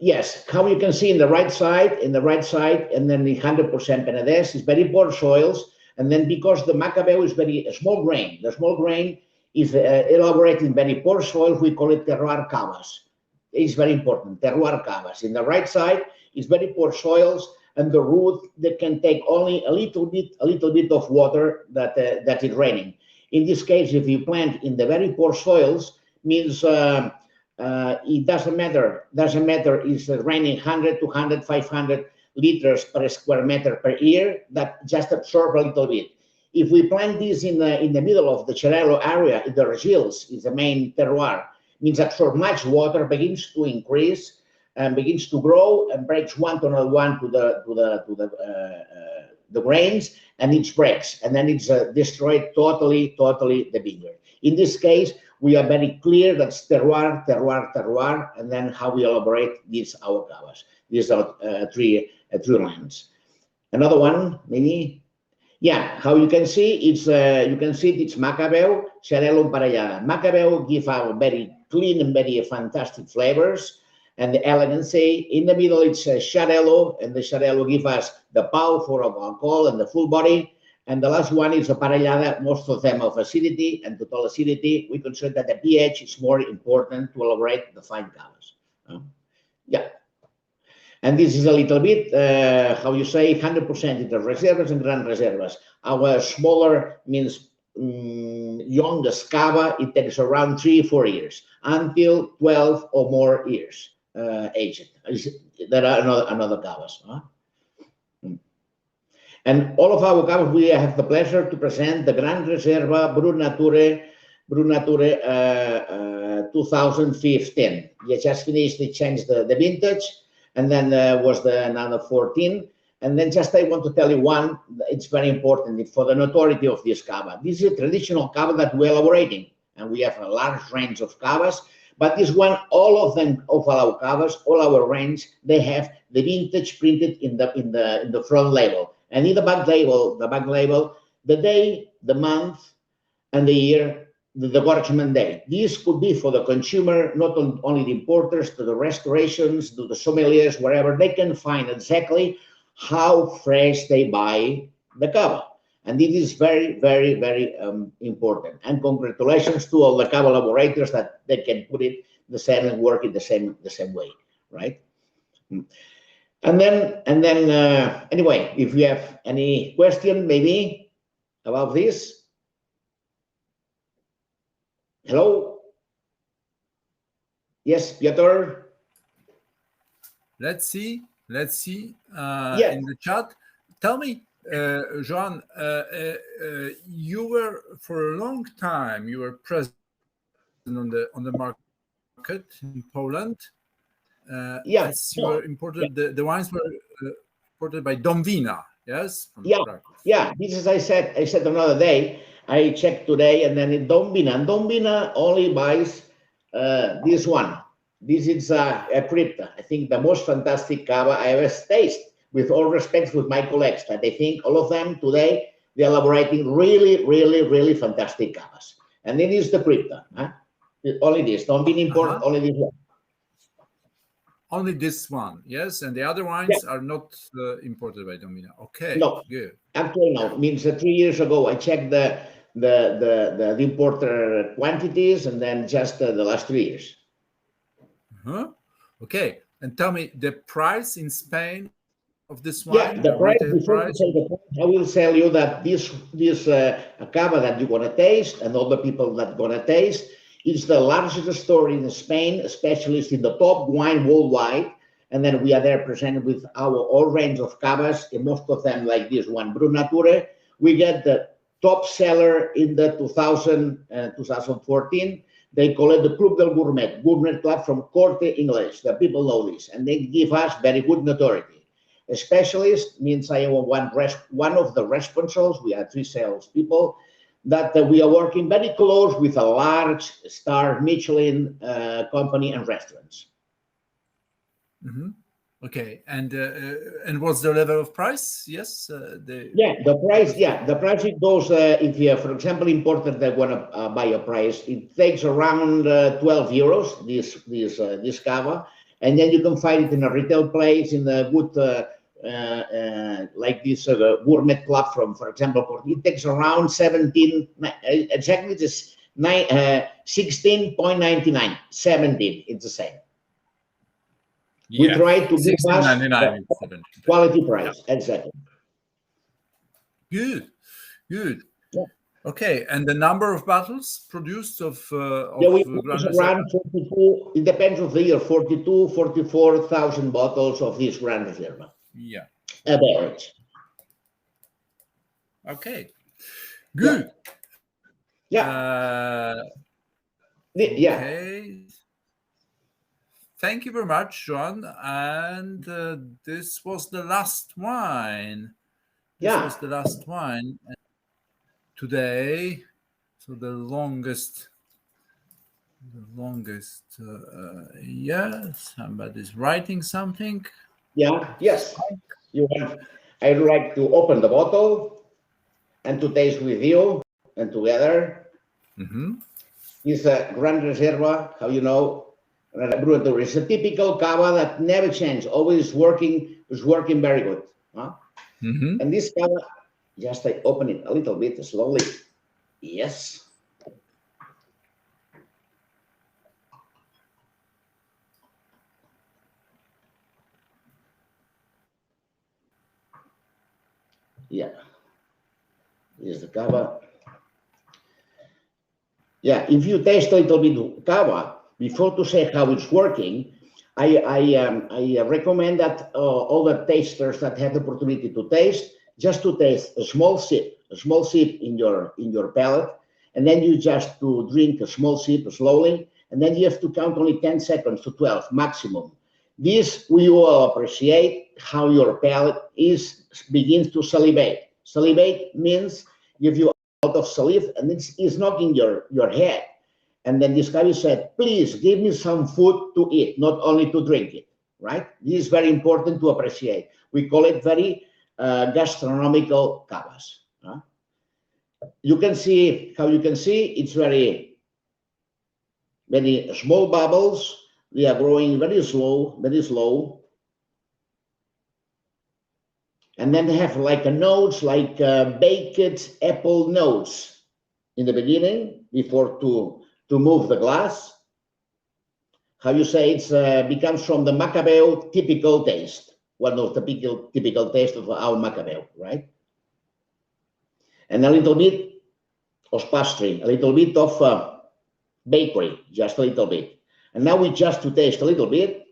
yes, how you can see in the right side, and then the 100% Penedès is very poor soils, and then because the Macabeo is very small grain, the small grain is elaborated in very poor soil, we call it terroir Cavas. It's very important, terroir Cavas. In the right side, it's very poor soils, and the root that can take only a little bit of water that is raining. In this case, if you plant in the very poor soils, means it doesn't matter. It's raining 100, 200, 500 liters per square meter per year. That just absorb a little bit. if we plant this in the middle of the Xarel·lo area, in the Regils, is the main terroir, means absorb much water, begins to increase, and begins to grow, and breaks one to another one to the grains, and it breaks, and then it's destroyed totally the vineyard. In this case, we are very clear that's terroir, terroir, terroir, and then how we elaborate these our cavas. These are three lines. Another one, maybe. Yeah, how you can see it's Macabeu, Xarel·lo emparellada. Macabeu give out very clean and very fantastic flavors and the elegancy. In the middle, it's Xarel·lo, and the Xarel·lo give us the power of alcohol and the full body. And the last one is emparellada, most of them of acidity and total acidity. We consider that the pH is more important to elaborate the fine cavas. Yeah. And this is a little bit, how you say, 100% into reservas and grand reservas. Our smaller means youngest cava, it takes around 3-4 years until 12 or more years aged. There are another cavas. And all of our cavas, we have the pleasure to present the Grand Reserva Brut Nature 2015. You just finished, they changed the vintage, and then was the another 14. And then just I want to tell you one, it's very important for the notoriety of this cava. This is a traditional cava that we're elaborating, and we have a large range of cavas, but this one, all of them, of our cavas, all our range, they have the vintage printed in the front label. And in the back label, the day, the month, and the year, the Gorchman day. This could be for the consumer, not only the importers, to the restaurations, to the sommeliers, wherever they can find exactly how fresh they buy the cava. And it is very, very, very important. And congratulations to all the cava elaborators that they can put it the same and work it the same way, right? And then anyway, if you have any question maybe about this. Hello? Yes, Piotr? Let's see Yes. in the chat. Tell me, Joan, you were for a long time, you were present on the market in Poland. Yes, you were imported. The wines were imported by Domwina. Yes. Yeah. This is I said another day. I checked today, and then in Domwina. And Domwina only buys this one. This is a Crypta. I think the most fantastic cava I ever tasted. With all respect with my colleagues, that I think all of them today they're elaborating really, really, really fantastic cavas. And it is the Crypta. Only this. Domwina import only this one. Only this one, yes, and the other wines are not imported by Domwina. Okay, no, good. Actually, no. Means 3 years ago I checked the importer quantities, and then just the last 3 years. Okay, and tell me the price in Spain of this wine. Yeah, the price. Before I say the price, I will tell you that this cava that you're gonna taste, and all the people that gonna taste. It's the largest store in Spain, specialist in the top wine worldwide. And then we are there presented with our all range of cavas, and most of them like this one, Brut Nature. We get the top seller in the 2014. They call it the Club del Gourmet Club from Corte English. The people know this, and they give us very good notoriety. A specialist means I am one of the responsibles. We are 3 salespeople. That we are working very close with a large star Michelin company and restaurants. Okay, and what's the level of price? Yes, the price. Yeah, the price it goes. If you, for example, importer that want to buy a price, it takes around 12 euros. This cava, and then you can find it in a retail place in a good. Like this gourmet club from, for example, it takes around 17, exactly this 16.99, 17, it's the same. We try to give us quality price, exactly. Good. Yeah. Okay, and the number of bottles produced of we produce around 42, it depends on the year, 44,000 bottles of this Grand Reserva. Yeah. Average. Okay. Good. Yeah. Okay. Thank you very much, John. And this was the last wine. This was the last wine today. So the longest. Yeah, somebody's writing something. Yes. I'd like to open the bottle and to taste with you and together. It's a Grand Reserva, how you know, brewery. It's a typical Cava that never changes, always working, is working very good. Huh? And this Cava, just I open it a little bit slowly. Yes. Yeah. Here's the Cava. Yeah, if you taste a little bit of Cava, before to say how it's working, I recommend that all the tasters that have the opportunity to taste, just to taste a small sip in your palate, and then you just to drink a small sip slowly, and then you have to count only 10 seconds to 12 maximum. This we will appreciate how your palate begins to salivate. Salivate means give you a lot of saliva, and it's knocking your head. And then this guy said, please give me some food to eat, not only to drink it, right? This is very important to appreciate. We call it very gastronomical Cavas. You can see, it's very small bubbles. They are growing very slow. And then they have like a notes, like baked apple notes in the beginning before to move the glass. How you say it's becomes from the Macabeo typical taste, one of the typical taste of our Macabeo, right? And a little bit of pastry, a little bit of bakery, just a little bit. And now we just to taste a little bit.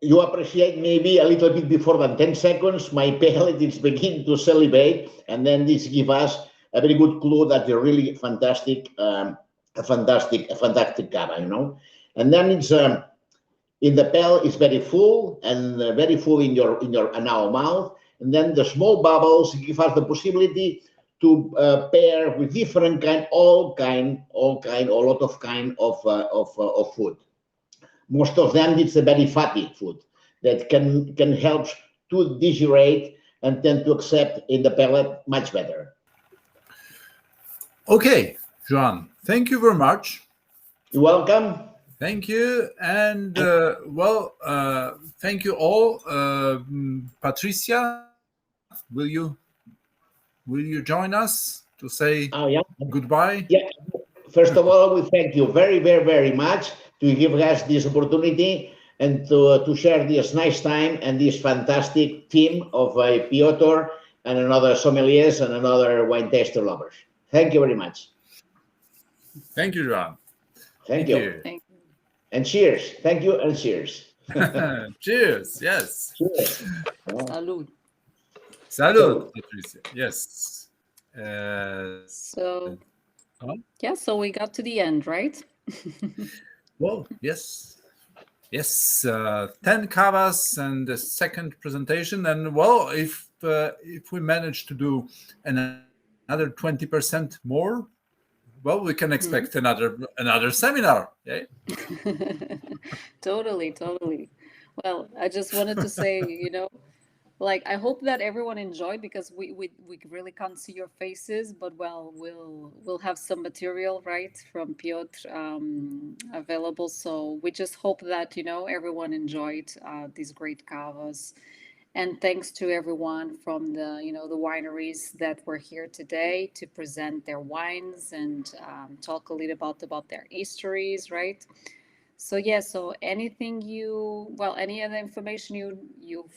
You appreciate maybe a little bit before than 10 seconds, my palate is beginning to salivate, and then this gives us a very good clue that you're really fantastic, a fantastic Cava, you know. And then it's in the palate, it's very full and very full in our mouth. And then the small bubbles give us the possibility to pair with different kind, a lot of kind of food. Most of them, it's a very fatty food that can help to digest and tend to accept in the palate much better. Okay, Joan, thank you very much. You're welcome. Thank you. And thank you all. Patricia, will you join us to say goodbye? Yeah. First of all, we thank you very, very, very much to give us this opportunity and to share this nice time and this fantastic team of Piotr and another sommeliers and another wine taster lovers. Thank you very much. Thank you, Joan. Thank you. And cheers. Thank you and cheers. Cheers. Yes. Cheers. Salud. Salud, Patricia. Yes. So we got to the end, right? Well, yes. 10 Cavas and the second presentation. And well, if we manage to do another 20% more, well, we can expect another seminar. Yeah. Totally. Well, I just wanted to say, I hope that everyone enjoyed, because we really can't see your faces, but we'll have some material, right, from Piotr available. So we just hope that everyone enjoyed these great Cavas. And thanks to everyone from the the wineries that were here today to present their wines and talk a little about their histories, right? So so anything any other information you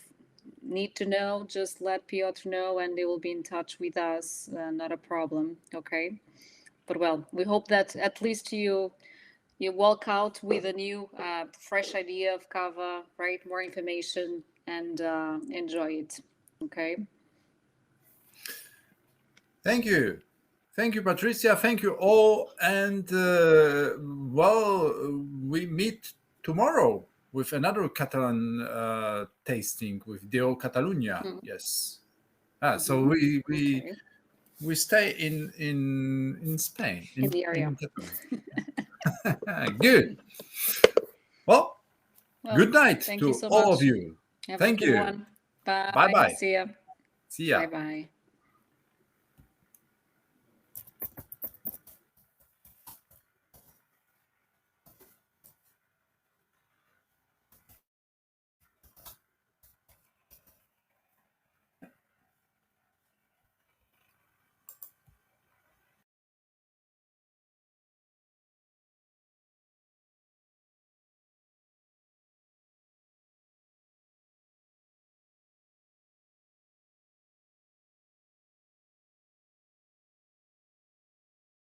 need to know, just let Piotr know and they will be in touch with us. Not a problem, okay? But we hope that at least you you walk out with a new, fresh idea of Cava, right? More information, and enjoy it. Okay. Thank you. Thank you, Patricia. Thank you all. And well, we meet tomorrow with another Catalan tasting with Deo Catalunya. Yes. So we stay in Spain, in the area. Good. Well, good night to so all much. of you. Have Thank a good you. one. Bye. Bye-bye. See ya. See ya. Bye-bye.